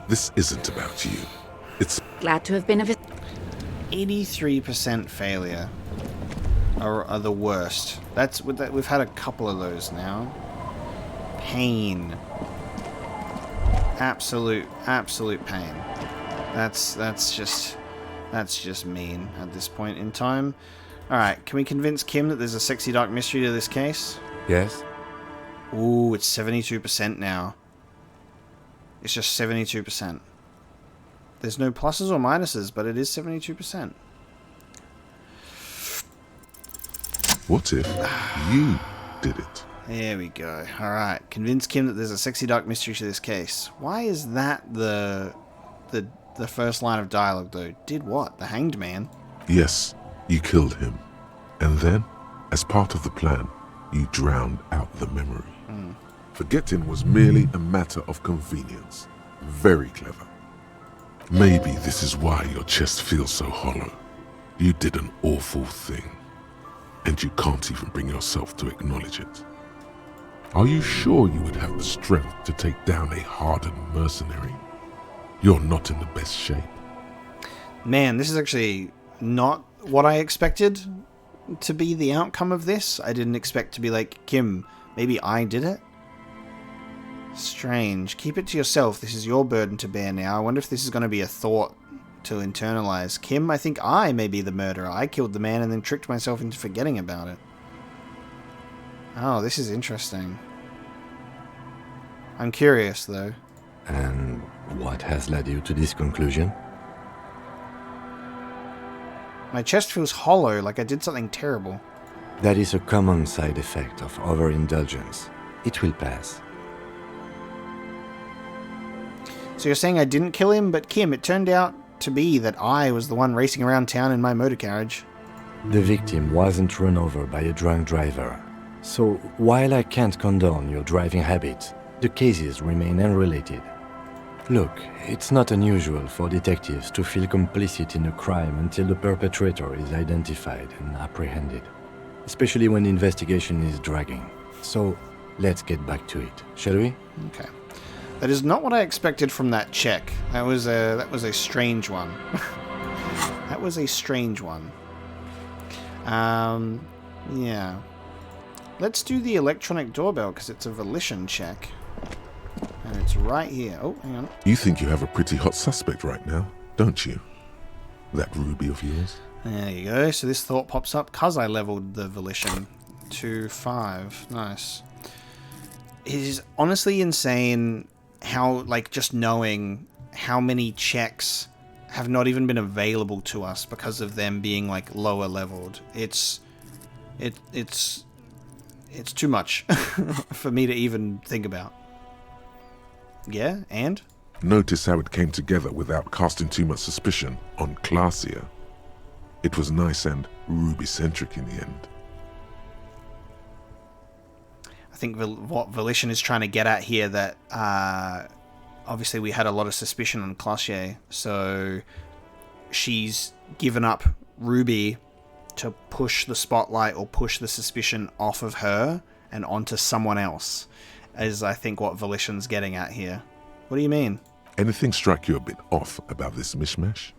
This isn't about you. It's... Glad to have been of it. 83% failure are the worst. We've had a couple of those now. Pain. Absolute pain. That's just mean at this point in time. Alright, can we convince Kim that there's a sexy dark mystery to this case? Yes. Ooh, it's 72% now. It's just 72%. There's no pluses or minuses, but it is 72%. What if you did it? There we go. Alright, convince Kim that there's a sexy dark mystery to this case. Why is that the first line of dialogue, though? Did what? The Hanged Man? Yes, you killed him. And then, as part of the plan, you drowned out the memory. Forgetting was merely a matter of convenience. Very clever. Maybe this is why your chest feels so hollow. You did an awful thing, and you can't even bring yourself to acknowledge it. Are you sure you would have the strength to take down a hardened mercenary? You're not in the best shape. Man, this is actually not what I expected to be the outcome of this. I didn't expect to be like, Kim, maybe I did it? Strange. Keep it to yourself. This is your burden to bear now. I wonder if this is going to be a thought to internalize. Kim, I think I may be the murderer. I killed the man and then tricked myself into forgetting about it. Oh, this is interesting. I'm curious, though. And what has led you to this conclusion? My chest feels hollow, like I did something terrible. That is a common side effect of overindulgence. It will pass. So you're saying I didn't kill him, but Kim, it turned out to be that I was the one racing around town in my motor carriage. The victim wasn't run over by a drunk driver. So, while I can't condone your driving habit, the cases remain unrelated. Look, it's not unusual for detectives to feel complicit in a crime until the perpetrator is identified and apprehended, especially when the investigation is dragging. So, let's get back to it, shall we? Okay. That is not what I expected from that check. That was a strange one. That was a strange one. Yeah. Let's do the electronic doorbell because it's a volition check. And it's right here. Oh, hang on. You think you have a pretty hot suspect right now, don't you? That ruby of yours? There you go. So this thought pops up because I leveled the volition to 5. Nice. It is honestly insane how, like, just knowing how many checks have not even been available to us because of them being, like, lower leveled. It's too much for me to even think about. Yeah, and? Notice how it came together without casting too much suspicion on Clasia. It was nice and Ruby-centric in the end. I think what Volition is trying to get at here, that obviously we had a lot of suspicion on Clasia, so she's given up Ruby to push the spotlight or push the suspicion off of her and onto someone else, is I think what Volition's getting at here. What do you mean? Anything strike you a bit off about this mishmash?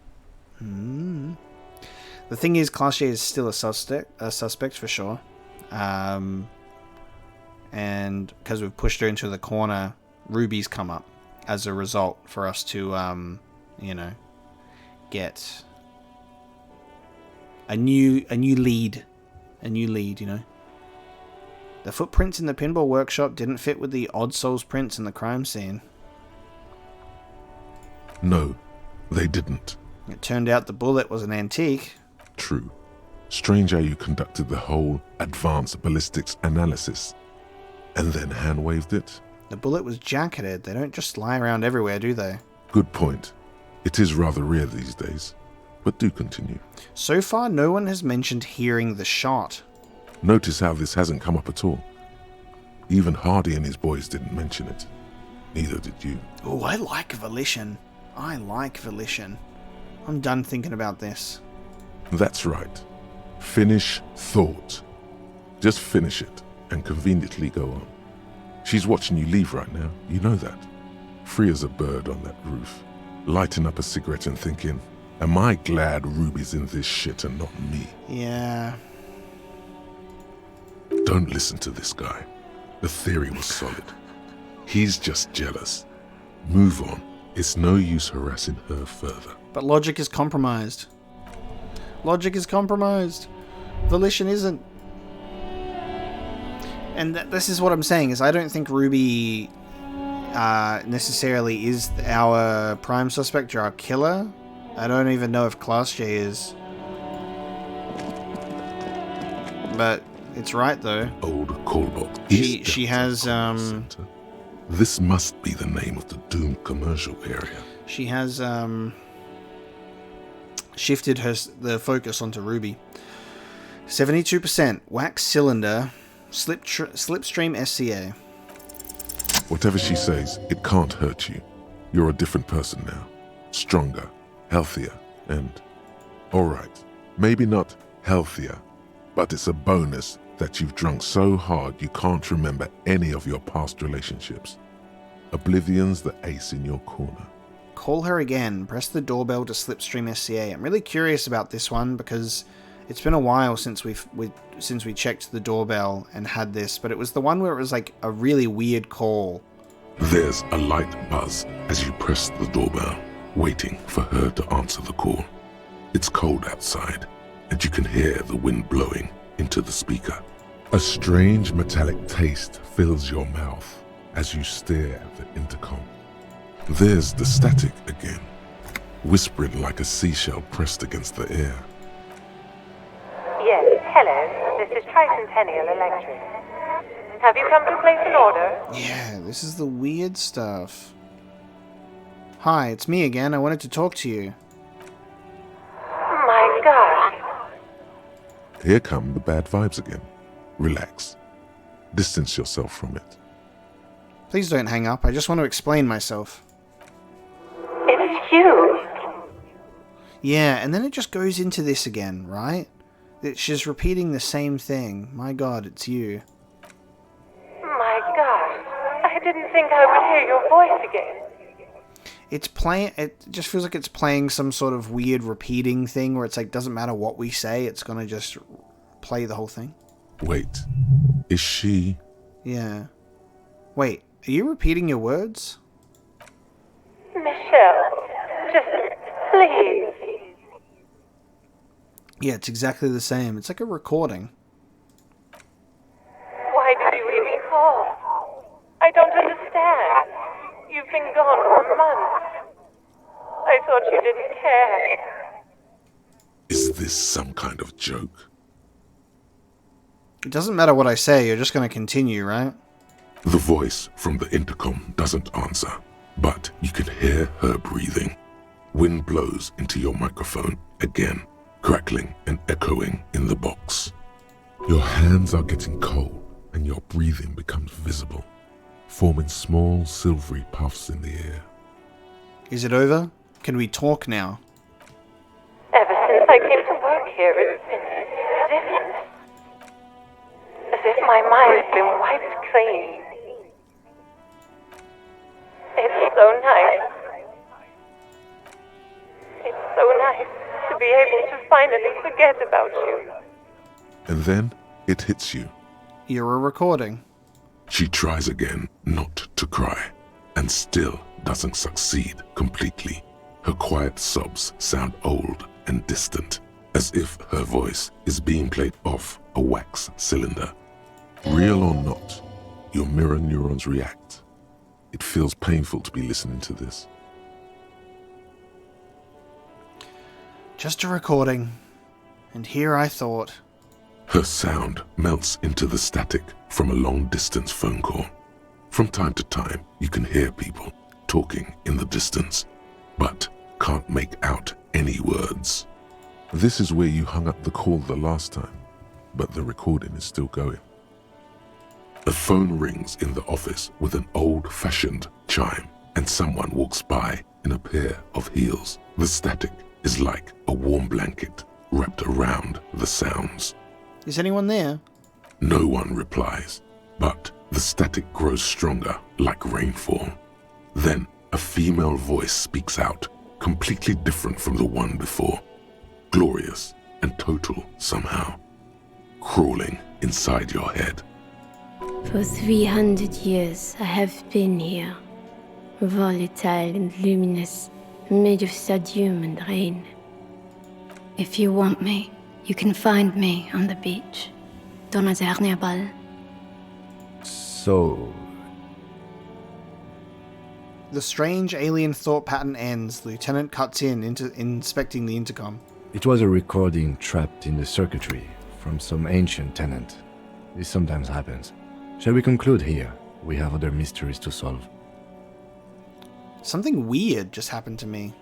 The thing is, Class J is still a suspect for sure. And because we've pushed her into the corner, Ruby's come up as a result for us to, get a new lead. The footprints in the pinball workshop didn't fit with the Odd Souls prints in the crime scene. No, they didn't. It turned out the bullet was an antique. True. Strange how you conducted the whole advanced ballistics analysis and then hand-waved it. The bullet was jacketed. They don't just lie around everywhere, do they? Good point. It is rather rare these days, but do continue. So far, no one has mentioned hearing the shot. Notice how this hasn't come up at all. Even Hardy and his boys didn't mention it. Neither did you. Oh, I like Volition. I'm done thinking about this. That's right. Finish thought. Just finish it and conveniently go on. She's watching you leave right now. You know that. Free as a bird on that roof. Lighting up a cigarette and thinking, am I glad Ruby's in this shit and not me? Yeah. Don't listen to this guy. The theory was solid. He's just jealous. Move on. It's no use harassing her further. But logic is compromised. Volition isn't. And this is what I'm saying, is I don't think Ruby necessarily is our prime suspect or our killer. I don't even know if Class J is. But it's right, though. Old callbox. She has, This must be the name of the doomed commercial area. She has, shifted the focus onto Ruby. 72%. Wax cylinder. Slipstream SCA. Whatever she says, it can't hurt you. You're a different person now. Stronger, healthier, and... Alright, maybe not healthier, but it's a bonus that you've drunk so hard you can't remember any of your past relationships. Oblivion's the ace in your corner. Call her again. Press the doorbell to Slipstream SCA. I'm really curious about this one because it's been a while since we checked the doorbell and had this, but it was the one where it was like a really weird call. There's a light buzz as you press the doorbell, waiting for her to answer the call. It's cold outside, and you can hear the wind blowing into the speaker. A strange metallic taste fills your mouth as you stare at the intercom. There's the static again, whispering like a seashell pressed against the air. Yes, hello. This is Tricentennial Electric. Have you come to place an order? Yeah, this is the weird stuff. Hi, it's me again. I wanted to talk to you. My God. Here come the bad vibes again. Relax. Distance yourself from it. Please don't hang up. I just want to explain myself. It's you. Yeah, and then it just goes into this again, right? She's repeating the same thing. My God, it's you. My God. I didn't think I would hear your voice again. It's playing. It just feels like it's playing some sort of weird repeating thing where it's like, doesn't matter what we say, it's gonna just play the whole thing. Wait, is she? Yeah. Wait, are you repeating your words? Michelle, just please. Yeah, it's exactly the same. It's like a recording. Why did you even call? I don't understand. You've been gone for months. I thought you didn't care. Is this some kind of joke? It doesn't matter what I say, you're just going to continue, right? The voice from the intercom doesn't answer, but you can hear her breathing. Wind blows into your microphone again, crackling and echoing in the box. Your hands are getting cold and your breathing becomes visible, forming small silvery puffs in the air. Is it over? Can we talk now? Ever since I came to work here, it's been different. As if my mind's been wiped clean. It's so nice. It's so nice to be able to finally forget about you. And then it hits you. You're a recording. She tries again not to cry, and still doesn't succeed completely. Her quiet sobs sound old and distant, as if her voice is being played off a wax cylinder. Real or not, your mirror neurons react. It feels painful to be listening to this. Just a recording. And here I thought... Her sound melts into the static from a long-distance phone call. From time to time, you can hear people talking in the distance, but can't make out any words. This is where you hung up the call the last time, but the recording is still going. The phone rings in the office with an old-fashioned chime, and someone walks by in a pair of heels. The static is like a warm blanket wrapped around the sounds. Is anyone there? No one replies, but the static grows stronger like rainfall. Then a female voice speaks out, completely different from the one before. Glorious and total somehow, crawling inside your head. For 300 years I have been here, volatile and luminous, made of sodium and rain. If you want me, you can find me on the beach. Dans la dernière balle. So... The strange alien thought pattern ends. The lieutenant cuts in, inspecting the intercom. It was a recording trapped in the circuitry from some ancient tenant. This sometimes happens. Shall we conclude here? We have other mysteries to solve. Something weird just happened to me.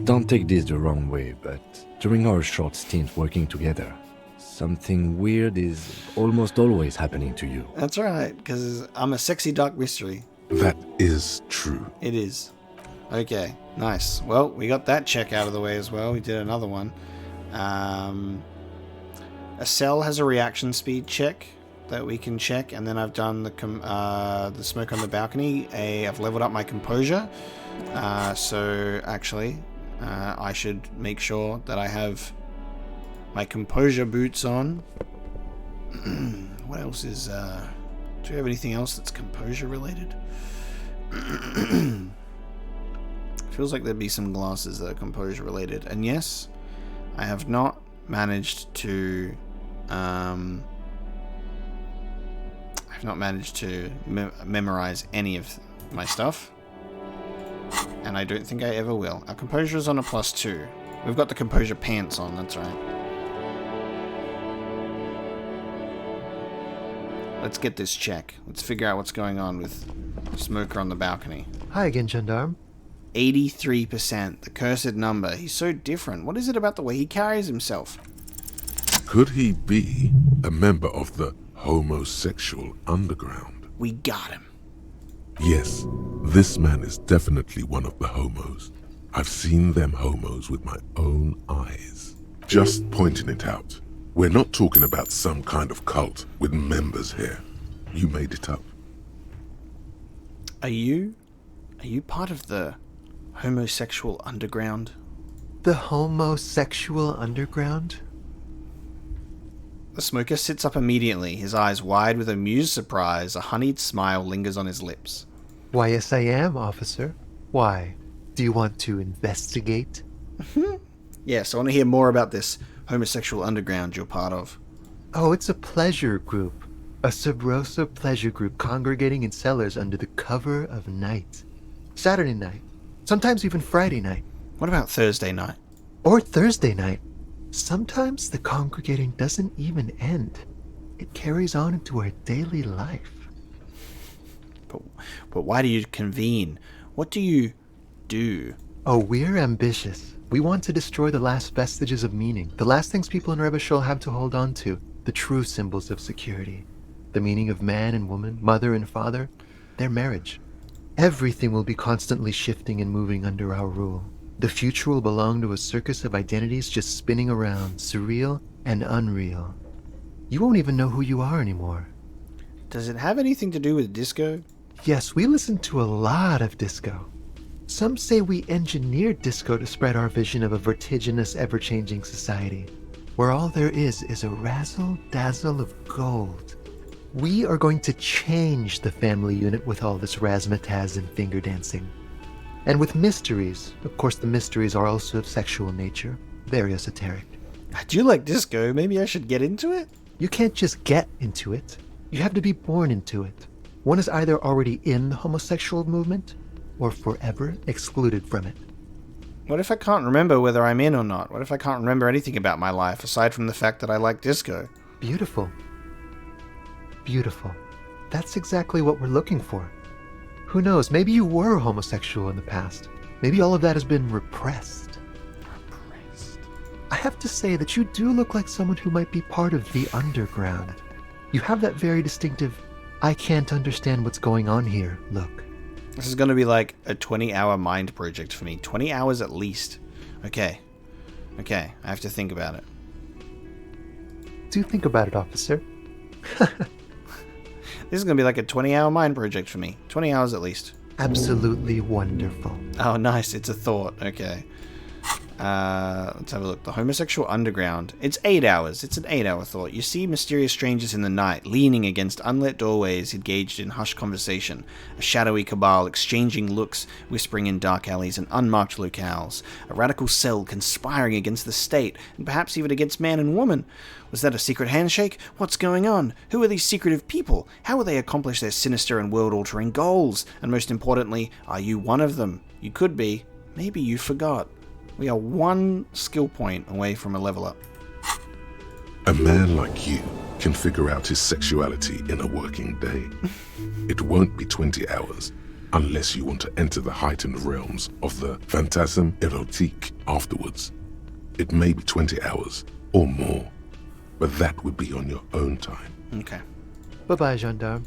Don't take this the wrong way, but during our short stint working together, something weird is almost always happening to you. That's right, because I'm a sexy dark mystery. That is true. It is. Okay, nice. Well, we got that check out of the way as well. We did another one. A cell has a reaction speed check that we can check, and then I've done the smoke on the balcony. I've leveled up my composure. So actually, I should make sure that I have my composure boots on. What else is... do we have anything else that's composure related? Feels like there'd be some glasses that are composure related. And yes, I have not managed to... memorize any of my stuff. And I don't think I ever will. Our composure is on a +2. We've got the composure pants on, that's right. Let's get this check. Let's figure out what's going on with Smoker on the balcony. Hi again, Gendarme. 83%, the cursed number. He's so different. What is it about the way he carries himself? Could he be a member of the homosexual underground? We got him. Yes, this man is definitely one of the homos. I've seen them homos with my own eyes. Just pointing it out. We're not talking about some kind of cult with members here. You made it up. Are you part of the homosexual underground? The homosexual underground? The smoker sits up immediately, his eyes wide with amused surprise. A honeyed smile lingers on his lips. Why, yes I am, officer. Why? Do you want to investigate? Yes, I want to hear more about this homosexual underground you're part of. Oh, it's a pleasure group. A Sub Rosa pleasure group congregating in cellars under the cover of night. Saturday night. Sometimes even Friday night. What about Thursday night? Or Thursday night. Sometimes the congregating doesn't even end. It carries on into our daily life. But why do you convene? What do you do? Oh, we're ambitious. We want to destroy the last vestiges of meaning. The last things people in Rebishol have to hold on to. The true symbols of security. The meaning of man and woman, mother and father. Their marriage. Everything will be constantly shifting and moving under our rule. The future will belong to a circus of identities just spinning around, surreal and unreal. You won't even know who you are anymore. Does it have anything to do with disco? Yes, we listen to a lot of disco. Some say we engineered disco to spread our vision of a vertiginous, ever-changing society, where all there is a razzle-dazzle of gold. We are going to change the family unit with all this razzmatazz and finger dancing. And with mysteries. Of course, the mysteries are also of sexual nature, very esoteric. I do like disco. Maybe I should get into it? You can't just get into it. You have to be born into it. One is either already in the homosexual movement or forever excluded from it. What if I can't remember whether I'm in or not? What if I can't remember anything about my life aside from the fact that I like disco? Beautiful. Beautiful. That's exactly what we're looking for. Who knows, maybe you were homosexual in the past. Maybe all of that has been repressed. I have to say that you do look like someone who might be part of the underground. You have that very distinctive, I can't understand what's going on here look. This is going to be like a 20-hour mind project for me. 20 hours at least. Okay. I have to think about it. Do think about it, officer. This is going to be like a 20-hour mind project for me. 20 hours at least. Absolutely wonderful. Oh, nice. It's a thought. Okay. Let's have a look. The homosexual underground. It's 8 hours. It's an 8-hour thought. You see mysterious strangers in the night, leaning against unlit doorways, engaged in hushed conversation. A shadowy cabal exchanging looks, whispering in dark alleys and unmarked locales. A radical cell conspiring against the state, and perhaps even against man and woman. Was that a secret handshake? What's going on? Who are these secretive people? How will they accomplish their sinister and world-altering goals? And most importantly, are you one of them? You could be. Maybe you forgot. We are one skill point away from a level up. A man like you can figure out his sexuality in a working day. It won't be 20 hours unless you want to enter the heightened realms of the phantasme érotique afterwards. It may be 20 hours or more, but that would be on your own time. Okay. Bye-bye, gendarme.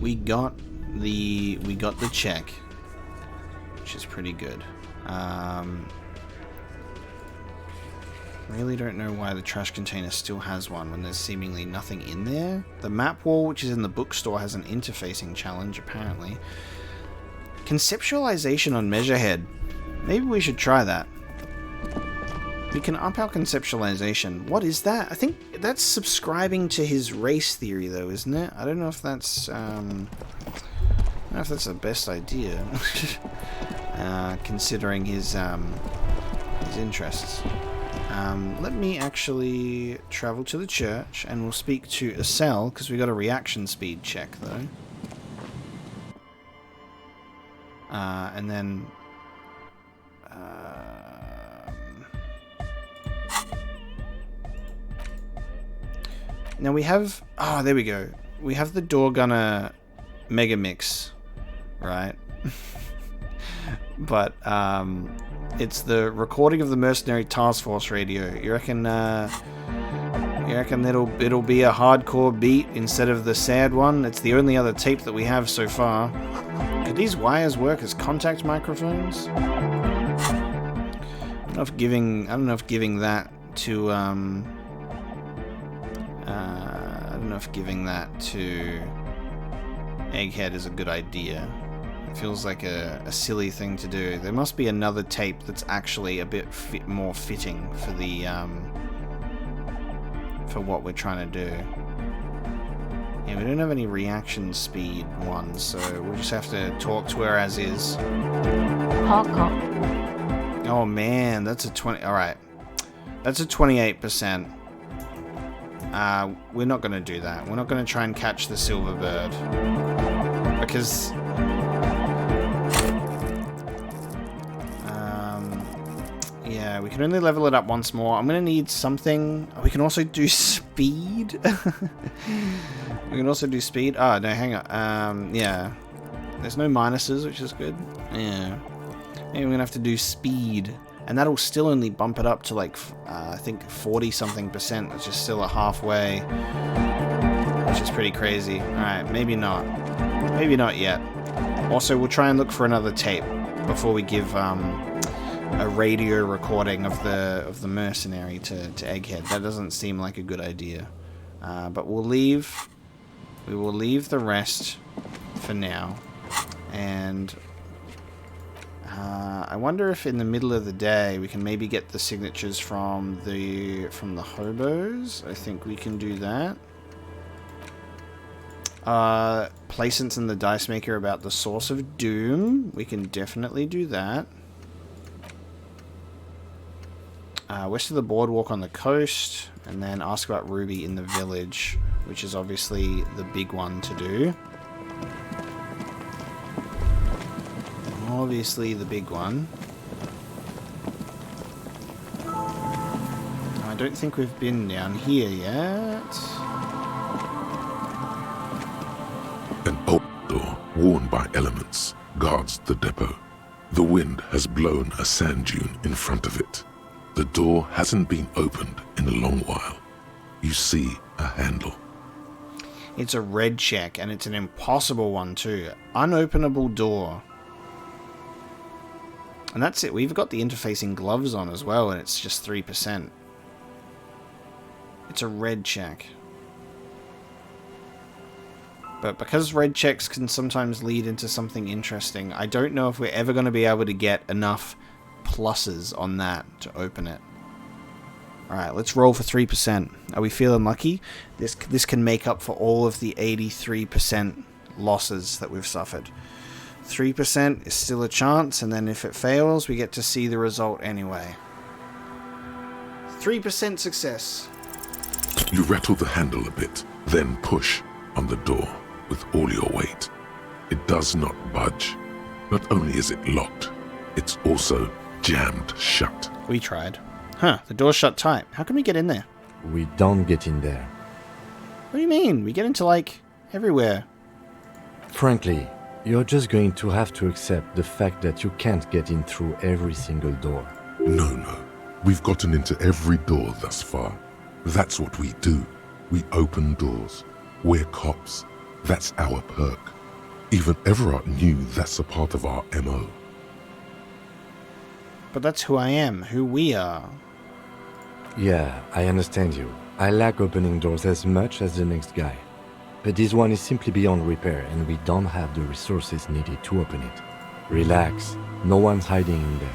We got the check, which is pretty good. Really don't know why the trash container still has one when there's seemingly nothing in there. The map wall, which is in the bookstore, has an interfacing challenge, apparently. Conceptualization on Measurehead. Maybe we should try that. We can up our conceptualization. What is that? I think that's subscribing to his race theory, though, isn't it? I don't know if that's, I don't know if that's the best idea. Considering his interests. Let me actually travel to the church, and we'll speak to Estelle, because we got a reaction speed check, though. And then... now we have... oh, there we go. We have the Door Gunner Mega Mix, right? But, it's the recording of the Mercenary Task Force radio. You reckon it'll be a hardcore beat instead of the sad one? It's the only other tape that we have so far. Could these wires work as contact microphones? I don't know if giving that to I don't know if giving that to Egghead is a good idea. It feels like a silly thing to do. There must be another tape that's actually a bit more fitting for the for what we're trying to do. Yeah, we don't have any reaction speed ones, so we'll just have to talk to her as is. Oh man, that's a 20. All right, that's a 28%. We're not going to do that. We're not going to try and catch the silver bird because. Yeah, we can only level it up once more. I'm going to need something. We can also do speed. We can also do speed. Oh, no, hang on. Yeah. There's no minuses, which is good. Yeah. Maybe we're going to have to do speed. And that'll still only bump it up to like, I think 40-something%, which is still a halfway. Which is pretty crazy. Alright, maybe not. Maybe not yet. Also, we'll try and look for another tape before we give a radio recording of the mercenary to Egghead. That doesn't seem like a good idea. But we will leave the rest for now. And I wonder if in the middle of the day we can maybe get the signatures from the hobos. I think we can do that. Placements in the Dice Maker about the source of doom. We can definitely do that. West of the boardwalk on the coast, and then ask about Ruby in the village, which is obviously the big one to do. Obviously the big one. I don't think we've been down here yet. An open door, worn by elements, guards the depot. The wind has blown a sand dune in front of it. The door hasn't been opened in a long while. You see a handle. It's a red check, and it's an impossible one too. Unopenable door. And that's it. We've got the interfacing gloves on as well, and it's just 3%. It's a red check. But because red checks can sometimes lead into something interesting, I don't know if we're ever going to be able to get enough pluses on that to open it. Alright, let's roll for 3%. Are we feeling lucky? This can make up for all of the 83% losses that we've suffered. 3% is still a chance, and then if it fails, we get to see the result anyway. 3% success. You rattle the handle a bit, then push on the door with all your weight. It does not budge. Not only is it locked, it's also jammed shut. We tried. Huh, the door's shut tight. How can we get in there? We don't get in there. What do you mean? We get into, like, everywhere. Frankly, you're just going to have to accept the fact that you can't get in through every single door. No. We've gotten into every door thus far. That's what we do. We open doors. We're cops. That's our perk. Even Everard knew that's a part of our MO. But that's who I am, who we are. Yeah, I understand you. I like opening doors as much as the next guy. But this one is simply beyond repair, and we don't have the resources needed to open it. Relax. No one's hiding in there.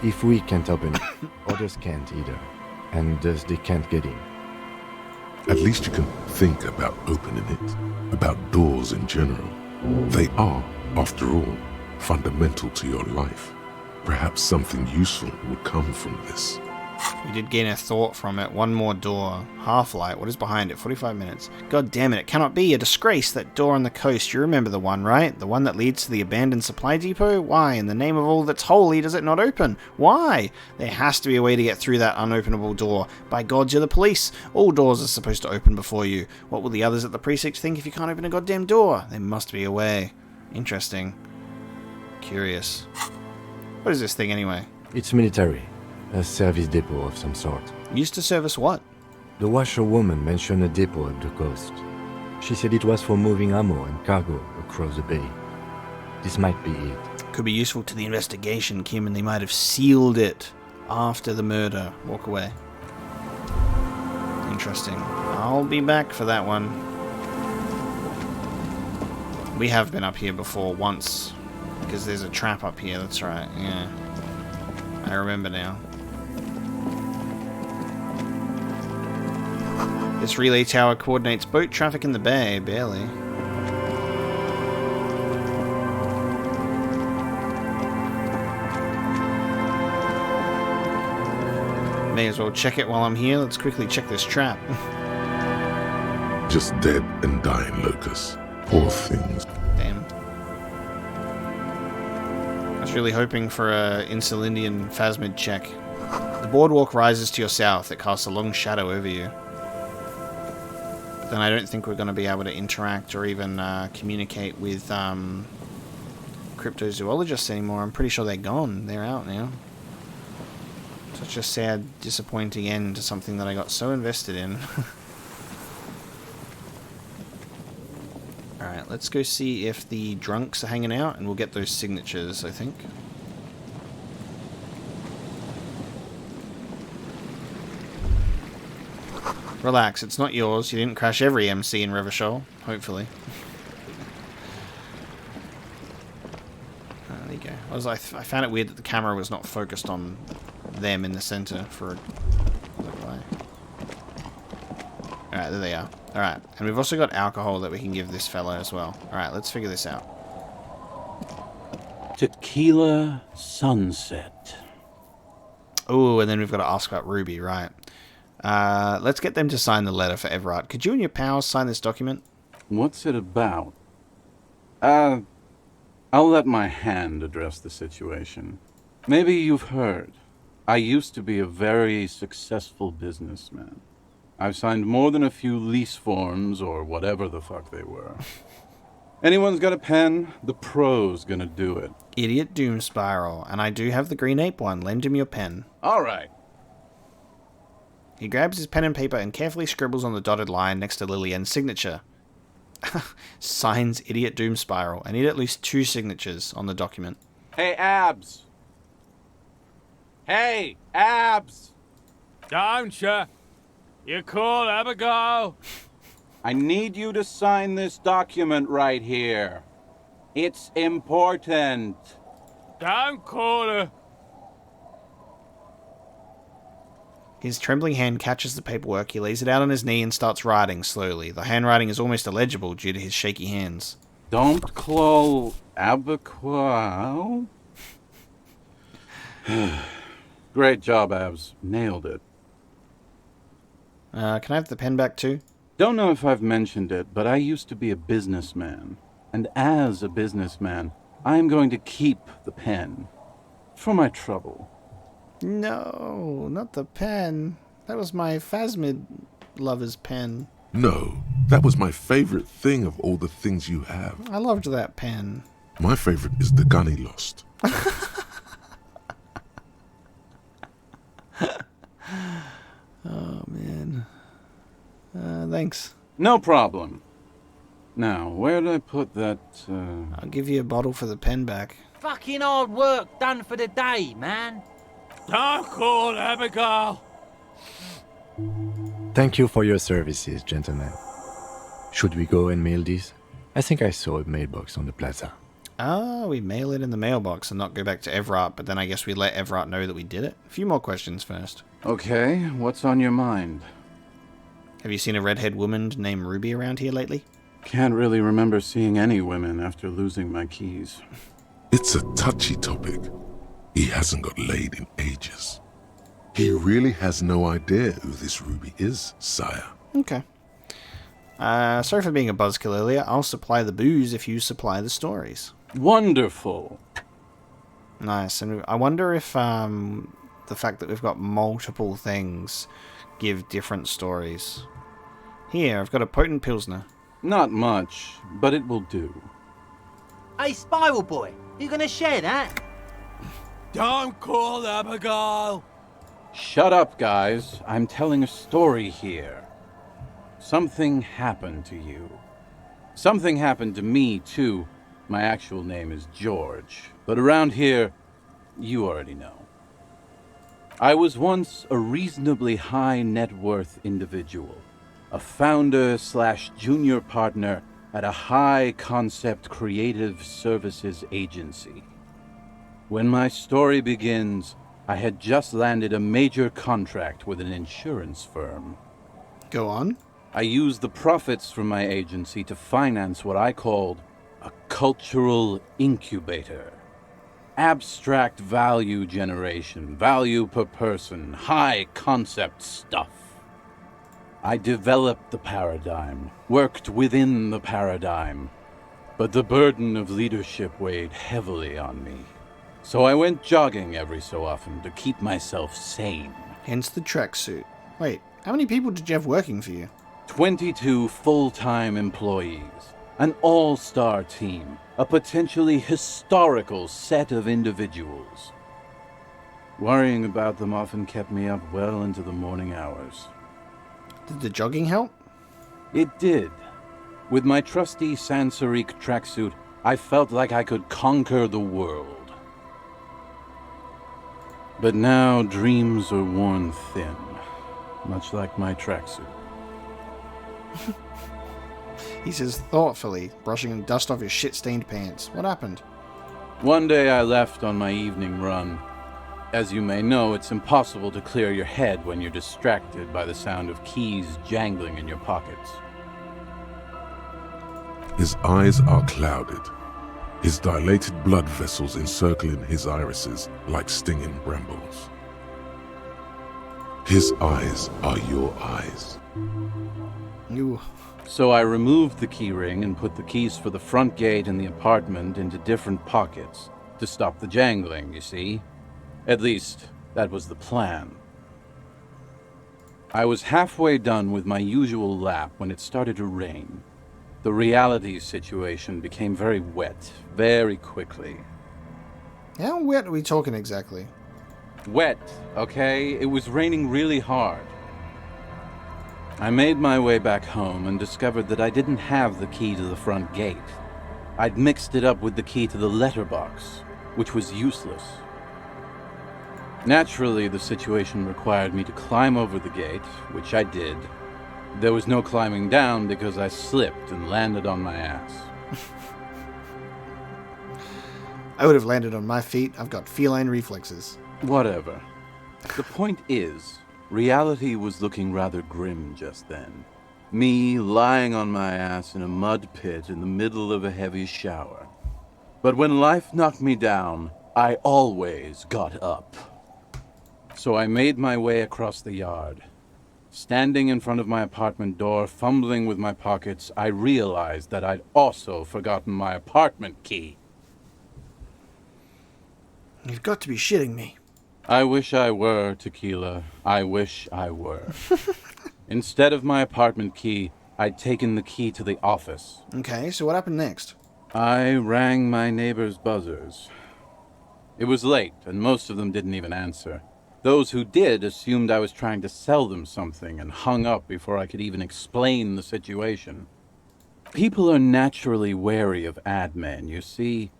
If we can't open it, others can't either. And thus they can't get in. At least you can think about opening it, about doors in general. They are, after all, fundamental to your life. Perhaps something useful would come from this. We did gain a thought from it. One more door. Half-light. What is behind it? 45 minutes. God damn it. It cannot be. A disgrace. That door on the coast. You remember the one, right? The one that leads to the abandoned supply depot? Why, in the name of all that's holy, does it not open? Why? There has to be a way to get through that unopenable door. By God, you're the police. All doors are supposed to open before you. What will the others at the precinct think if you can't open a goddamn door? There must be a way. Interesting. Curious. What is this thing anyway? It's military. A service depot of some sort. Used to service what? The washerwoman mentioned a depot at the coast. She said it was for moving ammo and cargo across the bay. This might be it. Could be useful to the investigation, Kim, and they might have sealed it after the murder. Walk away. Interesting. I'll be back for that one. We have been up here before once, because there's a trap up here, that's right, yeah. I remember now. This relay tower coordinates boat traffic in the bay, barely. May as well check it while I'm here. Let's quickly check this trap. Just dead and dying locusts. Poor things. Damn. I was really hoping for a Insulindian phasmid check. The boardwalk rises to your south. It casts a long shadow over you. But then I don't think we're going to be able to interact or even communicate with cryptozoologists anymore. I'm pretty sure they're gone. They're out now. Such a sad, disappointing end to something that I got so invested in. Alright, let's go see if the drunks are hanging out, and we'll get those signatures, I think. Relax, it's not yours. You didn't crash every MC in Revachol, hopefully. There you go. I found it weird that the camera was not focused on them in the center for a little while. Alright, there they are. Alright, and we've also got alcohol that we can give this fella as well. Alright, let's figure this out. Tequila Sunset. Oh, and then we've got to ask about Ruby, right. Let's get them to sign the letter for Everard. Could you and your pals sign this document? What's it about? I'll let my hand address the situation. Maybe you've heard. I used to be a very successful businessman. I've signed more than a few lease forms or whatever the fuck they were. Anyone's got a pen? The pro's gonna do it. Idiot Doom Spiral. And I do have the green ape one. Lend him your pen. All right. He grabs his pen and paper and carefully scribbles on the dotted line next to Lillian's signature. Signs Idiot Doom Spiral. I need at least 2 signatures on the document. Hey, Abs! Hey, Abs! Don't you? You call Abigail? I need you to sign this document right here. It's important. Don't call her. His trembling hand catches the paperwork, he lays it out on his knee and starts writing slowly. The handwriting is almost illegible due to his shaky hands. Don't call Abigail. Great job, Abs. Nailed it. Can I have the pen back too? Don't know if I've mentioned it, but I used to be a businessman. And as a businessman, I'm going to keep the pen. For my trouble. No, not the pen. That was my Phasmid lover's pen. No, that was my favorite thing of all the things you have. I loved that pen. My favorite is the gun he lost. Oh, man. Thanks. No problem. Now, where did I put that, I'll give you a bottle for the pen back. Fucking hard work done for the day, man. Don't call Abigail. Thank you for your services, gentlemen. Should we go and mail these? I think I saw a mailbox on the plaza. Ah, we mail it in the mailbox and not go back to Everard, but then I guess we let Everard know that we did it. A few more questions first. Okay, what's on your mind? Have you seen a redhead woman named Ruby around here lately? Can't really remember seeing any women after losing my keys. It's a touchy topic. He hasn't got laid in ages. He really has no idea who this Ruby is, sire. Okay. Sorry for being a buzzkill earlier. I'll supply the booze if you supply the stories. Wonderful. Nice. And I wonder if the fact that we've got multiple things give different stories. Here, I've got a potent Pilsner. Not much, but it will do. Hey, Spiral Boy, you gonna share that? Don't call Abigail. Shut up, guys. I'm telling a story here. Something happened to you. Something happened to me, too. My actual name is George, but around here, you already know. I was once a reasonably high net worth individual, a founder/junior partner at a high concept creative services agency. When my story begins, I had just landed a major contract with an insurance firm. Go on. I used the profits from my agency to finance what I called a cultural incubator. Abstract value generation, value per person, high concept stuff. I developed the paradigm, worked within the paradigm, but the burden of leadership weighed heavily on me. So I went jogging every so often to keep myself sane. Hence the tracksuit. Wait, how many people did you have working for you? 22 full-time employees, an all-star team, a potentially historical set of individuals. Worrying about them often kept me up well into the morning hours. Did the jogging help? It did. With my trusty Sansarique tracksuit, I felt like I could conquer the world. But now dreams are worn thin, much like my tracksuit. He says thoughtfully, brushing dust off his shit-stained pants. What happened? One day I left on my evening run. As you may know, it's impossible to clear your head when you're distracted by the sound of keys jangling in your pockets. His eyes are clouded, his dilated blood vessels encircling his irises like stinging brambles. His eyes are your eyes. So I removed the key ring and put the keys for the front gate and the apartment into different pockets to stop the jangling, you see? At least, that was the plan. I was halfway done with my usual lap when it started to rain. The reality situation became very wet, very quickly. How wet are we talking exactly? Wet, okay? It was raining really hard. I made my way back home and discovered that I didn't have the key to the front gate. I'd mixed it up with the key to the letterbox, which was useless. Naturally, the situation required me to climb over the gate, which I did. There was no climbing down because I slipped and landed on my ass. I would have landed on my feet. I've got feline reflexes. Whatever. The point is, reality was looking rather grim just then. Me lying on my ass in a mud pit in the middle of a heavy shower. But when life knocked me down, I always got up. So I made my way across the yard. Standing in front of my apartment door, fumbling with my pockets, I realized that I'd also forgotten my apartment key. You've got to be shitting me. I wish I were, Tequila. I wish I were. Instead of my apartment key, I'd taken the key to the office. Okay, so what happened next? I rang my neighbors' buzzers. It was late, and most of them didn't even answer. Those who did assumed I was trying to sell them something and hung up before I could even explain the situation. People are naturally wary of ad men, you see.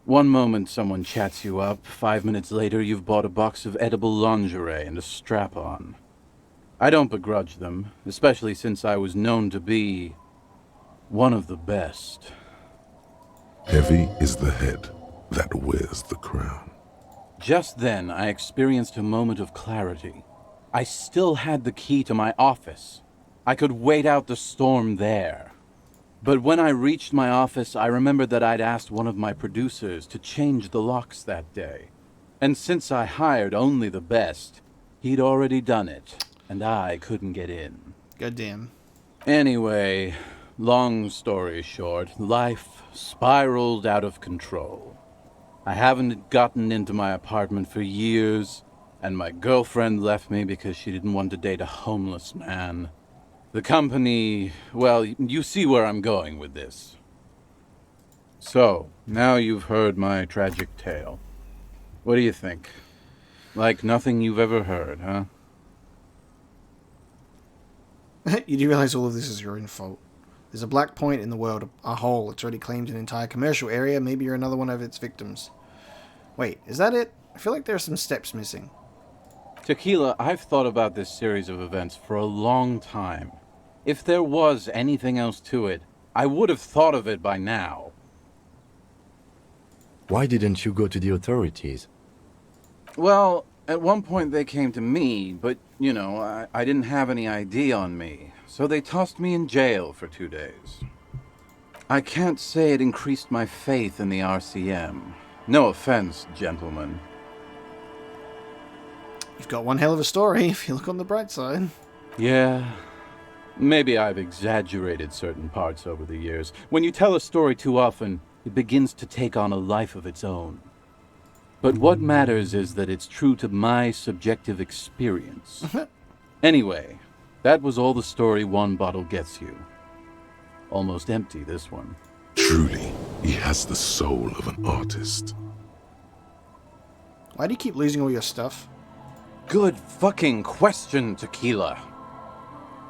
One moment someone chats you up, 5 minutes later you've bought a box of edible lingerie and a strap-on. I don't begrudge them, especially since I was known to be one of the best. Heavy is the head that wears the crown. Just then, I experienced a moment of clarity. I still had the key to my office. I could wait out the storm there. But when I reached my office, I remembered that I'd asked one of my producers to change the locks that day. And since I hired only the best, he'd already done it, and I couldn't get in. Goddamn. Anyway, long story short, life spiraled out of control. I haven't gotten into my apartment for years, and my girlfriend left me because she didn't want to date a homeless man. The company, well, you see where I'm going with this. So, now you've heard my tragic tale. What do you think? Like nothing you've ever heard, huh? You do realize all of this is your own fault. There's a black point in the world, a hole. It's already claimed an entire commercial area. Maybe you're another one of its victims. Wait, is that it? I feel like there are some steps missing. Tequila, I've thought about this series of events for a long time. If there was anything else to it, I would have thought of it by now. Why didn't you go to the authorities? Well, at one point they came to me, but, you know, I didn't have any ID on me, so they tossed me in jail for 2 days. I can't say it increased my faith in the RCM. No offense, gentlemen. You've got one hell of a story, if you look on the bright side. Yeah. Maybe I've exaggerated certain parts over the years. When you tell a story too often, it begins to take on a life of its own. But what matters is that it's true to my subjective experience. Anyway, that was all the story one bottle gets you. Almost empty, this one. Truly, he has the soul of an artist. Why do you keep losing all your stuff? Good fucking question, Tequila.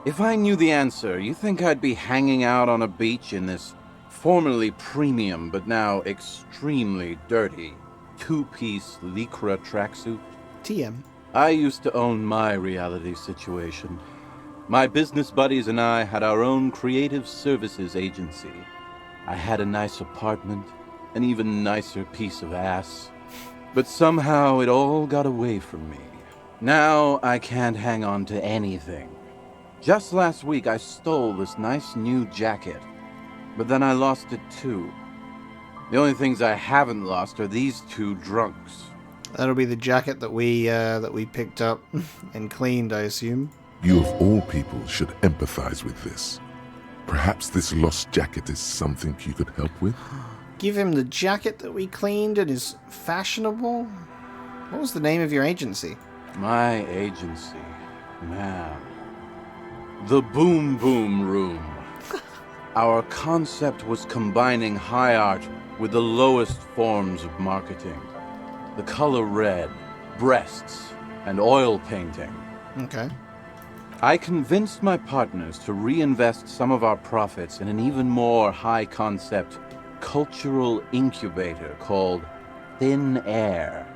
If I knew the answer, you think I'd be hanging out on a beach in this formerly premium but now extremely dirty two-piece Lycra tracksuit? TM. I used to own my reality situation. My business buddies and I had our own creative services agency. I had a nice apartment, an even nicer piece of ass. But somehow it all got away from me. Now I can't hang on to anything. Just last week I stole this nice new jacket, but then I lost it too. The only things I haven't lost are these two drunks. That'll be the jacket that we picked up and cleaned, I assume. You of all people should empathize with this. Perhaps this lost jacket is something you could help with? Give him the jacket that we cleaned and is fashionable? What was the name of your agency? My agency, man. The Boom Boom Room. Our concept was combining high art with the lowest forms of marketing. The color red, breasts, and oil painting. Okay. I convinced my partners to reinvest some of our profits in an even more high-concept cultural incubator called Thin Air.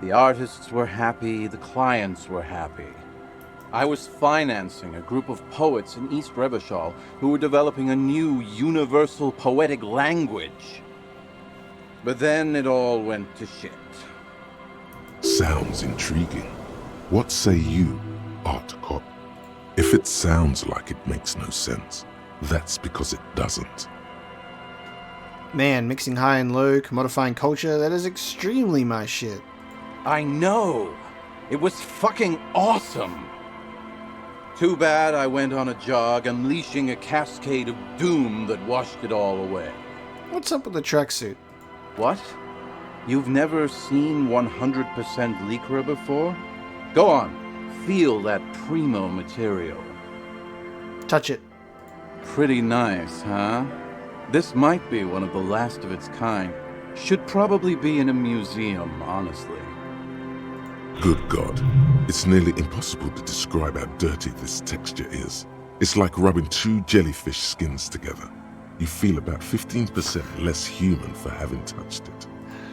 The artists were happy, the clients were happy. I was financing a group of poets in East Revachol who were developing a new universal poetic language. But then it all went to shit. Sounds intriguing. What say you, Art Cop? If it sounds like it makes no sense, that's because it doesn't. Man, mixing high and low, commodifying culture, that is extremely my shit. I know! It was fucking awesome! Too bad I went on a jog, unleashing a cascade of doom that washed it all away. What's up with the tracksuit? What? You've never seen 100% Lycra before? Go on, feel that primo material. Touch it. Pretty nice, huh? This might be one of the last of its kind. Should probably be in a museum, honestly. Good God. It's nearly impossible to describe how dirty this texture is. It's like rubbing two jellyfish skins together. You feel about 15% less human for having touched it.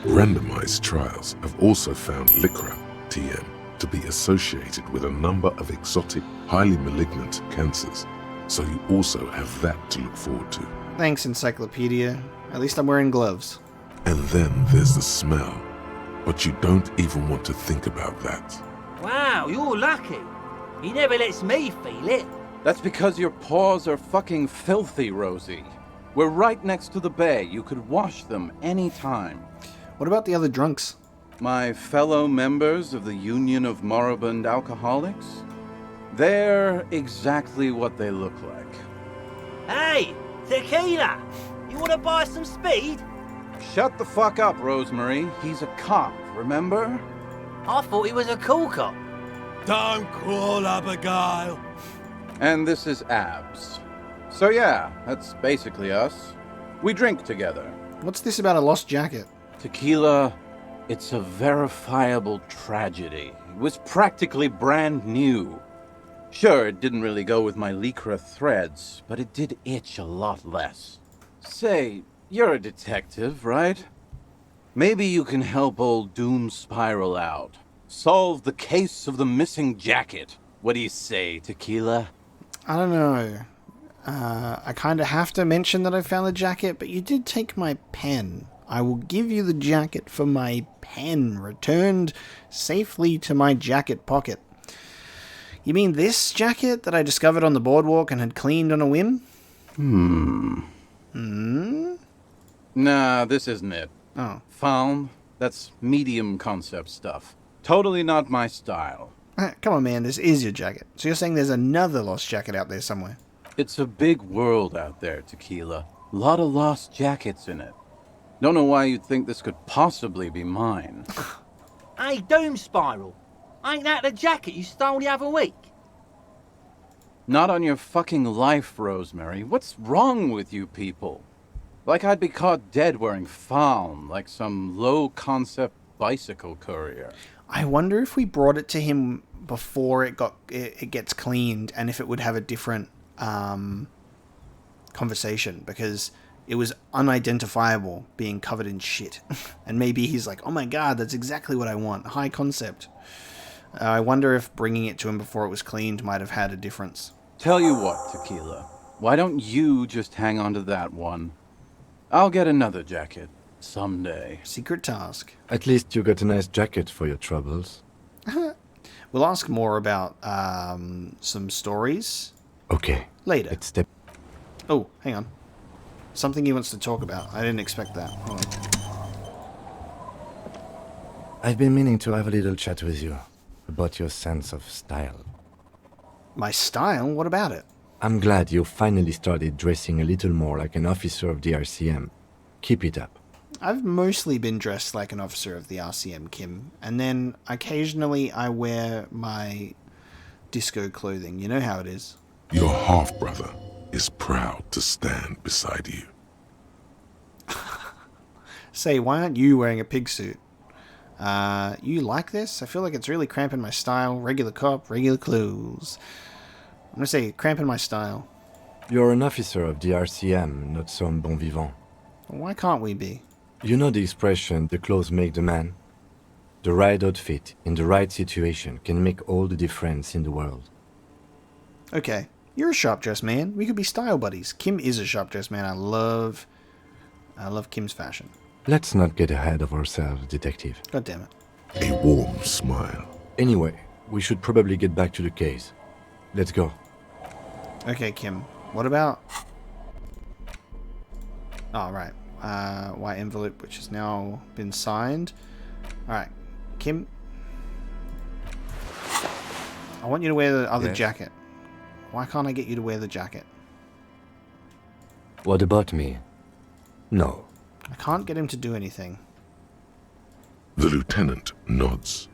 Randomized trials have also found Lycra, TM, to be associated with a number of exotic, highly malignant cancers. So you also have that to look forward to. Thanks, Encyclopedia. At least I'm wearing gloves. And then there's the smell. But you don't even want to think about that. Wow, you're lucky. He never lets me feel it. That's because your paws are fucking filthy, Rosie. We're right next to the bay. You could wash them any time. What about the other drunks? My fellow members of the Union of Moribund Alcoholics? They're exactly what they look like. Hey, tequila! You want to buy some speed? Shut the fuck up, Rosemary. He's a cop, remember? I thought he was a cool cop. Don't call Abigail. And this is Abs. So yeah, that's basically us. We drink together. What's this about a lost jacket? Tequila, it's a verifiable tragedy. It was practically brand new. Sure, it didn't really go with my Lycra threads, but it did itch a lot less. Say, you're a detective, right? Maybe you can help old Doom Spiral out. Solve the case of the missing jacket. What do you say, Tequila? I don't know. I kind of have to mention that I found the jacket, but you did take my pen. I will give you the jacket for my pen, returned safely to my jacket pocket. You mean this jacket that I discovered on the boardwalk and had cleaned on a whim? Nah, this isn't it. Oh. Found? That's medium concept stuff. Totally not my style. Come on, man, this is your jacket. So you're saying there's another lost jacket out there somewhere? It's a big world out there, Tequila. Lot of lost jackets in it. Don't know why you'd think this could possibly be mine. Hey, Doom Spiral. Ain't that the jacket you stole the other week? Not on your fucking life, Rosemary. What's wrong with you people? Like I'd be caught dead wearing fawn, like some low-concept bicycle courier. I wonder if we brought it to him before it gets cleaned, and if it would have a different conversation, because it was unidentifiable, being covered in shit. And maybe he's like, oh my god, that's exactly what I want. High concept. I wonder if bringing it to him before it was cleaned might have had a difference. Tell you what, Tequila. Why don't you just hang on to that one? I'll get another jacket someday. Secret task. At least you got a nice jacket for your troubles. We'll ask more about some stories. Okay. Later. Let's step. Oh, hang on. Something he wants to talk about. I didn't expect that. Hold on. I've been meaning to have a little chat with you about your sense of style. My style? What about it? I'm glad you finally started dressing a little more like an officer of the RCM. Keep it up. I've mostly been dressed like an officer of the RCM, Kim. And then occasionally I wear my disco clothing. You know how it is. Your half-brother is proud to stand beside you. Say, why aren't you wearing a pig suit? You like this? I feel like it's really cramping my style. Regular cop, regular clothes. I'm gonna say cramping my style. You're an officer of the RCM, not some bon vivant. Why can't we be? You know the expression, the clothes make the man? The right outfit in the right situation can make all the difference in the world. Okay, you're a sharp-dressed man. We could be style buddies. Kim is a sharp-dressed man. I love Kim's fashion. Let's not get ahead of ourselves, detective. God damn it. A warm smile. Anyway, we should probably get back to the case. Let's go. Okay, Kim. What about... Oh, right. White envelope, which has now been signed. Alright. Kim. I want you to wear the other jacket. Why can't I get you to wear the jacket? What about me? No. I can't get him to do anything. The lieutenant nods.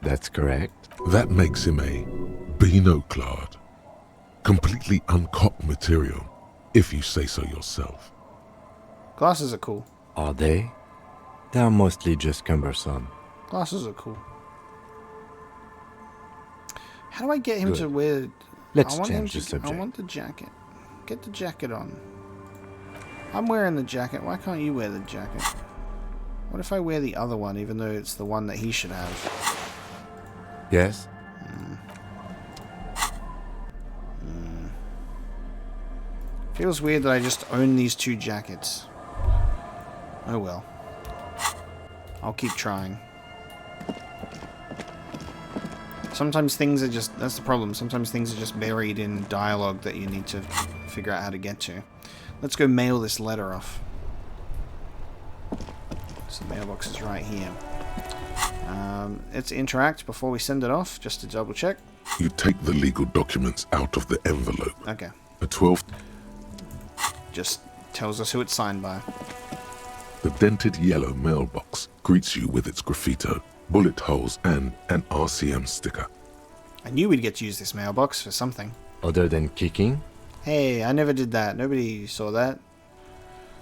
That's correct. That makes him a Beano-clad, completely uncopped material, if you say so yourself. Glasses are cool. Are they? They're mostly just cumbersome. Glasses are cool. How do I get him to wear... Let's change the subject. I want the jacket. Get the jacket on. I'm wearing the jacket. Why can't you wear the jacket? What if I wear the other one, even though it's the one that he should have? Yes? Feels weird that I just own these two jackets. Oh well. I'll keep trying. Sometimes things are just... That's the problem. Sometimes things are just buried in dialogue that you need to figure out how to get to. Let's go mail this letter off. So the mailbox is right here. Let's interact before we send it off, just to double check. You take the legal documents out of the envelope. Okay. A 12th. Just tells us who it's signed by. The dented yellow mailbox greets you with its graffito, bullet holes, and an RCM sticker. I knew we'd get to use this mailbox for something. Other than kicking? Hey, I never did that. Nobody saw that.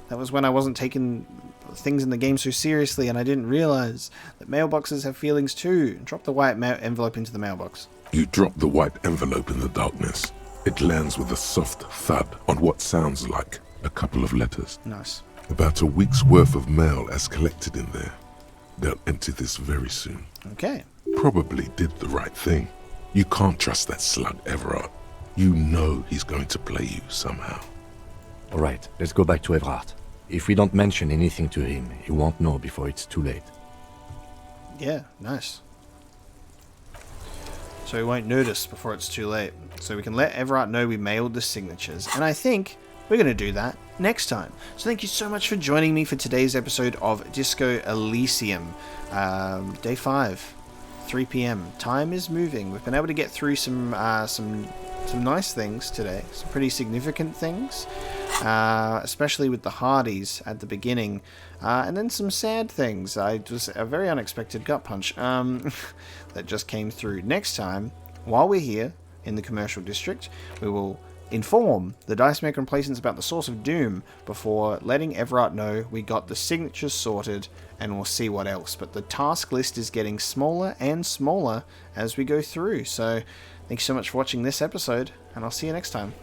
That was when I wasn't taking things in the game so seriously, and I didn't realize that mailboxes have feelings too. Drop the white envelope into the mailbox. You drop the white envelope in the darkness. It lands with a soft thud on what sounds like a couple of letters. Nice. About a week's worth of mail as collected in there. They'll empty this very soon. Okay. Probably did the right thing. You can't trust that slug, Everard. You know he's going to play you somehow. All right, let's go back to Everard. If we don't mention anything to him, he won't know before it's too late. Yeah, nice. So he won't notice before it's too late. So we can let Everard know we mailed the signatures. And I think we're going to do that next time. So thank you so much for joining me for today's episode of Disco Elysium. Day 5, 3 p.m. Time is moving. We've been able to get through some nice things today. Some pretty significant things. Especially with the Hardys at the beginning. And then some sad things. It was a very unexpected gut punch that just came through. Next time, while we're here in the commercial district, we will inform the Dice Maker and Placents about the source of doom before letting Everard know we got the signatures sorted, and we'll see what else. But the task list is getting smaller and smaller as we go through. So thanks so much for watching this episode, and I'll see you next time.